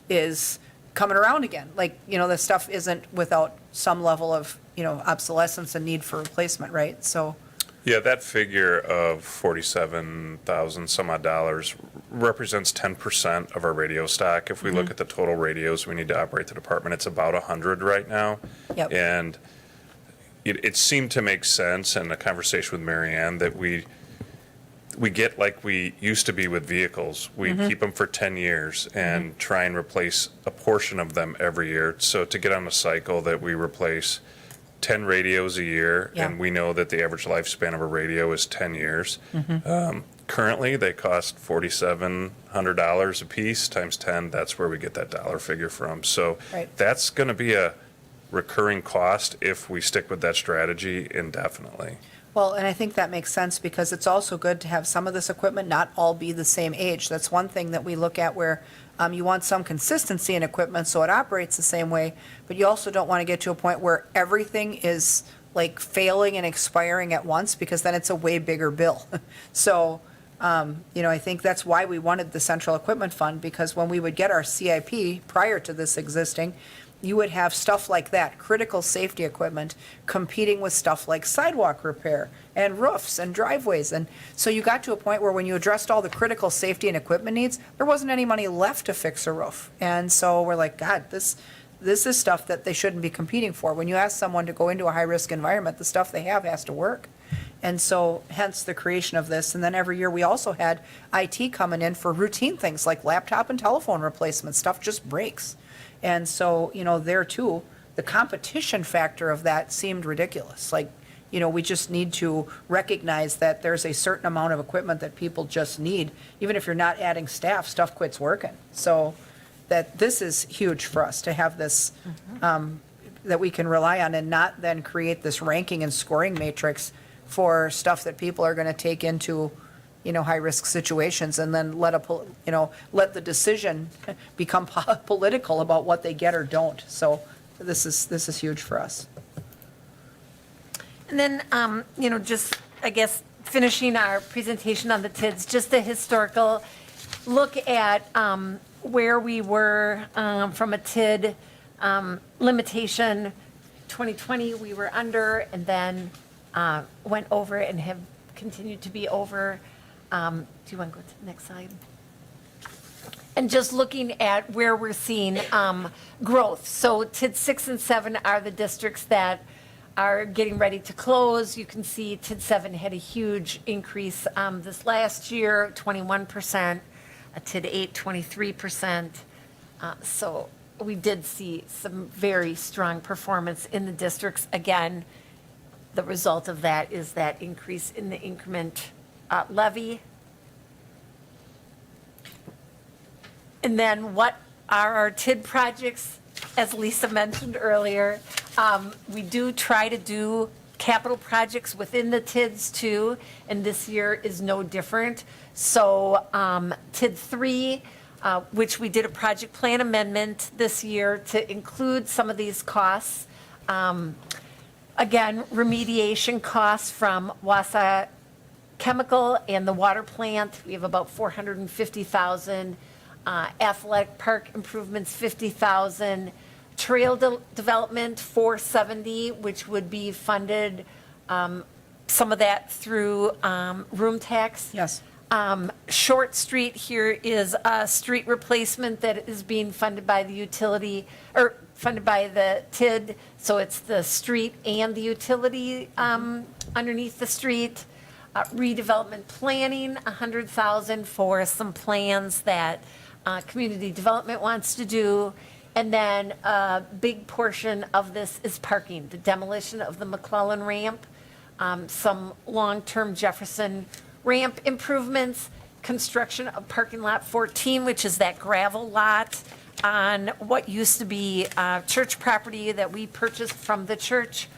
is coming around again. Like, the stuff isn't without some level of, obsolescence and need for replacement, right? So, Yeah, that figure of 47,000 some odd dollars represents 10% of our radio stock. If we look at the total radios we need to operate the department, it's about 100 right now. Yep. And it seemed to make sense in a conversation with Mary Ann that we get like we used to be with vehicles. We keep them for 10 years and try and replace a portion of them every year. So to get on a cycle that we replace 10 radios a year, Yeah. and we know that the average lifespan of a radio is 10 years. Currently, they cost $4,700 a piece times 10. That's where we get that dollar figure from. So Right. that's going to be a recurring cost if we stick with that strategy indefinitely. well, and I think that makes sense because it's also good to have some of this equipment not all be the same age. That's one thing that we look at where you want some consistency in equipment so it operates the same way, but you also don't want to get to a point where everything is like failing and expiring at once because then it's a way bigger bill. So, I think that's why we wanted the central equipment fund, because when we would get our CIP prior to this existing, you would have stuff like that, critical safety equipment, competing with stuff like sidewalk repair and roofs and driveways. And so you got to a point where when you addressed all the critical safety and equipment needs, there wasn't any money left to fix a roof. And so we're like, God, this is stuff that they shouldn't be competing for. When you ask someone to go into a high-risk environment, the stuff they have has to work. And so hence the creation of this. And then every year we also had IT coming in for routine things like laptop and telephone replacement. Stuff just breaks. And so, there too, the competition factor of that seemed ridiculous. Like, we just need to recognize that there's a certain amount of equipment that people just need. Even if you're not adding staff, stuff quits working. So that this is huge for us to have this, that we can rely on and not then create this ranking and scoring matrix for stuff that people are going to take into high-risk situations and then let the decision become political about what they get or don't. So this is huge for us. And then, just, I guess, finishing our presentation on the TIDS, just a historical look at where we were from a TID limitation. 2020, we were under, and then went over and have continued to be over. Do you want to go to the next slide? And just looking at where we're seeing growth. So TID 6 and 7 are the districts that are getting ready to close. You can see TID 7 had a huge increase this last year, 21%, TID 8, 23%. So we did see some very strong performance in the districts. Again, the result of that is that increase in the increment levy. And then what are our TID projects? As Lisa mentioned earlier, we do try to do capital projects within the TIDs too, and this year is no different. So TID 3, which we did a project plan amendment this year to include some of these costs. Again, remediation costs from Wausau Chemical and the water plant, we have about 450,000. Athletic park improvements, 50,000. Trail development, 470, which would be funded, some of that through room tax. Yes. Short Street here is a street replacement that is being funded by the utility, or funded by the TID, so it's the street and the utility underneath the street. Redevelopment planning, 100,000 for some plans that community development wants to do. And then a big portion of this is parking, the demolition of the McClellan ramp, some long-term Jefferson ramp improvements, construction of parking lot 14, which is that gravel lot on what used to be church property that we purchased from the church.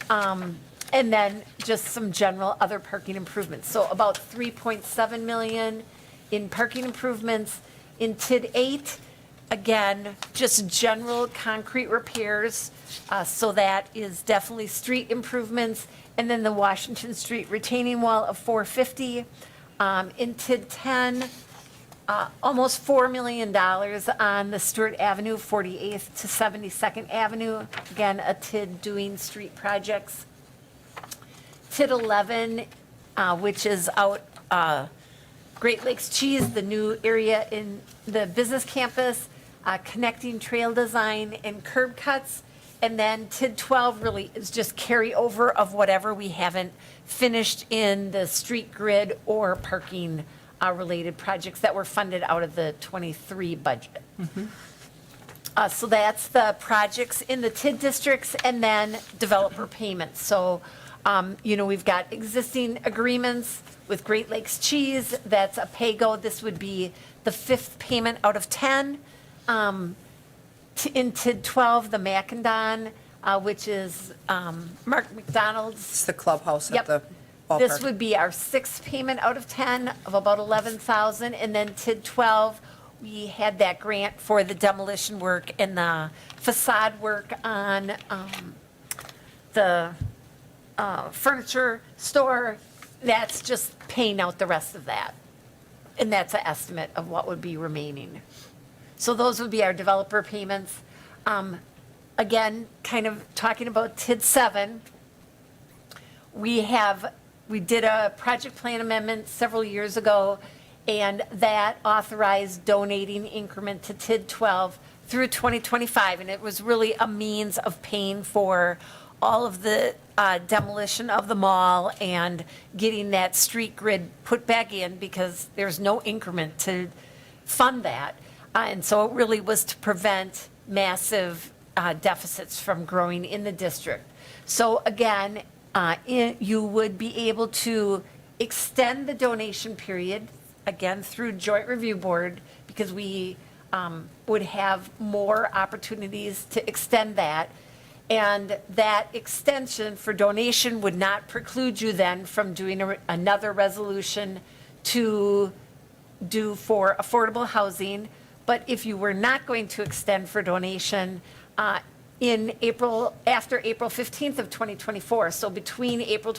And then just some general other parking improvements. So about 3.7 million in parking improvements. In TID 8, again, just general concrete repairs. So that is definitely street improvements. And then the Washington Street retaining wall of 450. In TID 10, almost $4 million on the Stewart Avenue, 48th to 72nd Avenue. Again, a TID doing street projects. TID 11, which is out Great Lakes Cheese, the new area in the business campus, connecting trail design and curb cuts. And then TID 12 really is just carryover of whatever we haven't finished in the street grid or parking related projects that were funded out of the 23 budget. So that's the projects in the TID districts and then developer payments. So, we've got existing agreements with Great Lakes Cheese. That's a pay-go. This would be the 5th payment out of 10. In TID 12, the Macandon, which is Mark McDonald's. It's the clubhouse at Yep. the ballpark. This would be our 6th payment out of 10 of about 11,000. And then TID 12, we had that grant for the demolition work and the facade work on the furniture store. That's just paying out the rest of that. And that's an estimate of what would be remaining. So those would be our developer payments. Again, kind of talking about TID 7, we did a project plan amendment several years ago, and that authorized donating increment to TID 12 through 2025. And it was really a means of paying for all of the demolition of the mall and getting that street grid put back in because there's no increment to fund that. And so it really was to prevent massive deficits from growing in the district. So again, you would be able to extend the donation period, again, through Joint Review Board, because we would have more opportunities to extend that. And that extension for donation would not preclude you then from doing another resolution to do for affordable housing. But if you were not going to extend for donation after April 15th of 2024, so between April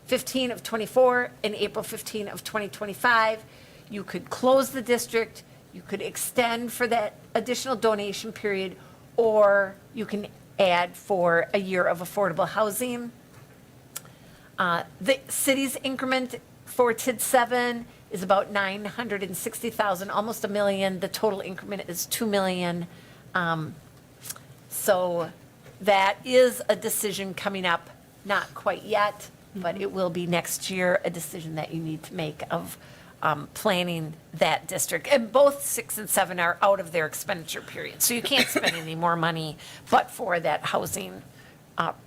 15 of 24 and April 15 of 2025, you could close the district, you could extend for that additional donation period, or you can add for a year of affordable housing. The city's increment for TID 7 is about 960,000, almost $1 million. The total increment is $2 million. So that is a decision coming up, not quite yet, but it will be next year, a decision that you need to make of planning that district. And both 6 and 7 are out of their expenditure period. So you can't spend any more money but for that housing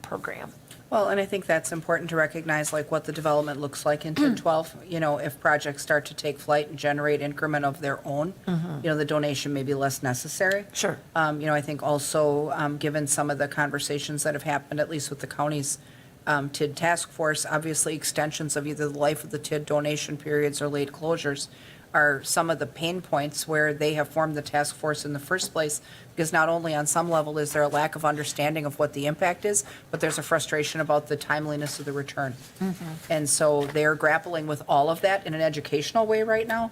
program. Well, and I think that's important to recognize, like, what the development looks like in TID 12. If projects start to take flight and generate increment of their own, the donation may be less necessary. Sure. I think also, given some of the conversations that have happened, at least with the county's TID task force, obviously extensions of either the life of the TID donation periods or late closures are some of the pain points where they have formed the task force in the first place, because not only on some level is there a lack of understanding of what the impact is, but there's a frustration about the timeliness of the return. And so they're grappling with all of that in an educational way right now.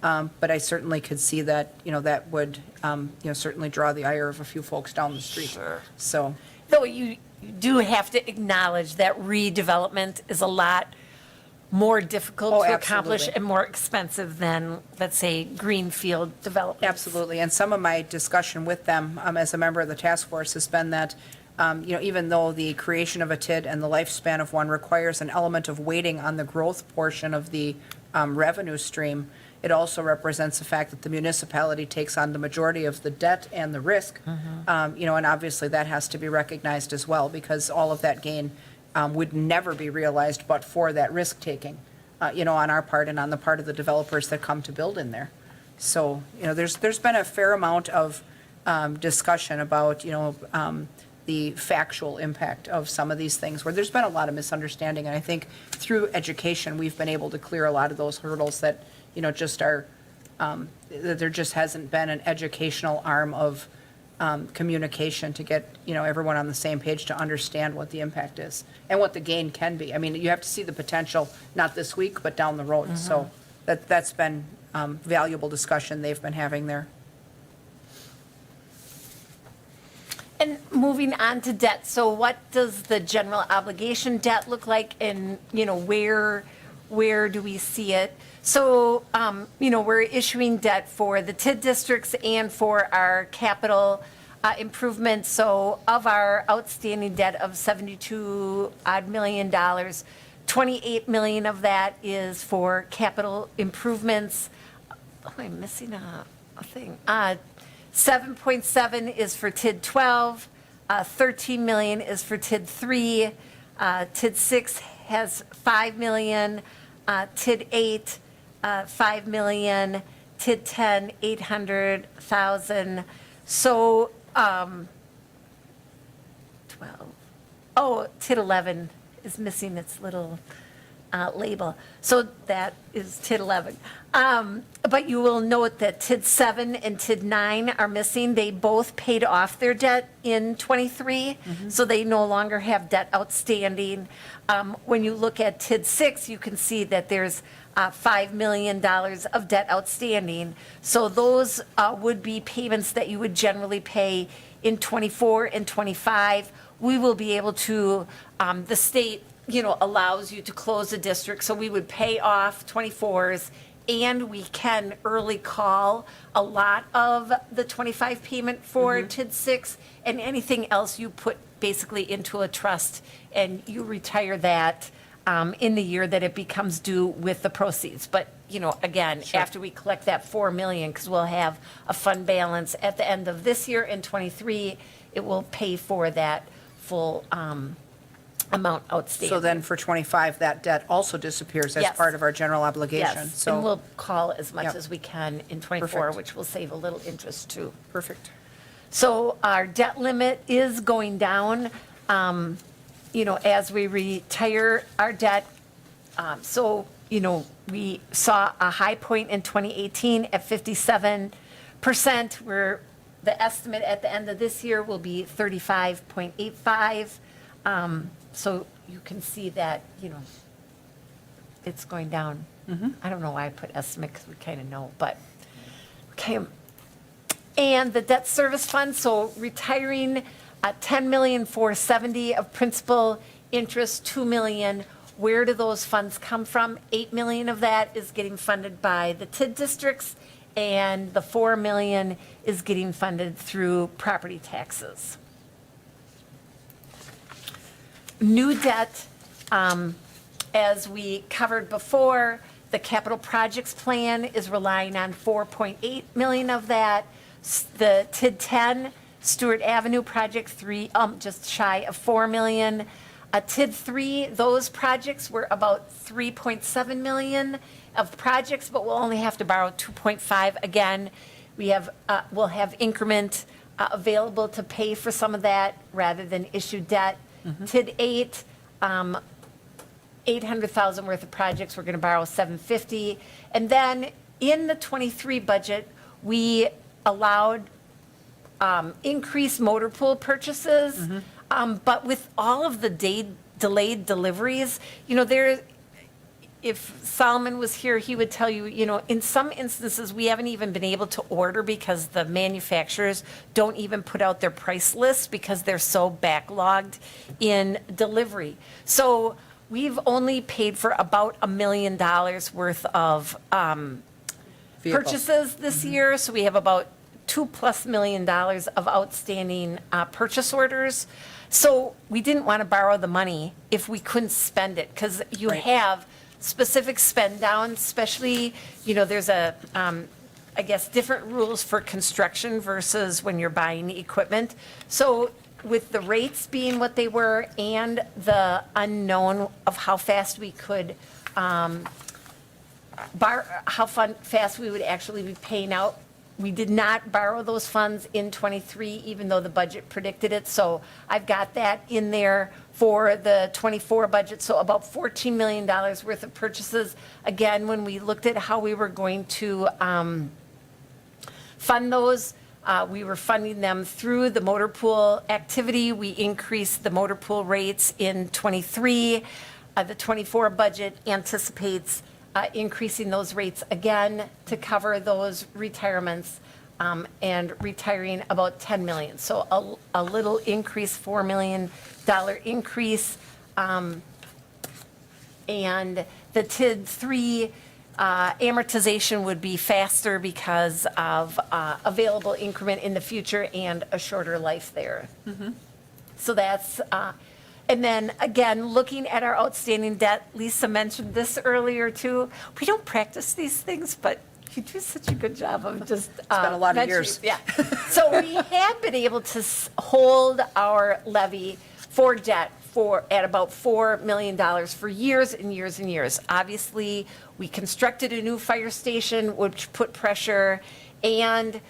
Yeah. But I certainly could see that, that would, certainly draw the ire of a few folks down the street. Sure. So, Though you do have to acknowledge that redevelopment is a lot more difficult Oh, to accomplish absolutely. and more expensive than, let's say, greenfield development. absolutely. And some of my discussion with them, as a member of the task force, has been that, even though the creation of a TID and the lifespan of one requires an element of weighting on the growth portion of the revenue stream, it also represents the fact that the municipality takes on the majority of the debt and the risk. And obviously that has to be recognized as well, because all of that gain would never be realized but for that risk taking, on our part and on the part of the developers that come to build in there. So, there's been a fair amount of discussion about, the factual impact of some of these things, where there's been a lot of misunderstanding. And I think through education, we've been able to clear a lot of those hurdles that, just are, that there just hasn't been an educational arm of communication to get, everyone on the same page to understand what the impact is and what the gain can be. I mean, you have to see the potential, not this week, but down the road. So that's been valuable discussion they've been having there. And moving on to debt, so what does the general obligation debt look like, and, where do we see it? So, we're issuing debt for the TID districts and for our capital improvements. So of our outstanding debt of $72 odd million, 28 million of that is for capital improvements. Oh, I'm missing a thing. 7.7 is for TID 12, 13 million is for TID 3, TID 6 has 5 million, TID 8, 5 million, TID 10, 800,000. So, 12. Oh, TID 11 is missing its little label. So that is TID 11. But you will note that TID 7 and TID 9 are missing. They both paid off their debt in '23, so they no longer have debt outstanding. When you look at TID 6, you can see that there's $5 million of debt outstanding. So those would be payments that you would generally pay in '24 and '25. We will be able to, the state allows you to close a district, so we would pay off 24s, and we can early call a lot of the 25 payment for TID 6, and anything else you put basically into a trust, and you retire that in the year that it becomes due with the proceeds. But, again, after we collect that 4 million, because we'll have a fund balance at the end of this year in '23, it will pay for that full amount outstanding. So then for '25, that debt also disappears as Yes. part of our general obligation. Yes, So and we'll call as much Yep. as we can in '24, Perfect. which will save a little interest too. Perfect. So our debt limit is going down, as we retire our debt. So, we saw a high point in 2018 at 57%, where the estimate at the end of this year will be 35.85. So you can see that, it's going down. I don't know why I put estimate, because we kind of know, but, okay. And the debt service fund, so retiring 10,470,000 of principal, interest 2 million. Where do those funds come from? 8 million of that is getting funded by the TID districts, and the 4 million is getting funded through property taxes. New debt, as we covered before, the capital projects plan is relying on 4.8 million of that. The TID 10, Stewart Avenue Project 3, just shy of 4 million. TID 3, those projects were about 3.7 million of projects, but we'll only have to borrow 2.5. Again, we'll have increment available to pay for some of that rather than issue debt. TID 8, 800,000 worth of projects, we're going to borrow 750. And then in the '23 budget, we allowed increased motor pool purchases. But with all of the delayed deliveries, if Solomon was here, he would tell you, in some instances, we haven't even been able to order because the manufacturers don't even put out their price lists because they're so backlogged in delivery. So we've only paid for about $1 million worth of Vehicles. purchases this year. So we have about $2+ million of outstanding purchase orders. So we didn't want to borrow the money if we couldn't spend it, because you Right. have specific spend downs, especially, there's I guess, different rules for construction versus when you're buying equipment. So with the rates being what they were and the unknown of how fast we could, fast we would actually be paying out We did not borrow those funds in '23, even though the budget predicted it. So I've got that in there for the '24 budget, so about $14 million worth of purchases. Again, when we looked at how we were going to fund those, we were funding them through the motor pool activity. We increased the motor pool rates in '23. The '24 budget anticipates increasing those rates again to cover those retirements and retiring about 10 million. So a little increase, $4 million increase. And the TID 3 amortization would be faster because of available increment in the future and a shorter life there. So that's, and then again, looking at our outstanding debt, Lisa mentioned this earlier too. We don't practice these things, but you do such a good job of just. It's been a lot of years. Yeah. So we have been able to hold our levy for debt at about $4 million for years and years and years. Obviously, we constructed a new fire station, which put pressure, and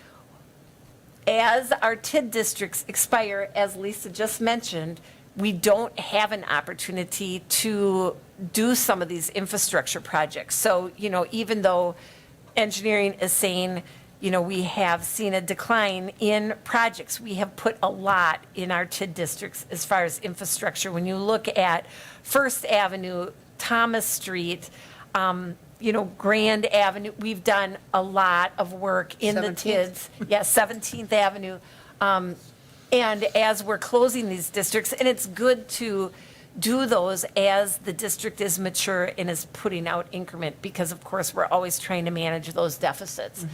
as our TID districts expire, as Lisa just mentioned, we don't have an opportunity to do some of these infrastructure projects. So, even though engineering is saying, we have seen a decline in projects, we have put a lot in our TID districts as far as infrastructure. When you look at First Avenue, Thomas Street, Grand Avenue, we've done a lot of work in the 17th. TIDs. Yeah, 17th Avenue. And as we're closing these districts, and it's good to do those as the district is mature and is putting out increment, because of course, we're always trying to manage those deficits.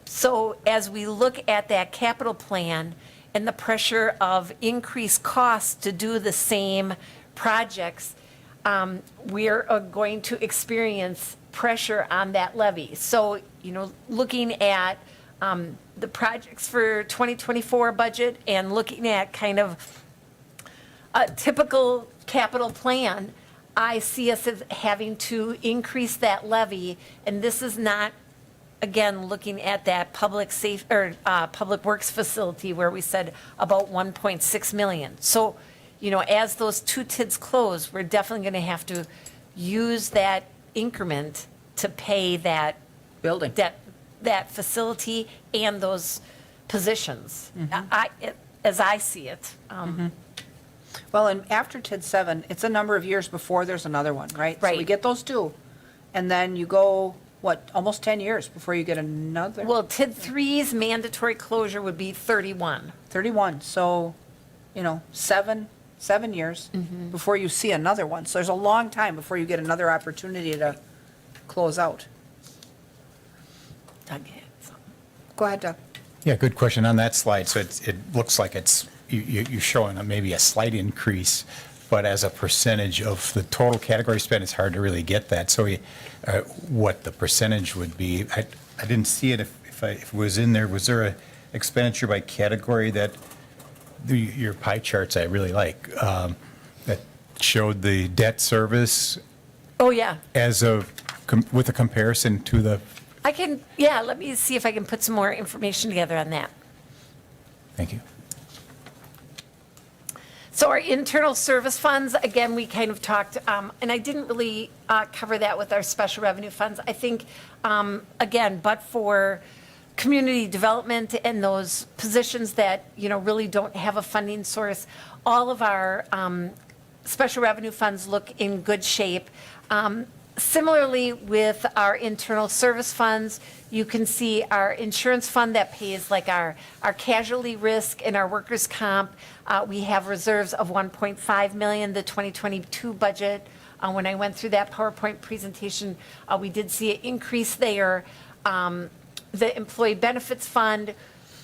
So as we look at that capital plan and the pressure of increased costs to do the same projects, we're going to experience pressure on that levy. So, looking at the projects for 2024 budget and looking at kind of a typical capital plan, I see us as having to increase that levy. And this is not, again, looking at that public works facility where we said about 1.6 million. So, as those two TIDs close, we're definitely going to have to use that increment to pay that Building. that facility and those positions. As I see it. Well, and after TID 7, it's a number of years before there's another one, right? So we Right. get those two, and then you go, almost 10 years before you get another? Well, TID 3's mandatory closure would be 31. 31, so, 7 years before you see another one. So there's a long time before you get another opportunity to close out. Doug had something. Go ahead, Doug. Yeah, good question on that slide. So it looks like you're showing maybe a slight increase, but as a percentage of the total category spend, it's hard to really get that. So what the percentage would be, I didn't see it if it was in there. Was there a expenditure by category that, your pie charts I really like, that showed the debt service Oh, yeah. with a comparison to the, Let me see if I can put some more information together on that. thank you. So our internal service funds, again, we kind of talked, and I didn't really cover that with our special revenue funds. I think, again, but for community development and those positions that, really don't have a funding source, all of our special revenue funds look in good shape. Similarly, with our internal service funds, you can see our insurance fund that pays like our casualty risk and our workers' comp. We have reserves of 1.5 million. The 2022 budget, when I went through that PowerPoint presentation, we did see an increase there. The employee benefits fund,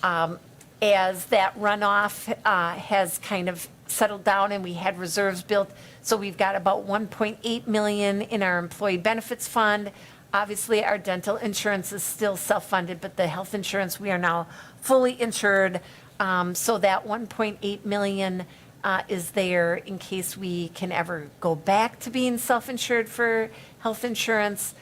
as that runoff has kind of settled down and we had reserves built. So we've got about 1.8 million in our employee benefits fund. Obviously, our dental insurance is still self-funded, but the health insurance, we are now fully insured. So that 1.8 million is there in case we can ever go back to being self-insured for health insurance.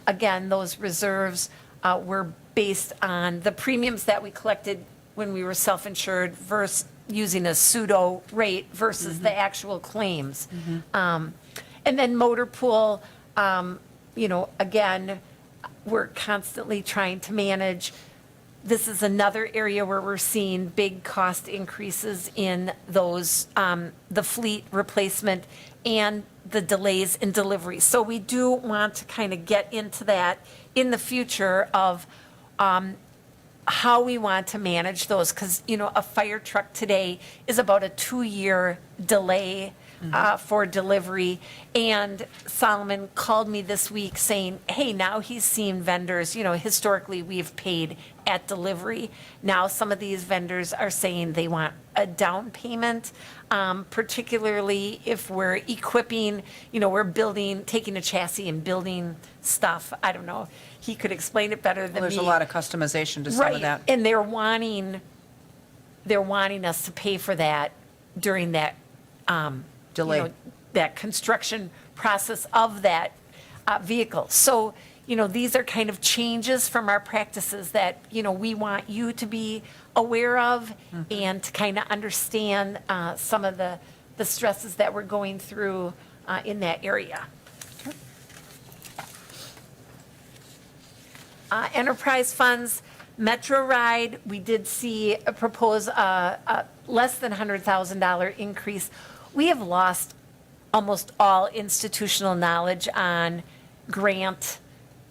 Again, those reserves were based on the premiums that we collected when we were self-insured versus using a pseudo rate versus the actual claims. And then motor pool, again, we're constantly trying to manage. This is another area where we're seeing big cost increases in those, the fleet replacement and the delays in delivery. So we do want to kind of get into that in the future of how we want to manage those. Because, a fire truck today is about a 2-year delay for delivery. And Solomon called me this week saying, hey, now he's seen vendors, historically we've paid at delivery. Now some of these vendors are saying they want a down payment, particularly if we're equipping, we're building, taking a chassis and building stuff. I don't know. He could explain it better than me. There's a lot of customization to some of that. Right, and they're wanting us to pay for that during that Delay. that construction process of that vehicle. So, these are kind of changes from our practices that, we want you to be aware of and to kind of understand some of the stresses that we're going through in that area. Enterprise funds, Metro Ride, we did see propose a less than $100,000 increase. We have lost almost all institutional knowledge on grant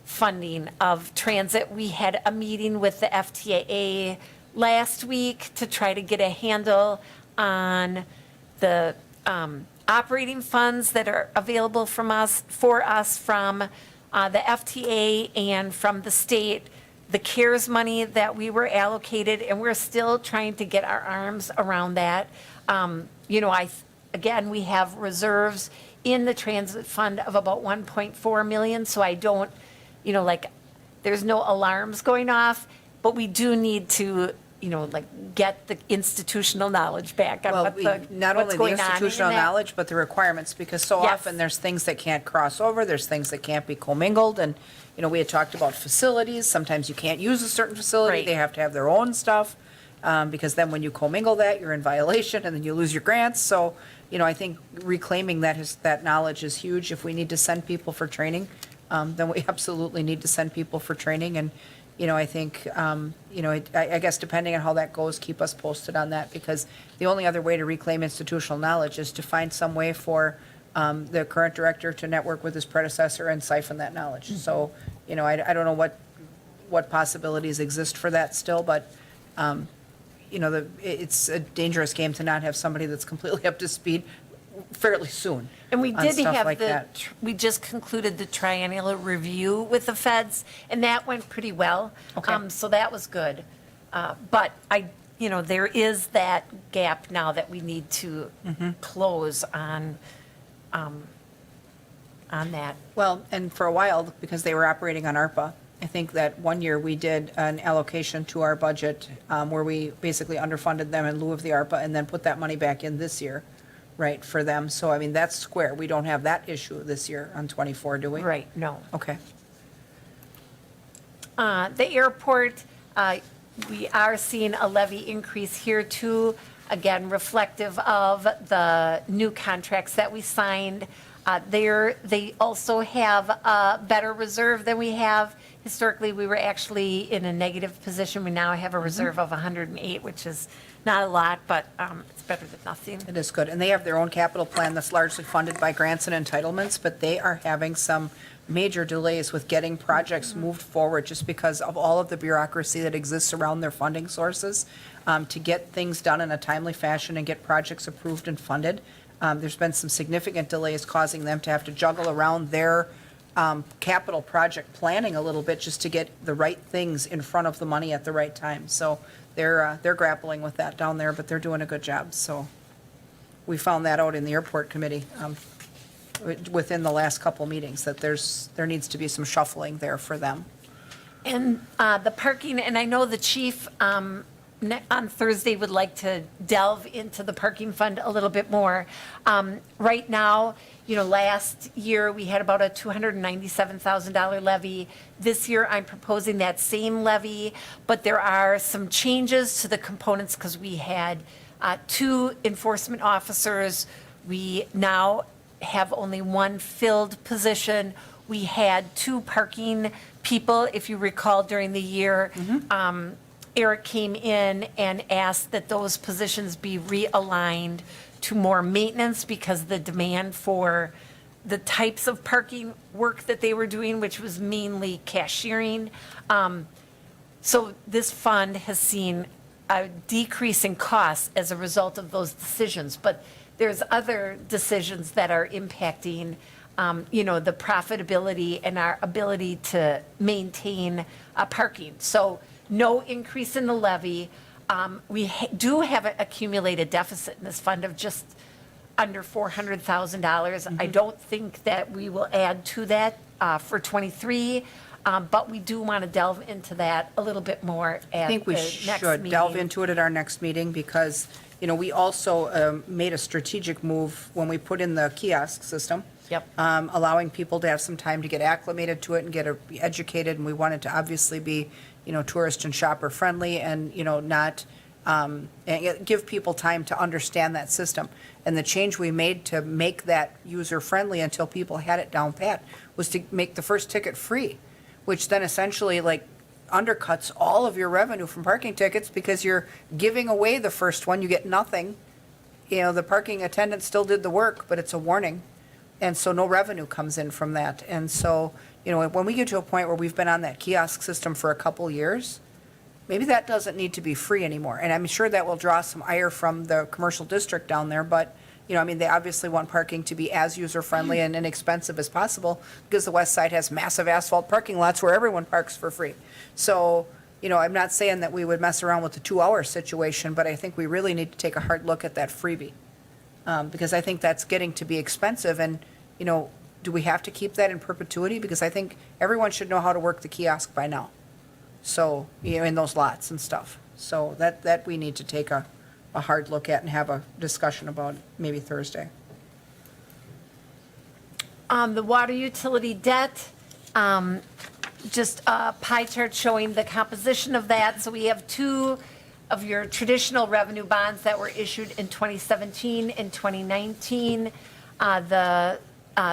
funding of transit. We had a meeting with the FTAA last week to try to get a handle on the operating funds that are available for us from the FTA and from the state, the CARES money that we were allocated, and we're still trying to get our arms around that. Again, we have reserves in the transit fund of about 1.4 million, so I don't, there's no alarms going off, but we do need to, get the institutional knowledge back on Well, what not what's only the going on in institutional that. knowledge, but the requirements, because so Yes. often there's things that can't cross over, there's things that can't be commingled, and, we had talked about facilities, sometimes you can't use a certain facility, Right. they have to have their own stuff, because then when you commingle that, you're in violation, and then you lose your grants, so, I think reclaiming that knowledge is huge. If we need to send people for training, then we absolutely need to send people for training, and, I think, I guess depending on how that goes, keep us posted on that, because the only other way to reclaim institutional knowledge is to find some way for the current director to network with his predecessor and siphon that knowledge. So, I don't know what possibilities exist for that still, but, it's a dangerous game to not have somebody that's completely up to speed fairly soon. And we on did stuff have like that. we just concluded the triennial review with the feds, and that went pretty well. Okay. So that was good. But there is that gap now that we need to close on that. Well, and for a while, because they were operating on ARPA, I think that one year we did an allocation to our budget where we basically underfunded them in lieu of the ARPA and then put that money back in this year, right, for them. So, that's square. We don't have that issue this year on 24, do we? Right, no. Okay. The airport, we are seeing a levy increase here too, again, reflective of the new contracts that we signed. They also have a better reserve than we have. Historically, we were actually in a negative position. We now have a reserve of 108, which is not a lot, but it's better than nothing. It is good. And they have their own capital plan that's largely funded by grants and entitlements, but they are having some major delays with getting projects moved forward just because of all of the bureaucracy that exists around their funding sources to get things done in a timely fashion and get projects approved and funded. There's been some significant delays causing them to have to juggle around their capital project planning a little bit just to get the right things in front of the money at the right time. So they're grappling with that down there, but they're doing a good job. So we found that out in the airport committee within the last couple meetings, that there needs to be some shuffling there for them. And the parking, and I know the chief on Thursday would like to delve into the parking fund a little bit more. Right now, last year, we had about a $297,000 levy. This year, I'm proposing that same levy, but there are some changes to the components because we had 2 enforcement officers. We now have only 1 filled position. We had 2 parking people, if you recall, during the year. Eric came in and asked that those positions be realigned to more maintenance because the demand for the types of parking work that they were doing, which was mainly cashiering. So this fund has seen a decrease in costs as a result of those decisions. But there's other decisions that are impacting, the profitability and our ability to maintain parking. So no increase in the levy. We do have an accumulated deficit in this fund of just under $400,000. I don't think that we will add to that for '23, but we do want to delve into that a little bit more at the I think we next should delve meeting. into it at our next meeting because, we also made a strategic move when we put in the kiosk system. Yep. Allowing people to have some time to get acclimated to it and be educated. And we wanted to obviously be, tourist and shopper friendly and, not, and give people time to understand that system. And the change we made to make that user friendly until people had it down pat was to make the first ticket free, which then essentially undercuts all of your revenue from parking tickets because you're giving away the first one, you get nothing. The parking attendant still did the work, but it's a warning. And so no revenue comes in from that. And so, when we get to a point where we've been on that kiosk system for a couple years, maybe that doesn't need to be free anymore. And I'm sure that will draw some ire from the commercial district down there, but, they obviously want parking to be as user-friendly and inexpensive as possible because the west side has massive asphalt parking lots where everyone parks for free. So, I'm not saying that we would mess around with the 2-hour situation, but I think we really need to take a hard look at that freebie. Because I think that's getting to be expensive and, do we have to keep that in perpetuity? Because I think everyone should know how to work the kiosk by now. So, in those lots and stuff. So that we need to take a hard look at and have a discussion about maybe Thursday. The water utility debt, just a pie chart showing the composition of that. So we have 2 of your traditional revenue bonds that were issued in 2017 and 2019. The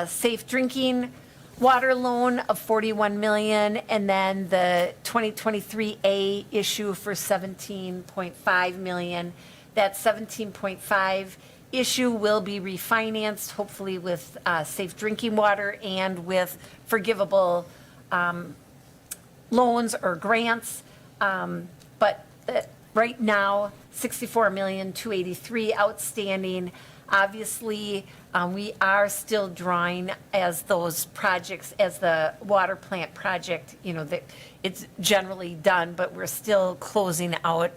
safe drinking water loan of $41 million, and then the 2023A issue for $17.5 million. That 17.5 issue will be refinanced, hopefully with safe drinking water and with forgivable loans or grants. But right now, $64,283,000 outstanding. Obviously, we are still drawing as those projects, as the water plant project, it's generally done, but we're still closing out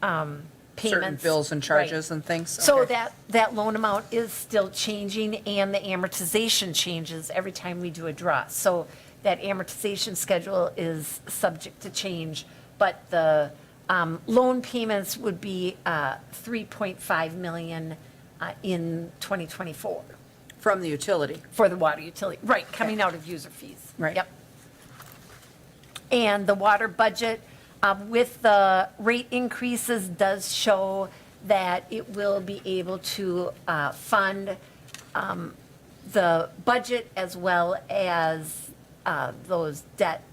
payments. Certain bills and charges Right. and things. So Okay. that loan amount is still changing, and the amortization changes every time we do a draw. So that amortization schedule is subject to change, but the loan payments would be $3.5 million in 2024 From the utility. for the water utility, right, coming out of user fees. Right. Yep. And the water budget, with the rate increases, does show that it will be able to fund the budget as well as those debt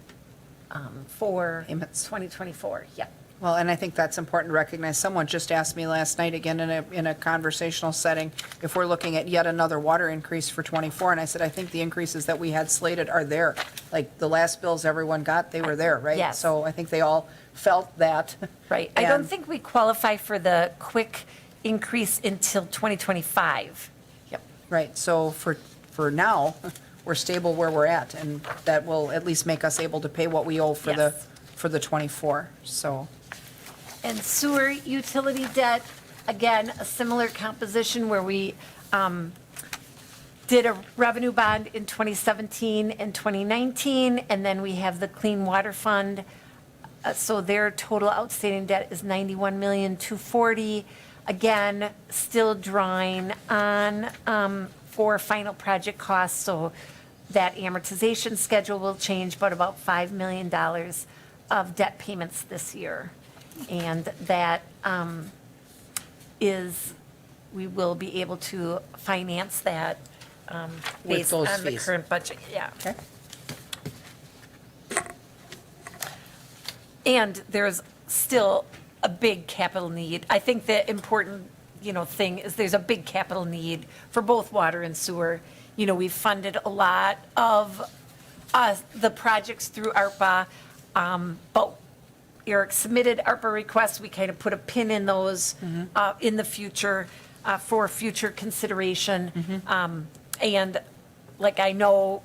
for Payments. 2024. Yep. Well, and I think that's important to recognize. Someone just asked me last night, again, in a conversational setting, if we're looking at yet another water increase for '24, and I said, I think the increases that we had slated are there. Like, the last bills everyone got, they were there, right? Yes. So I think they all felt that. Right. I don't And- think we qualify for the quick increase until 2025. Yep. Right, so for now, we're stable where we're at, and that will at least make us able to pay what we owe for Yes. the '24, so. And sewer utility debt, again, a similar composition where we did a revenue bond in 2017 and 2019, and then we have the Clean Water Fund So their total outstanding debt is 91,240,000. Again, still drawing on for final project costs, so that amortization schedule will change, but about $5 million of debt payments this year. And that we will be able to finance that With based those on the fees. current budget, yeah. Okay. And there's still a big capital need. I think the important, thing is there's a big capital need for both water and sewer. We've funded a lot of the projects through ARPA, but Eric submitted ARPA requests. We kind of put a pin in those in the future for future consideration. And like I know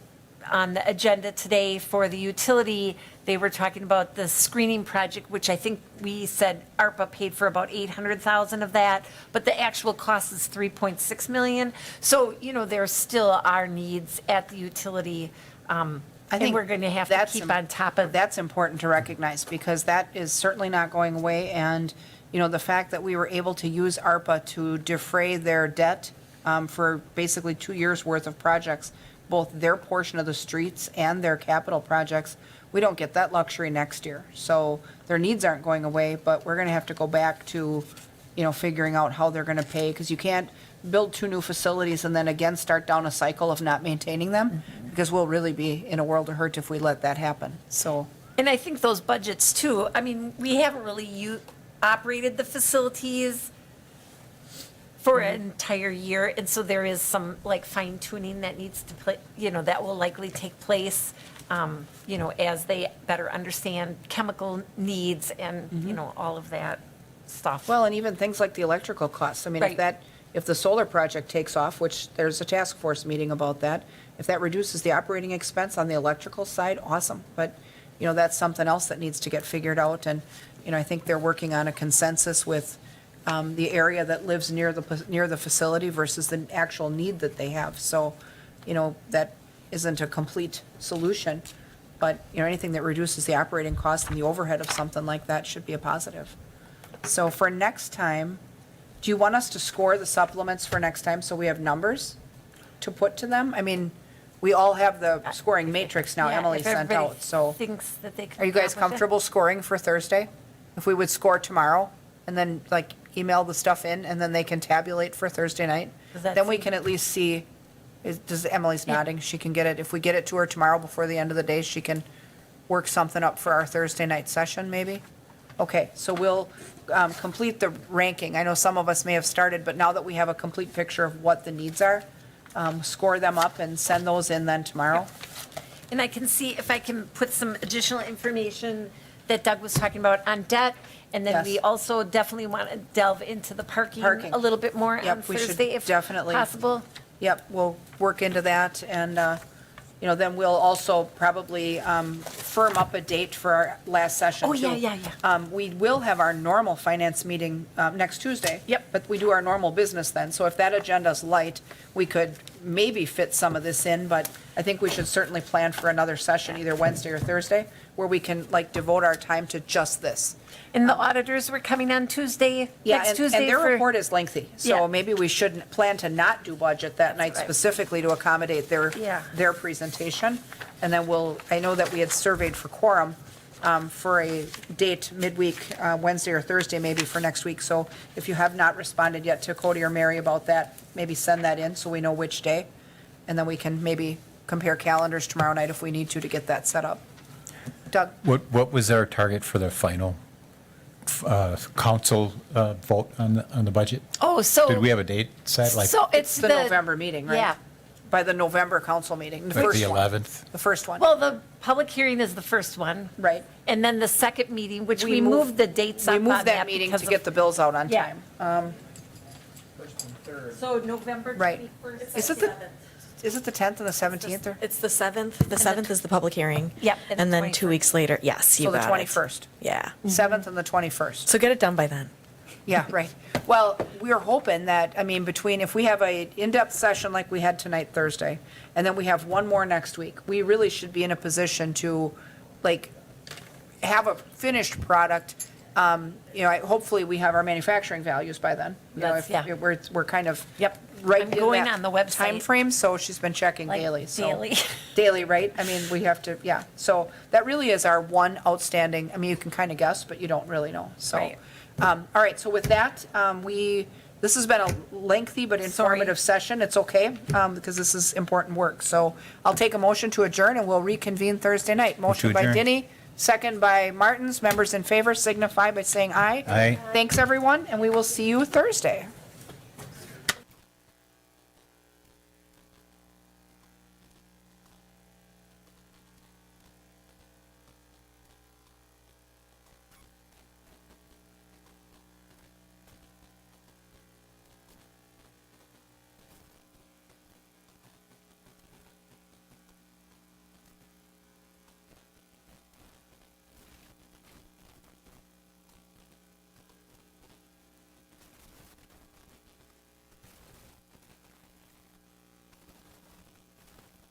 on the agenda today for the utility, they were talking about the screening project, which I think we said ARPA paid for about 800,000 of that, but the actual cost is 3.6 million. So, there still are needs at the utility. I And think we're going to have to that's keep on top of that. That's important to recognize, because that is certainly not going away. And, the fact that we were able to use ARPA to defray their debt for basically 2 years' worth of projects, both their portion of the streets and their capital projects, we don't get that luxury next year. So their needs aren't going away, but we're going to have to go back to, figuring out how they're going to pay, because you can't build 2 new facilities and then again start down a cycle of not maintaining them, because we'll really be in a world of hurt if we let that happen. So, And I think those budgets too, we haven't really operated the facilities for an entire year. And so there is some like fine tuning that needs to play, that will likely take place, as they better understand chemical needs and, all of that stuff. well, and even things like the electrical costs. I mean, Right. if the solar project takes off, which there's a task force meeting about that, if that reduces the operating expense on the electrical side, awesome. But, that's something else that needs to get figured out. And, I think they're working on a consensus with the area that lives near the facility versus the actual need that they have. So, that isn't a complete solution. But, anything that reduces the operating cost and the overhead of something like that should be a positive. So for next time, do you want us to score the supplements for next time so we have numbers to put to them? I mean, we all have the scoring matrix now Yeah, Emily if sent everybody out, so. Thinks that they can. Are you guys accomplish it. comfortable scoring for Thursday? If we would score tomorrow and then like email the stuff in and then they can tabulate for Thursday night? Does that Then we seem- can at least see, Emily's nodding, she can get it, if we get it to her tomorrow before the end of the day, she can work something up for our Thursday night session, maybe? Okay, so we'll complete the ranking. I know some of us may have started, but now that we have a complete picture of what the needs are, score them up and send those in then tomorrow. And I can see if I can put some additional information that Doug was talking about on debt. And then we Yes. also definitely want to delve into the parking Parking. a little bit more on Yep, we should Thursday if definitely- possible. Yep, we'll work into that, and, then we'll also probably firm up a date for our last session, Oh, too. yeah. We will have our normal finance meeting next Tuesday. Yep. But we do our normal business then, so if that agenda's light, we could maybe fit some of this in, but I think we should certainly plan for another session, either Wednesday or Thursday, where we can, like, devote our time to just this. And the auditors were coming on Tuesday, Yeah, next and Tuesday their for. report is lengthy, Yeah. so maybe we shouldn't plan to not do budget that night right. specifically to accommodate Yeah. their presentation. And then I know that we had surveyed for quorum for a date midweek, Wednesday or Thursday maybe for next week. So if you have not responded yet to Cody or Mary about that, maybe send that in so we know which day. And then we can maybe compare calendars tomorrow night if we need to get that set up. Doug? What was our target for the final council vote on the budget? Oh, so. Did we have a date set, like So it's The November meeting, right? Yeah. By the November council meeting, the like first the one. 11th? The first one. Well, the public hearing is the first one. Right. And then the second meeting, which We we moved- moved the dates up We on moved that meeting because to of- get the bills out on Yeah. time. So November Right. 21st. Is it the 10th and the 17th, or? It's the 7th. The 7th is the public hearing. Yep, and the And then 21st. 2 weeks later, yes, you So the got it. 21st. Yeah. 7th and the 21st. So get it done by then. Yeah, right. Well, we are hoping that, if we have a in-depth session like we had tonight, Thursday, and then we have one more next week, we really should be in a position to, like, have a finished product, hopefully we have our manufacturing values by then. You know, That's- if- yeah. We're kind of. Yep. Right I'm in going that on the website. timeframe, so she's been checking Like daily, so. daily. Daily, right? I mean, we have to, yeah. So that really is our one outstanding, I mean, you can kind of guess, but you don't really know, so. Right. All right, so with that, this has been a lengthy but informative session. It's okay, because this is important work. So I'll take a motion to adjourn, and we'll reconvene Thursday night. Motion by adjourn. Denny, second by Martins. Members in favor signify by saying aye. Aye. Thanks, everyone, and we will see you Thursday.